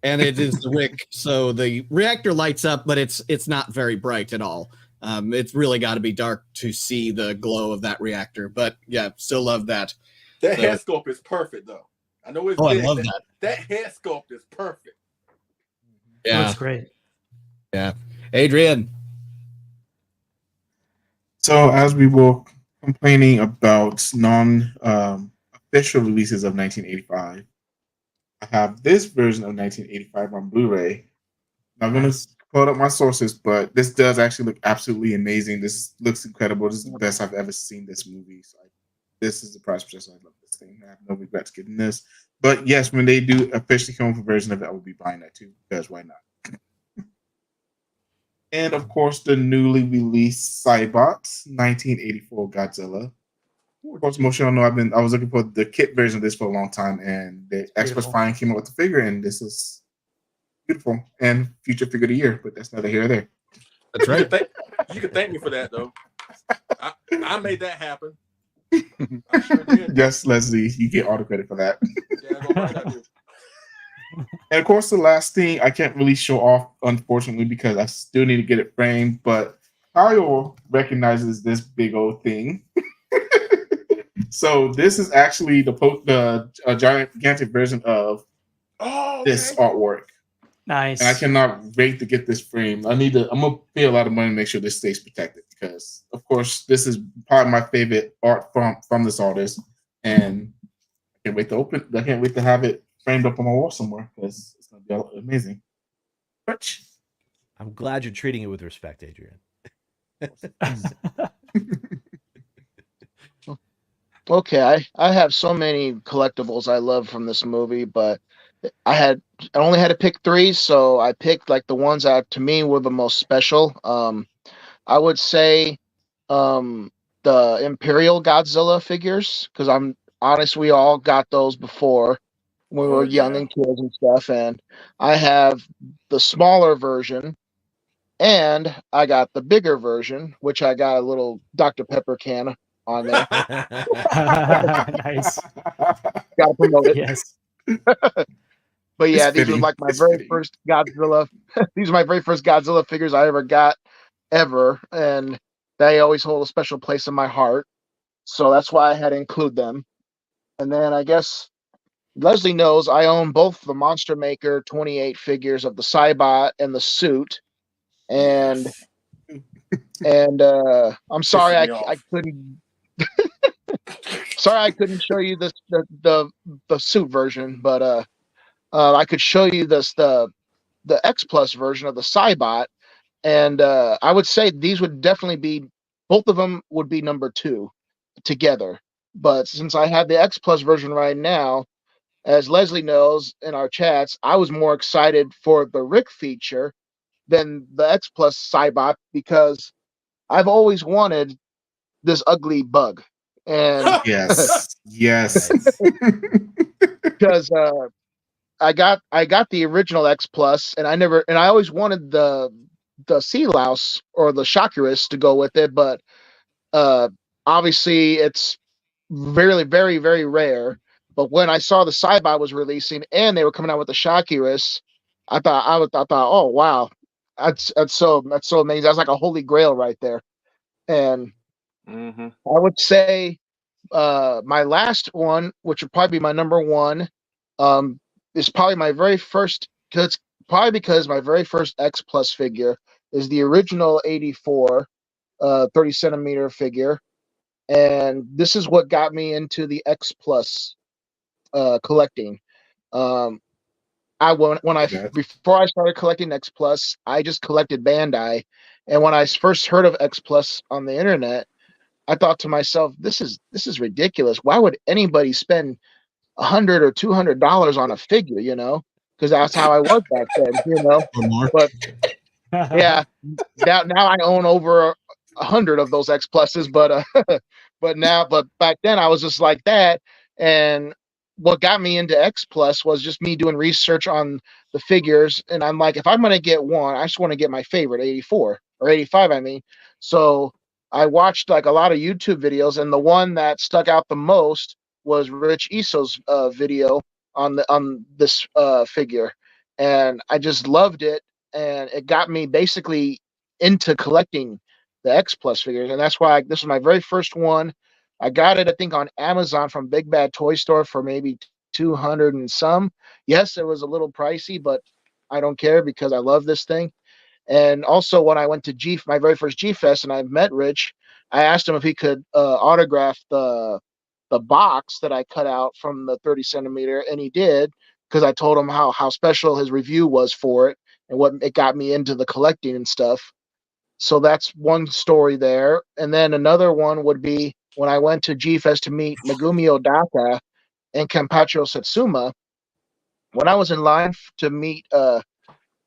And it is the Rick. So the reactor lights up, but it's not very bright at all. It's really got to be dark to see the glow of that reactor. But still love that. That head sculpt is perfect, though. I know it's I big. love that. That head sculpt is perfect. Yeah, that's great. Yeah, Adrian. So as we were complaining about non-official releases of 1985, I have this version of 1985 on Blu-ray. I'm going to pull up my sources, but this does actually look absolutely amazing. This looks incredible. This is the best I've ever seen this movie. So this is the price for this. I love this thing. I have no regrets getting this. But yes, when they do officially come with a version of it, I will be buying that too, because why not? And of course, the newly released Cybots 1984 Godzilla. Of course, most of y'all know I was looking for the kit version of this for a long time, and the experts finally came up with the figure, and this is beautiful and future figure of the year. But that's neither here or there. That's right. You can thank me for that, though. I made that happen. I sure did. Yes, Leslie, you get all the credit for that. I do. And of course, the last thing I can't really show off, unfortunately, because I still need to get it framed. But Kyle recognizes this big old thing. So this is actually the gigantic version of this artwork. Nice. And I cannot wait to get this framed. I'm gonna pay a lot of money to make sure this stays protected because, of course, this is part of my favorite art from this artist, and I can't wait to open. I can't wait to have it framed up on my wall somewhere because it's gonna be amazing. Butch. I'm glad you're treating it with respect, Adrian. Okay, I have so many collectibles I love from this movie, but I only had to pick three, so I picked like the ones that to me were the most special. I would say the Imperial Godzilla figures, because I'm honest, we all got those before when we were young and kids and stuff, and I have the smaller version, and I got the bigger version, which I got a little Dr. Pepper can on there. Nice. Gotta promote it. Yes. But yeah, It's these were fitting. like my It's very fitting. first Godzilla. These are my very first Godzilla figures I ever got, ever, and they always hold a special place in my heart. So that's why I had to include them. And then I guess Leslie knows I own both the Monster Maker 28 figures of the Cybot and the suit. And I'm sorry Pissing me I off. couldn't sorry I couldn't show you this the suit version, but I could show you the X Plus version of the Cybot, and I would say these would definitely be both of them would be number 2 together. But since I have the X Plus version right now, as Leslie knows in our chats, I was more excited for the Rick feature than the X Plus Cybot because I've always wanted this ugly bug, and Yes. because I got the original X Plus, and I always wanted the Sea Louse or the Shockurus to go with it, but obviously it's very, very, very rare. But when I saw the Cybot was releasing and they were coming out with the Shockurus, I thought, oh wow, that's so amazing. That's like a holy grail right there. And I would say my last one, which would probably be my number one, is probably my very first. Cause probably because my very first X Plus figure is the original '84 30 centimeter figure, and this is what got me into the X Plus collecting. Um, before I started collecting X Plus, I just collected Bandai, and when I first heard of X Plus on the internet, I thought to myself, this is ridiculous. Why would anybody spend $100 or $200 on a figure? Because that's how I was back then. Or more. But yeah, now I own over 100 of those X Pluses, but but back then I was just like that. And what got me into X Plus was just me doing research on the figures, and I'm like, if I'm gonna get one, I just want to get my favorite 84 or 85. I mean, so I watched like a lot of YouTube videos, and the one that stuck out the most was Rich Iso's video on this figure, and I just loved it, and it got me basically into collecting the X Plus figures, and that's why this was my very first one. I got it, I think, on Amazon from Big Bad Toy Store for maybe 200 and some. Yes, it was a little pricey, but I don't care because I love this thing. And also, when I went to my very first G Fest, and I met Rich, I asked him if he could autograph the box that I cut out from the 30 centimeter, and he did, because I told him how special his review was for it and what it got me into the collecting and stuff. So that's one story there. And then another one would be when I went to G Fest to meet Megumi Odaka and Kenpacho Satsuma. When I was in line to meet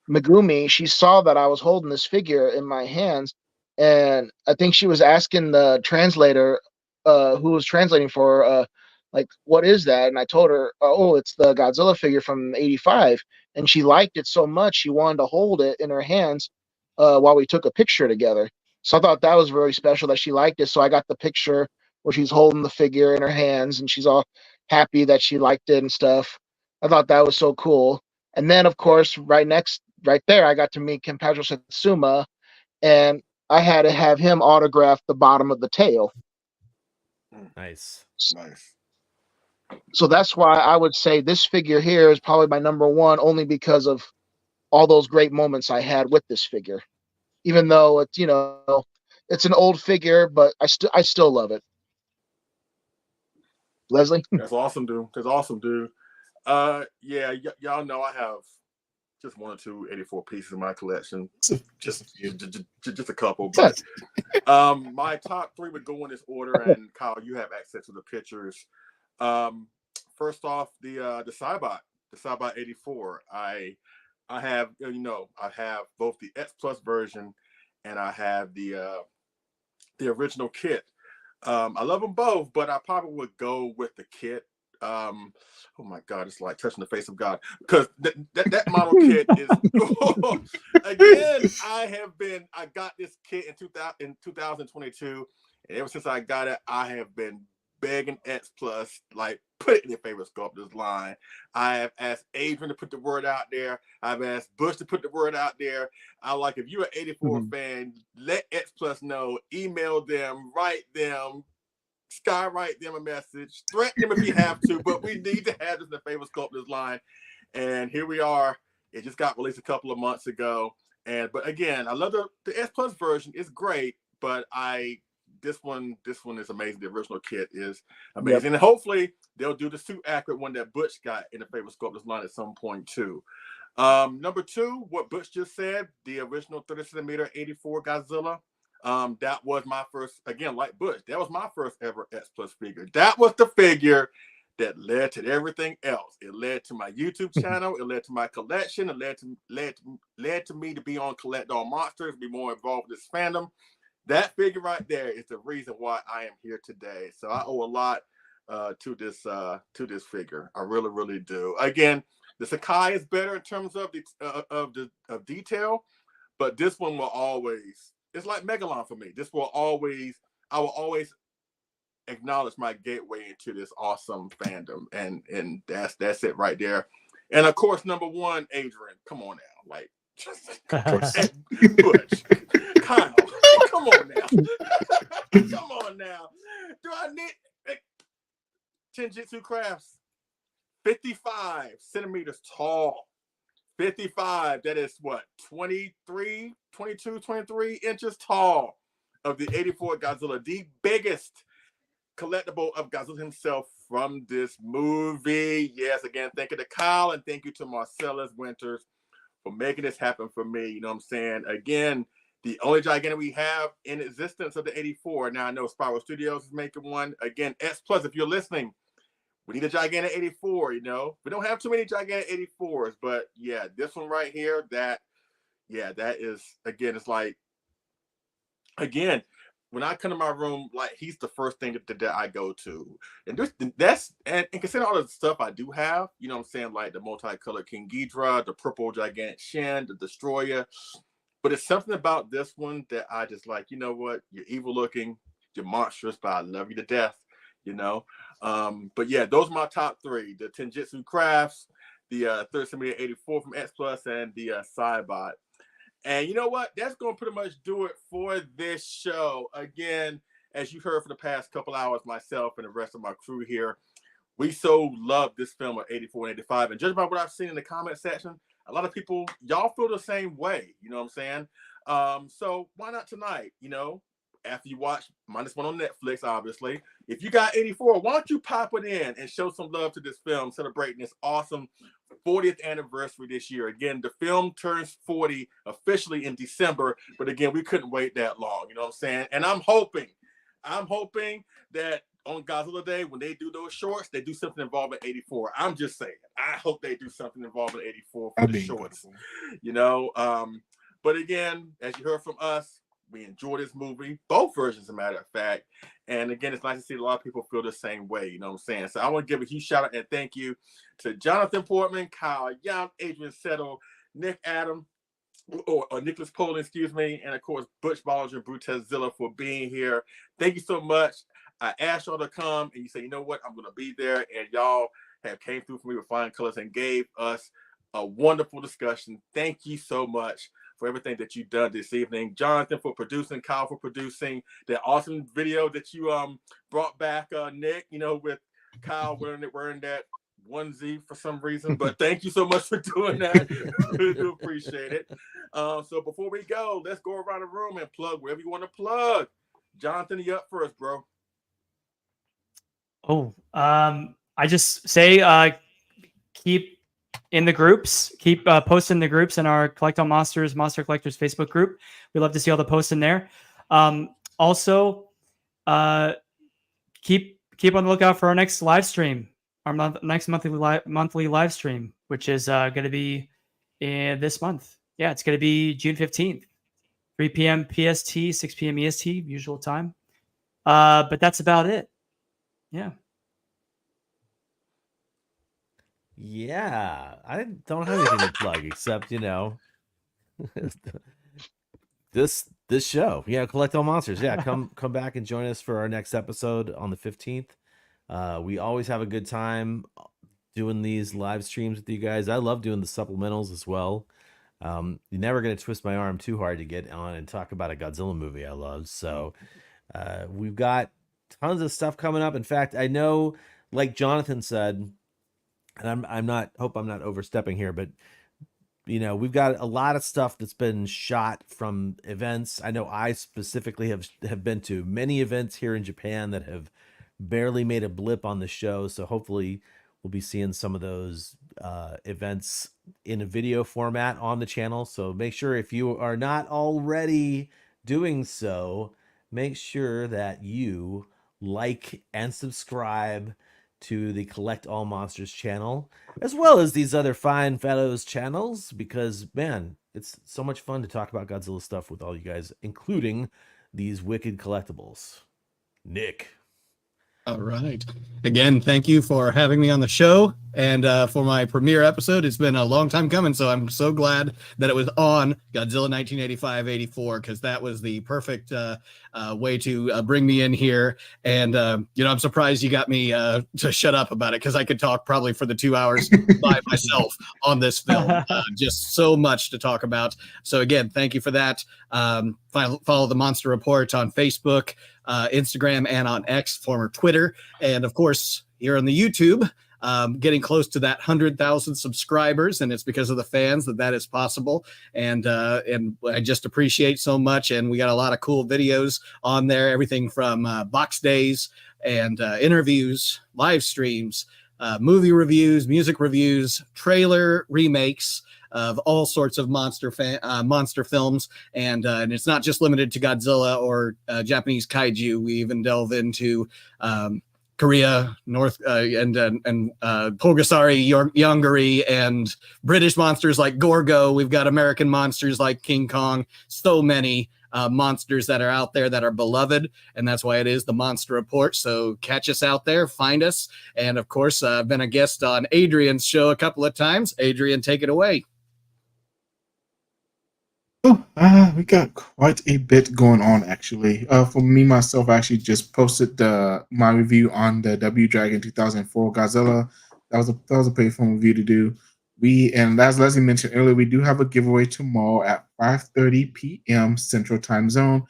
Megumi, she saw that I was holding this figure in my hands, and I think she was asking the translator who was translating for her, like, what is that? And I told her, oh, it's the Godzilla figure from '85. And she liked it so much she wanted to hold it in her hands while we took a picture together. So I thought that was very special that she liked it. So I got the picture where she's holding the figure in her hands and she's all happy that she liked it and stuff. I thought that was so cool. And then, of course, right there, I got to meet Kenpacho Satsuma, and I had to have him autograph the bottom of the tail. Nice. Nice. So that's why I would say this figure here is probably my number one, only because of all those great moments I had with this figure. Even though it's, you know, it's an old figure, but I still love it. Leslie? That's awesome, dude. That's awesome, dude. Yeah, y'all know I have just one or two 84 pieces in my collection. Just a couple. But my top three would go in this order, and Kyle, you have access to the pictures. First off, the Cybot 84. I have, you know, I have both the X Plus version and I have the original kit. I love them both, but I probably would go with the kit. Oh my God, it's like touching the face of God, because that model kit is again. I got this kit in 2022, and ever since I got it, I have been begging X Plus, like, put it in your favorite sculptors line. I have asked Adrian to put the word out there. I've asked Butch to put the word out there. I like, if you're an 84 fan, let X Plus know. Email them, write them, skywrite them a message, threaten them if you have to, but we need to have this in the favorite sculptors line. And here we are. It just got released a couple of months ago. But again, I love the S Plus version. It's great, but this one is amazing. The original kit is amazing. And hopefully they'll do the suit accurate one that Butch got in the favorite sculptors line at some point too. Number two, what Butch just said, the original 30 centimeter 84 Godzilla. That was my first, again, like Butch, that was my first ever X Plus figure. That was the figure that led to everything else. It led to my YouTube channel. It led to my collection. It led to me to be on Collect All Monsters, be more involved with this fandom. That figure right there is the reason why I am here today. So I owe a lot to this figure. I really, really do. Again, the Sakai is better in terms of of detail, but this one will always. It's like Megalon for me. I will always acknowledge my gateway into this awesome fandom, and that's it right there. And of course, number one, Adrian. Come on now, like. Butch, Kyle, come on now. Come on now. Do I need Tenjitsu Crafts? 55 centimeters tall. 55. That is what? 23 inches tall of the 84 Godzilla, the biggest collectible of Godzilla himself from this movie. Yes, again, thank you to Kyle and thank you to Marcellus Winters for making this happen for me. You know what I'm saying? Again, the only gigantic we have in existence of the 84. Now I know Spiral Studios is making one. Again, S Plus, if you're listening, we need a gigantic 84, you know. We don't have too many gigantic 84s, but yeah, this one right here, that is, again, it's like, again, when I come to my room, like, he's the first thing that I go to. And and consider all the stuff I do have, you know what I'm saying, like the multicolored King Ghidorah, the purple gigantic Shin, the Destroyer. But it's something about this one that I just like, you know what, you're evil looking, you're monstrous, but I love you to death, you know. But yeah, those are my top three: the Tenjitsu Crafts, the 30 centimeter 84 from X Plus, and the Cybot. And you know what? That's going to pretty much do it for this show. Again, as you heard for the past couple hours, myself and the rest of my crew here, we so love this film of 84 and 85. And judging by what I've seen in the comment section, a lot of people, y'all feel the same way. You know what I'm saying? So why not tonight? You know, after you watch -1 on Netflix, obviously, if you got 84, why don't you pop it in and show some love to this film, celebrating this awesome 40th anniversary this year. Again, the film turns 40 officially in December, but again, we couldn't wait that long. You know what I'm saying? And I'm hoping that on Godzilla Day, when they do those shorts, they do something involving 84. I'm just saying. I hope they do something involving 84 for the shorts. You know, but again, as you heard from us, we enjoy this movie, both versions, as a matter of fact. And again, it's nice to see a lot of people feel the same way. You know what I'm saying? So I want to give a huge shout out and thank you to Jonathan Portman, Kyle Yount, Adrian Settle, Nick Adam, or Nicholas Poling, excuse me, and of course, Butch Bollinger Brutezilla for being here. Thank you so much. I asked y'all to come, and you say, you know what? I'm going to be there. And y'all have came through for me with flying colors and gave us a wonderful discussion. Thank you so much. for everything that you've done this evening. Jonathan for producing, Kyle for producing that awesome video that you brought back, Nick, with Kyle wearing that onesie for some reason, but thank you so much for doing that. Really do appreciate it. So before we go, let's go around the room and plug wherever you want to plug. Jonathan, you up first, bro? I just say keep in the groups, keep posting the groups in our Collect All Monsters Monster Collectors Facebook group. We love to see all the posts in there. Also, keep on the lookout for our next live stream, our next monthly live stream, which is going to be in this month. Yeah, it's going to be June 15th, 3 p.m. PST, 6 p.m. EST, usual time. But that's about it. Yeah. Yeah, I don't have anything to plug except this show. Yeah, Collect All Monsters. Yeah, come back and join us for our next episode on the 15th. We always have a good time doing these live streams with you guys. I love doing the supplementals as well. You're never going to twist my arm too hard to get on and talk about a Godzilla movie I love. So we've got tons of stuff coming up. In fact, I know, like Jonathan said, and I'm not overstepping here, but we've got a lot of stuff that's been shot from events. I know I specifically have been to many events here in Japan that have barely made a blip on the show. So hopefully we'll be seeing some of those events in a video format on the channel. So make sure, if you are not already doing so, make sure that you like and subscribe to the Collect All Monsters channel, as well as these other fine fellows channels, because man, it's so much fun to talk about Godzilla stuff with all you guys, including these wicked collectibles. Nick. All right. Again, thank you for having me on the show and for my premiere episode. It's been a long time coming, so I'm so glad that it was on Godzilla 1985-84, because that was the perfect way to bring me in here. And, I'm surprised you got me to shut up about it, because I could talk probably for the 2 hours by myself on this film. Just so much to talk about. So again, thank you for that. Follow the Monster Report on Facebook, Instagram, and on X, former Twitter. And of course, here on the YouTube, getting close to that 100,000 subscribers, and it's because of the fans that is possible. And I just appreciate so much. And we got a lot of cool videos on there, everything from box days and interviews, live streams, movie reviews, music reviews, trailer remakes of all sorts of monster films, and it's not just limited to Godzilla or Japanese kaiju. We even delve into Korea, North and Pulgasari, Yongari, and British monsters like Gorgo. We've got American monsters like King Kong. So many monsters that are out there that are beloved, and that's why it is the Monster Report. So catch us out there, find us, and of course, I've been a guest on Adrian's show a couple of times. Adrian, take it away. We got quite a bit going on, actually. For me, myself, I actually just posted my review on the W Dragon 2004 Godzilla. That was a pretty fun review to do. And as Leslie mentioned earlier, we do have a giveaway tomorrow at 5:30 p.m. Central Time Zone.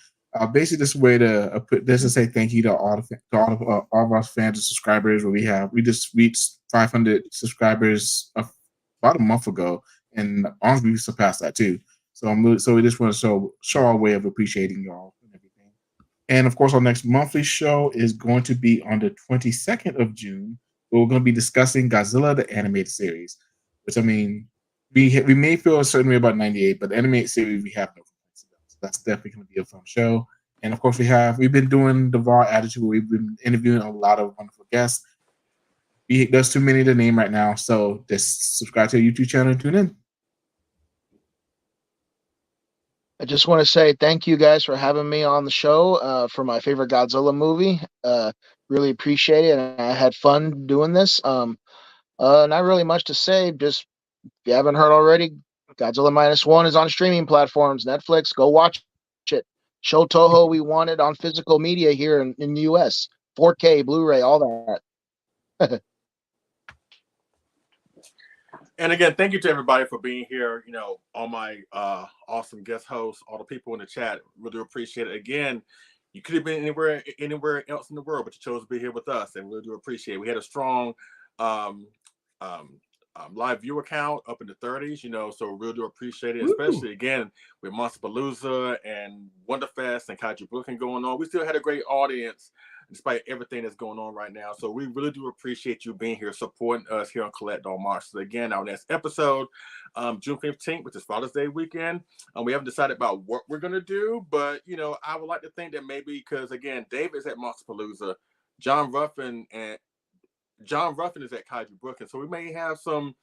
Basically, this way to say thank you to all of our fans and subscribers. We just reached 500 subscribers about a month ago, and honestly, we surpassed that too. So we just want to show our way of appreciating y'all and everything. And of course, our next monthly show is going to be on the 22nd of June, where we're going to be discussing Godzilla, the animated series. Which, I mean, we may feel a certain way about 98, but the animated series, we have no complaints about. So that's definitely going to be a fun show. And of course, we've been doing the Raw Attitude, where we've been interviewing a lot of wonderful guests. There's too many to name right now, so just subscribe to our YouTube channel and tune in. I just want to say thank you guys for having me on the show for my favorite Godzilla movie. Really appreciate it, and I had fun doing this. Not really much to say. Just, if you haven't heard already, Godzilla -1 is on streaming platforms. Netflix, go watch it. Show Toho we want it on physical media here in the US. 4K, Blu-ray, all that. And again, thank you to everybody for being here. You know, all my awesome guest hosts, all the people in the chat, really appreciate it. Again, you could have been anywhere else in the world, but you chose to be here with us, and we do appreciate it. We had a strong um, live viewer count up in the 30s, you know, so we really do appreciate it, especially again with Monsterpalooza and Wonderfest and Kaiju Brooklyn going on. We still had a great audience despite everything that's going on right now. So we really do appreciate you being here, supporting us here on Collect All Monsters. Again, our next episode, June 15th, which is Father's Day weekend. We haven't decided about what we're going to do, but, you know, I would like to think that maybe, because, again, David's at Monsterpalooza, John Ruffin is at Kaiju Brooklyn. So we may have some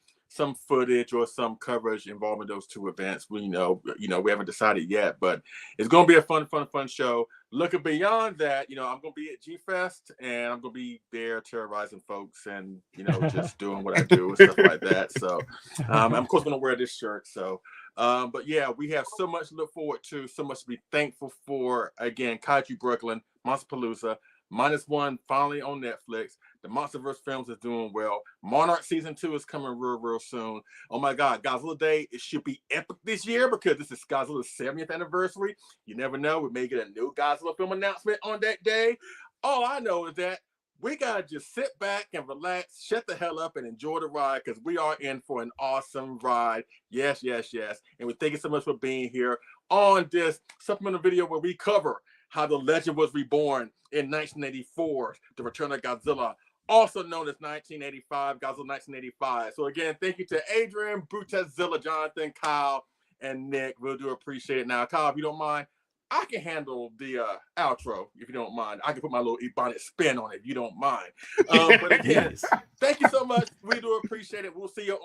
footage or some coverage involving those two events. We we haven't decided yet, but it's going to be a fun show. Looking beyond that, you know, I'm going to be at G-Fest, and I'm going to be there terrorizing folks and, you know, just doing what I do and stuff like that. So I'm, of course, going to wear this shirt. So, but yeah, we have so much to look forward to, so much to be thankful for. Again, Kaiju Brooklyn, Monsterpalooza, -1 finally on Netflix. The Monsterverse films is doing well. Monarch season 2 is coming real soon. Oh my God, Godzilla Day, it should be epic this year because this is Godzilla's 70th anniversary. You never know, we may get a new Godzilla film announcement on that day. All I know is that we gotta just sit back and relax, shut the hell up and enjoy the ride because we are in for an awesome ride. Yes. And we thank you so much for being here on this supplemental video where we cover how the legend was reborn in 1984, The Return of Godzilla, also known as 1985, Godzilla 1985. So again, thank you to Adrian, Brutezilla, Jonathan, Kyle, and Nick. We'll do appreciate it. Now, Kyle, if you don't mind, I can handle the outro, if you don't mind. I can put my little Ebonic spin on it, if you don't mind. But again, thank you so much. We do appreciate it. We'll see you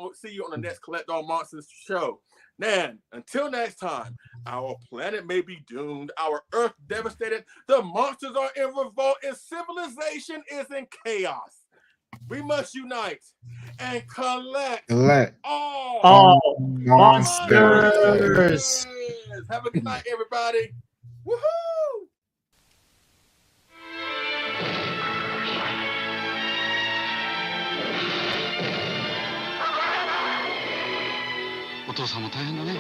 on the next Collect All Monsters show. Man, until next time, our planet may be doomed, our Earth devastated, the monsters are in revolt, and civilization is in chaos. We must unite and collect all monsters. Have a good night, everybody. Woohoo! お父さんも大変だね。